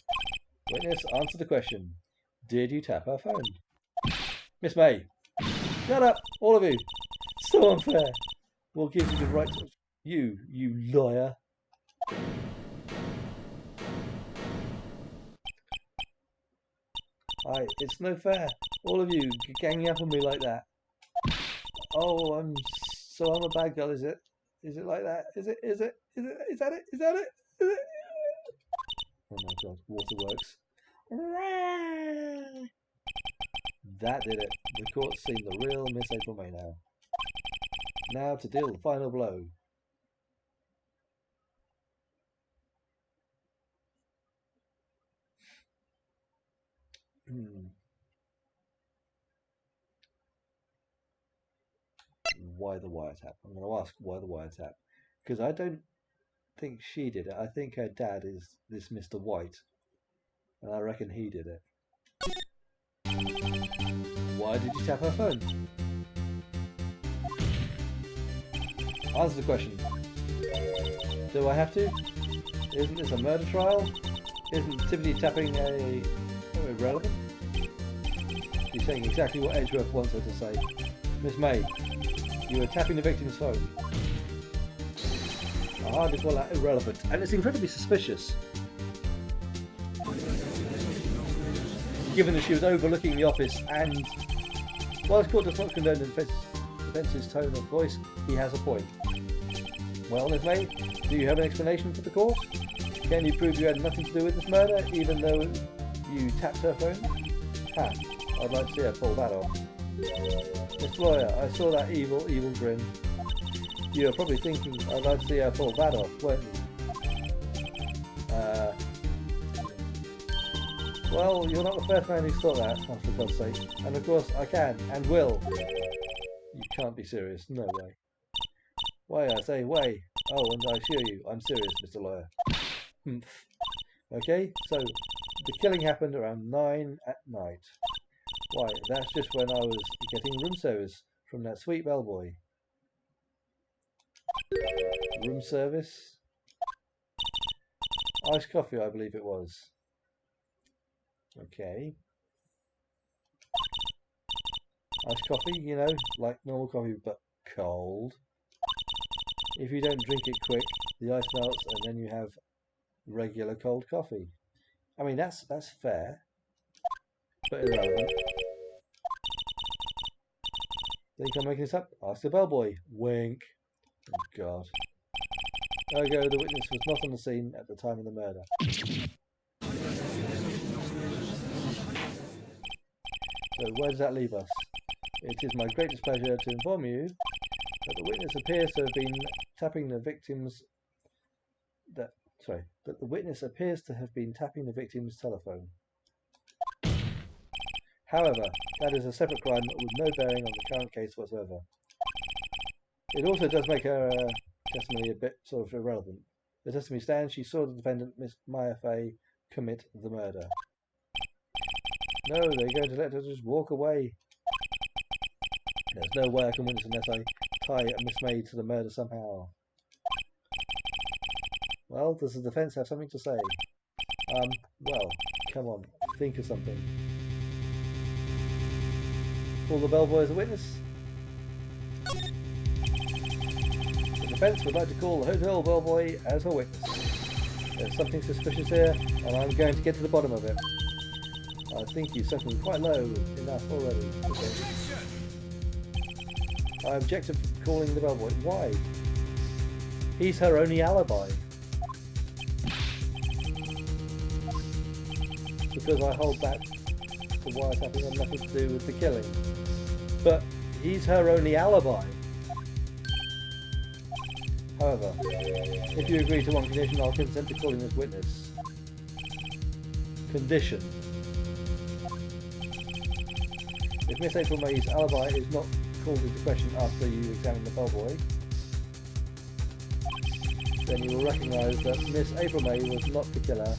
Witness, answer the question. Did you tap her phone? Miss May. Shut up, all of you. So unfair. What gives you the right to... You liar. It's no fair. All of you ganging up on me like that. Oh, I'm a bad girl, is it? Is it like that? Is that it? Is that it? Is it? Oh my god, waterworks. That did it. The court's seen the real Miss April May now. Now to deal the final blow. Why the wiretap? I'm going to ask why the wiretap. Because I don't think she did it. I think her dad is this Mr. White. And I reckon he did it. Why did you tap her phone? Answer the question. Do I have to? Isn't this a murder trial? Isn't Tiffany tapping irrelevant? She's saying exactly what Edgeworth wants her to say. Miss May, you were tapping the victim's phone. I hardly call that irrelevant, and it's incredibly suspicious. Given that she was overlooking the office and, whilst court does not condone the defence's tone of voice, he has a point. Well, Miss May, do you have an explanation for the court? Can you prove you had nothing to do with this murder, even though you tapped her phone? Ha, I'd like to see her pull that off. Mr. Lawyer, I saw that evil grin. You were probably thinking, I'd like to see her pull that off, weren't you? Well, you're not the first man who's thought that, oh, for God's sake. And of course, I can, and will. You can't be serious, no way. Why, I say, way. Oh, and I assure you, I'm serious, Mr. Lawyer. Okay, so, the killing happened around 9 at night. Why, that's just when I was getting room service from that sweet bellboy. Room service? Iced coffee, I believe it was. Okay. Iced coffee, you know, like normal coffee, but cold. If you don't drink it quick, the ice melts and then you have regular cold coffee. I mean, that's fair, but irrelevant. Think I'm making this up? Ask the bellboy. Wink. Oh, God. Ergo, the witness was not on the scene at the time of the murder. So where does that leave us? It is my greatest pleasure to inform you that the witness appears to have been tapping the victim's telephone. However, that is a separate crime with no bearing on the current case whatsoever. It also does make her testimony a bit sort of irrelevant. The testimony stands, she saw the defendant, Miss Maya Fay, commit the murder. No, they're going to let her just walk away. There's no way I can witness unless I tie Miss May to the murder somehow. Well, does the defence have something to say? Well, come on, think of something. Call the bellboy as a witness? The defence would like to call the hotel bellboy as a witness. There's something suspicious here, and I'm going to get to the bottom of it. I think you've sunk him quite low enough already. Okay. I object to calling the bellboy. Why? He's her only alibi. Because I hold back the wiretapping had nothing to do with the killing. But he's her only alibi. However, if you agree to one condition, I'll consent to calling this witness. Condition. If Miss April May's alibi is not called into question after you examine the bellboy, then you will recognise that Miss April May was not the killer,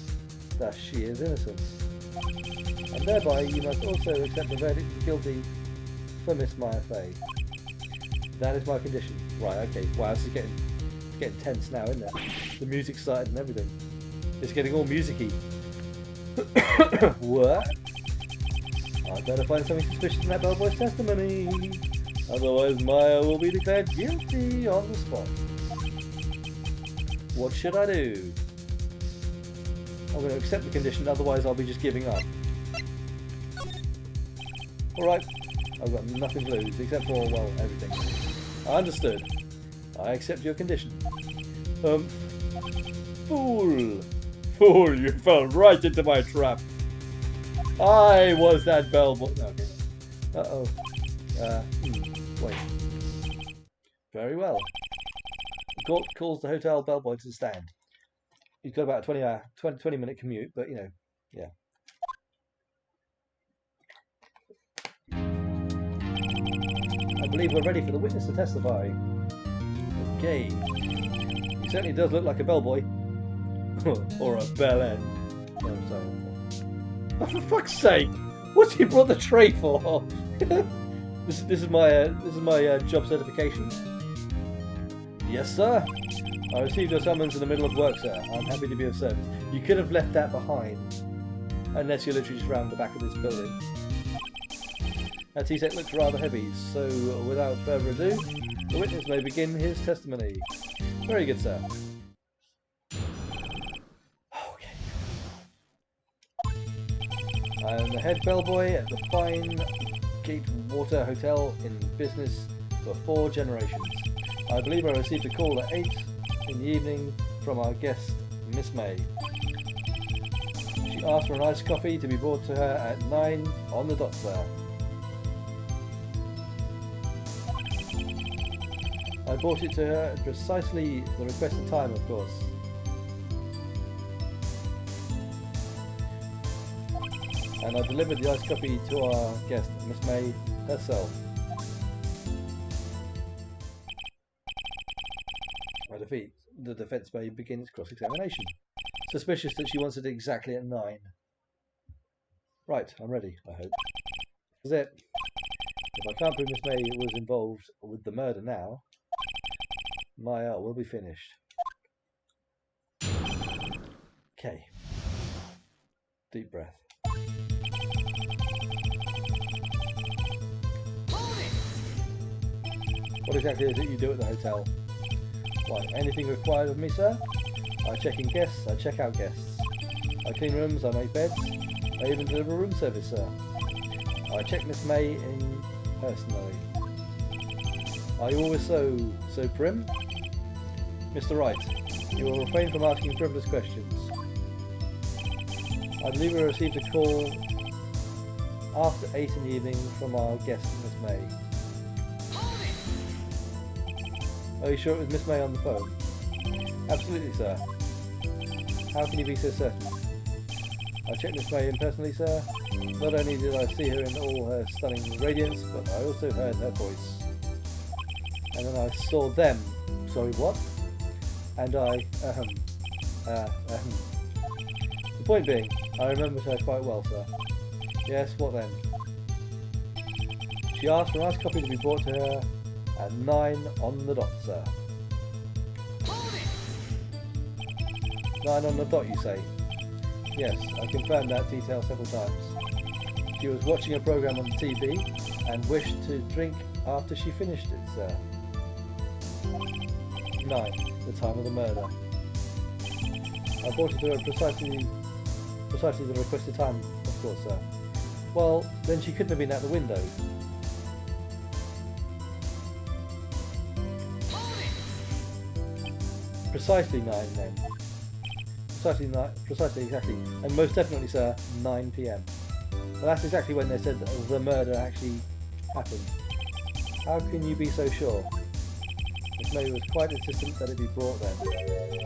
thus she is innocent. And thereby you must also accept the verdict of guilty for Miss Maya Fay. That is my condition. Right, okay. Wow, this is getting tense now, isn't it? The music started and everything. It's getting all music-y. What? I'd better find something suspicious in that bellboy's testimony. Otherwise Maya will be declared guilty on the spot. What should I do? I'm going to accept the condition, otherwise I'll be just giving up. Alright, I've got nothing to lose, except for, well, everything. Understood. I accept your condition. Fool! Fool, you fell right into my trap. I was that bellboy. Okay. Uh-oh. Wait. Very well. The court calls the hotel bellboy to the stand. He's got about a 20-minute commute, but, you know, yeah. I believe we're ready for the witness to testify. Okay. He certainly does look like a bellboy. Or a bell end. No, sorry. Oh, for fuck's sake! What's he brought the tray for? this is my job certification. Yes, sir. I received your summons in the middle of work, sir. I'm happy to be of service. You could have left that behind, unless you're literally just around the back of this building. That tea set looks rather heavy, so without further ado, the witness may begin his testimony. Very good, sir. Okay. I am the head bellboy at the Fine Gatewater Hotel in business for 4 generations. I believe I received a call at 8 in the evening from our guest, Miss May. She asked for an iced coffee to be brought to her at 9 on the dot, sir. I brought it to her at precisely the requested time, of course. And I delivered the iced coffee to our guest, Miss May herself. By defeat, the defence may begin its cross-examination. Suspicious that she wants it exactly at 9. Right, I'm ready, I hope. This is it. If I can't prove Miss May was involved with the murder now, my art will be finished. Okay. Deep breath. What exactly is it you do at the hotel? Why, anything required of me, sir? I check in guests, I check out guests. I clean rooms, I make beds, I even deliver room service, sir. I check Miss May in personally. Are you always so prim? Mr. Wright, you will refrain from asking frivolous questions. I believe we received a call after 8 in the evening from our guest, Miss May. Are you sure it was Miss May on the phone? Absolutely, sir. How can you be so certain? I checked Miss May in personally, sir. Not only did I see her in all her stunning radiance, but I also heard her voice. And then I saw them. Sorry, what? And I, The point being, I remembered her quite well, sir. Yes, what then? She asked for an iced coffee to be brought to her at 9 on the dot, sir. 9 on the dot, you say? Yes, I confirmed that detail several times. She was watching a program on the TV and wished to drink after she finished it, sir. 9, the time of the murder. I brought it to her precisely the requested time, of course, sir. Well, then she couldn't have been at the window. Precisely 9 then. Precisely, exactly. And most definitely, sir, 9 PM. Well, that's exactly when they said that the murder actually happened. How can you be so sure? Miss May was quite insistent that it be brought then.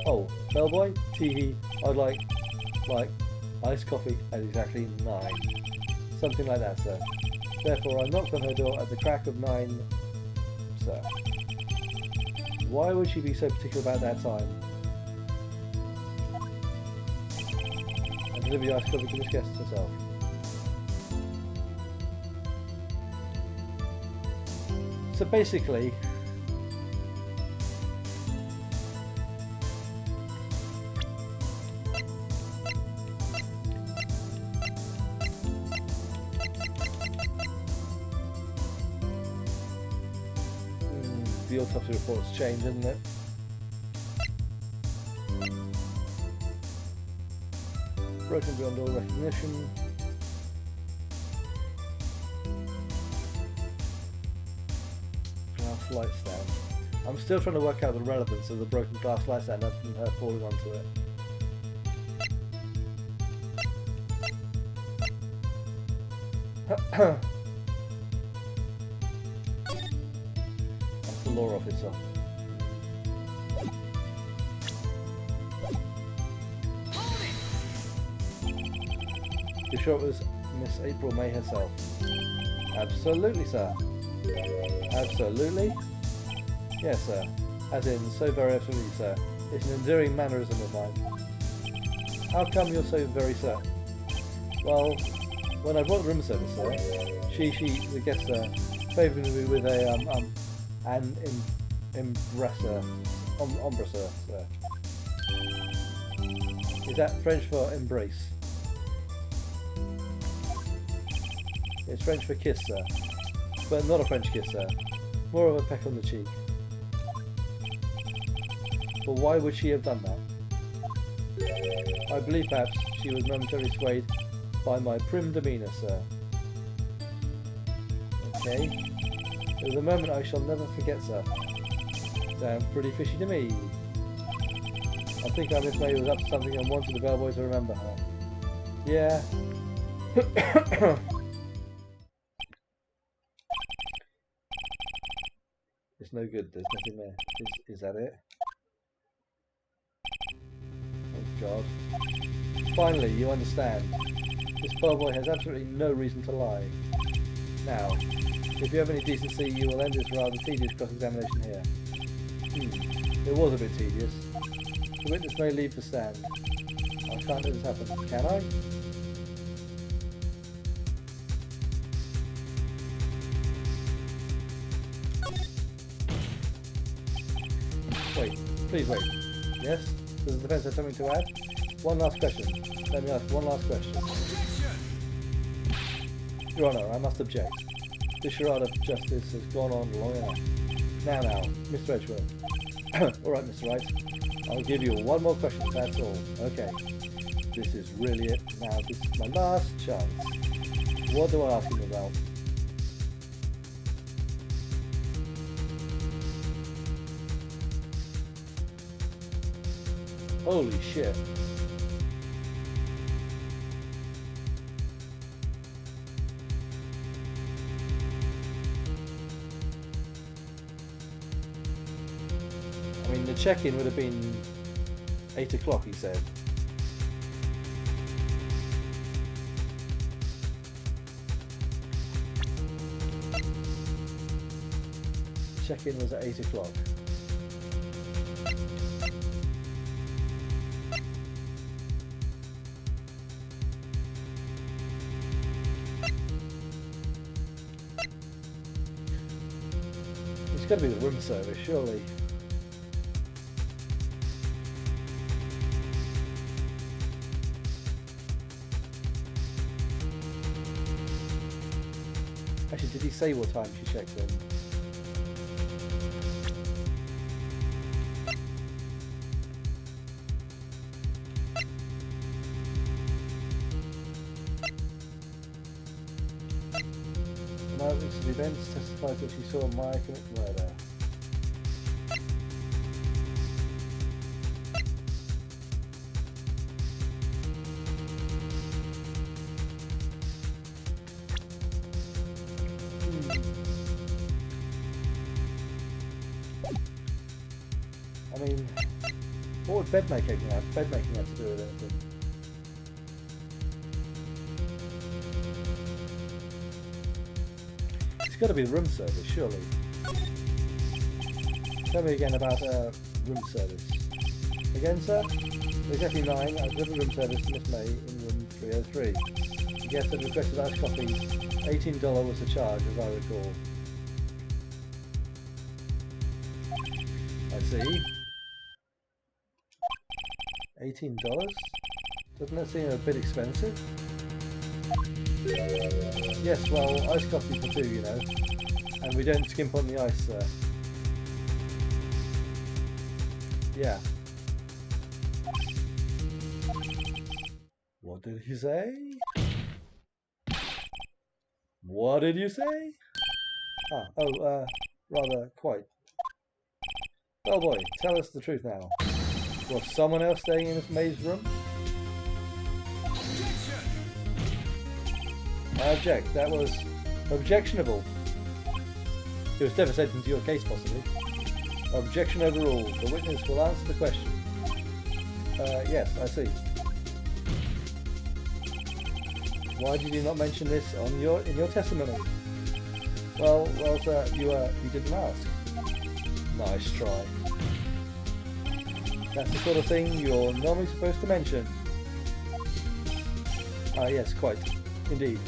Oh, bellboy? Tee-hee, I'd like iced coffee at exactly 9. Something like that, sir. Therefore, I knocked on her door at the crack of 9, sir. Why would she be so particular about that time? And deliver the iced coffee to Miss Guest herself. So basically, the autopsy report's changed, isn't it? Broken beyond all recognition. Glass light stand. I'm still trying to work out the relevance of the broken glass light stand and her falling onto it. That's the law officer. You sure it was Miss April May herself? Absolutely, sir. Absolutely? Yes, sir. As in, so very absolutely, sir. It's an endearing mannerism of mine. How come you're so very certain? Well, when I brought the room service, sir, she the guest favoured me with a embrasseur, sir. Is that French for embrace? It's French for kiss, sir, but not a French kiss, sir. More of a peck on the cheek. But why would she have done that? I believe perhaps she was momentarily swayed by my prim demeanour, sir. Okay. It was a moment I shall never forget, sir. Sounds pretty fishy to me. I think our Miss May was up to something and wanted the bellboy to remember her. Yeah. It's no good, there's nothing there. Is that it? Oh God. Finally, you understand. This bellboy has absolutely no reason to lie. Now, if you have any decency, you will end this rather tedious cross-examination here. It was a bit tedious. The witness may leave the stand. I can't let this happen, can I? Wait, please wait. Yes? Does the defence have something to add? One last question. Let me ask one last question. Your Honour, I must object. This charade of justice has gone on long enough. Now, Mr. Edgeworth. Alright, Mr. Wright. I'll give you one more question, that's all. Okay. This is really it. Now, this is my last chance. What do I ask him about? Holy shit. I mean, the check-in would have been 8 o'clock, he said. Check-in was at 8 o'clock. It's got to be the room service, surely. Actually, did he say what time she checked in? An eyewitness of the events testified that she saw Maya commit murder. I mean, what would bed making have to do with anything? It's got to be the room service, surely. Tell me again about room service. Again, sir? Exactly 9. I delivered room service to Miss May in room 303. The guest had requested iced coffee. $18 was the charge, as I recall. I see. $18? Doesn't that seem a bit expensive? Yes, well, iced coffee for 2, you know. And we don't skimp on the ice, sir. Yeah. What did he say? What did you say? Rather quite. Oh boy, tell us the truth now. Was someone else staying in Miss May's room? I object. That was objectionable. It was devastating to your case, possibly. Objection overruled. The witness will answer the question. Yes, I see. Why did you not mention this in your testimony? Well, sir, you didn't ask. Nice try. That's the sort of thing you're normally supposed to mention. Ah, yes, quite. Indeed.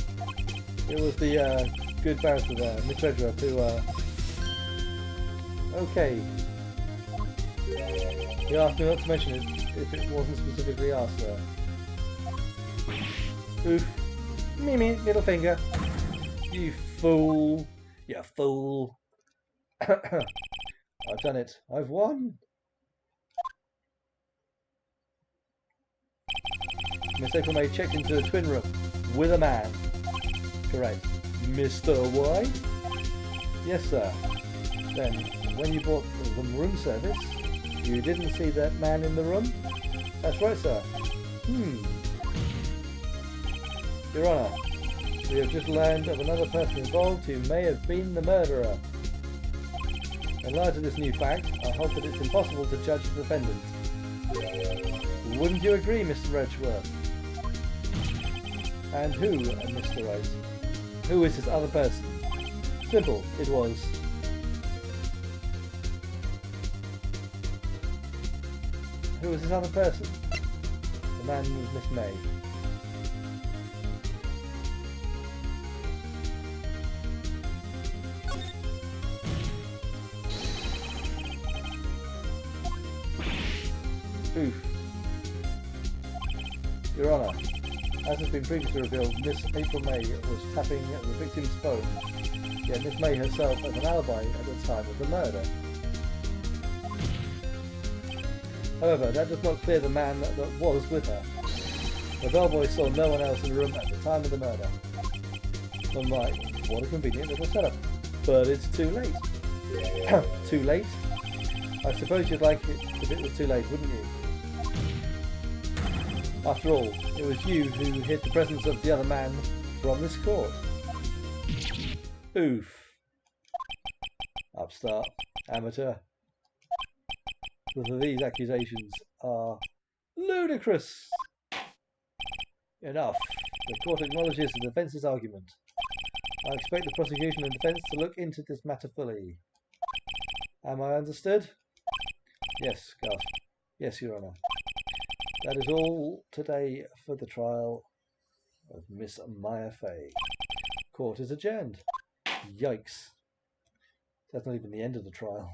It was the good barrister there, Miss Redruth, who, okay. He asked me not to mention it if it wasn't specifically asked there. Oof. Mimi, middle finger. You fool. You fool. I've done it. I've won. Miss April May checked into a twin room with a man. Correct. Mr. White? Yes, sir. Then, when you bought the room service, you didn't see that man in the room? That's right, sir. Your Honour, we have just learned of another person involved who may have been the murderer. In light of this new fact, I hope that it's impossible to judge the defendant. Wouldn't you agree, Mr. Roachworth? And who, Mr. Wright? Who is this other person? Simple, it was. Who was this other person? The man was Miss May. Oof. Your Honour, as has been previously revealed, Miss April May was tapping the victim's phone, yet Miss May herself had an alibi at the time of the murder. However, that does not clear the man that was with her. The bellboy saw no one else in the room at the time of the murder. I'm like, what a convenient little setup. But it's too late. Too late? I suppose you'd like it if it was too late, wouldn't you? After all, it was you who hid the presence of the other man from this court. Oof. Upstart. Amateur. These accusations are ludicrous. Enough. The court acknowledges the defence's argument. I expect the prosecution and defense to look into this matter fully. Am I understood? Yes, Garth. Yes, Your Honour. That is all today for the trial of Miss Maya Fey. Court is adjourned. Yikes. That's not even the end of the trial.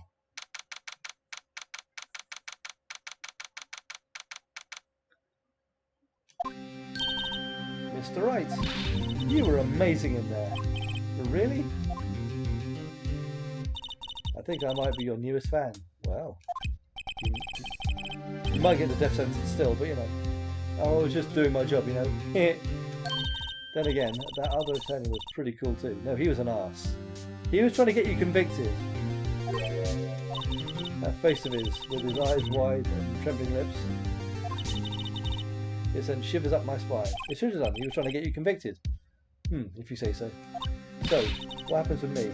Mr. Wright, you were amazing in there. Really? I think I might be your newest fan. Wow. You might get the death sentence still, but you know, I was just doing my job, you know. Then again, that other attorney was pretty cool too. No, he was an arse. He was trying to get you convicted. That face of his, with his eyes wide and trembling lips, it sent shivers up my spine. It should have done. He was trying to get you convicted. If you say so. So, what happens with me?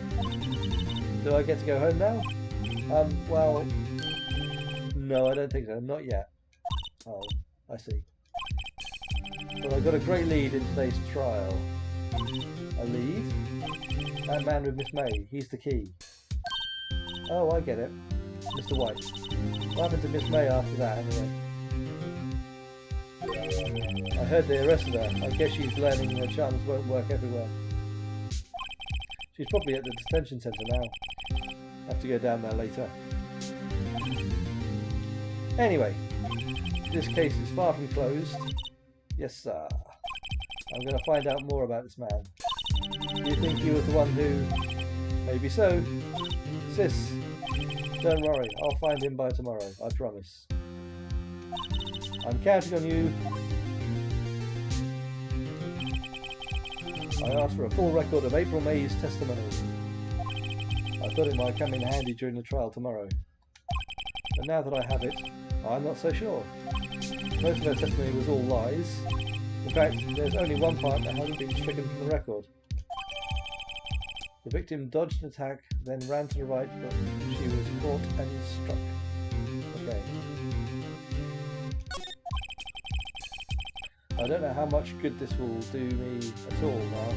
Do I get to go home now? Well, no, I don't think so. Not yet. Oh, I see. But I got a great lead in today's trial. A lead? That man with Miss May. He's the key. Oh, I get it. Mr. White. What happened to Miss May after that, anyway? I heard they arrested her. I guess she's learning her charms won't work everywhere. She's probably at the detention centre now. Have to go down there later. Anyway, this case is far from closed. Yes, sir. I'm going to find out more about this man. Do you think he was the one who... Maybe so. Sis, don't worry. I'll find him by tomorrow. I promise. I'm counting on you. I asked for a full record of April May's testimony. I thought it might come in handy during the trial tomorrow. But now that I have it, I'm not so sure. Most of her testimony was all lies. In fact, there's only one part that hasn't been stricken from the record. The victim dodged an attack, then ran to the right, but she was caught and struck. Okay. I don't know how much good this will do me at all now.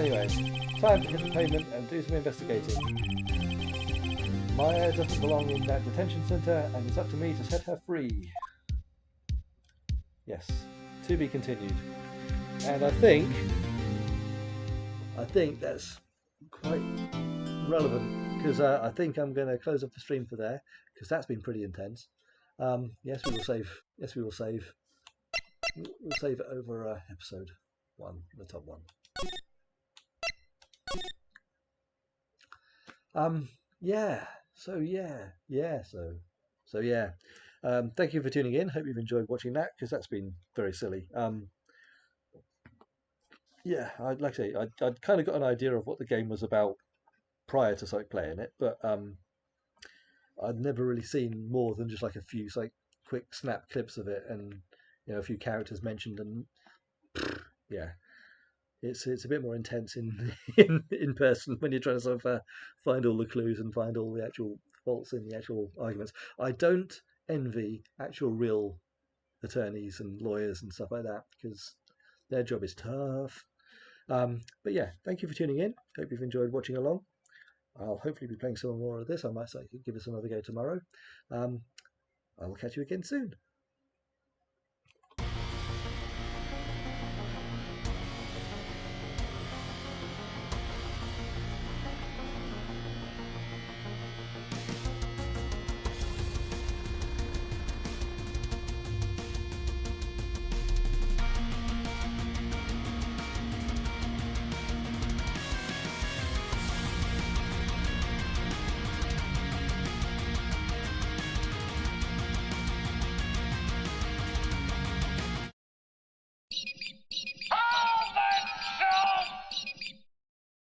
Anyway, time to hit the pavement and do some investigating. Maya doesn't belong in that detention centre, and it's up to me to set her free. Yes, to be continued. And I think that's quite relevant because I think I'm going to close up the stream for there because that's been pretty intense. Yes, we will save. Yes, we will save. We'll save it over episode 1, the top one. Yeah. So yeah. Yeah. So yeah. Thank you for tuning in. Hope you've enjoyed watching that because that's been very silly. Yeah. Like I say, I'd kind of got an idea of what the game was about prior to playing it, but I'd never really seen more than just like a few like quick snap clips of it, and a few characters mentioned, and yeah, it's a bit more intense in in person when you're trying to sort of find all the clues and find all the actual faults in the actual arguments. I don't envy actual real attorneys and lawyers and stuff like that because their job is tough. But yeah, thank you for tuning in. Hope you've enjoyed watching along. I'll hopefully be playing some more of this. I might say give us another go tomorrow. I will catch you again soon.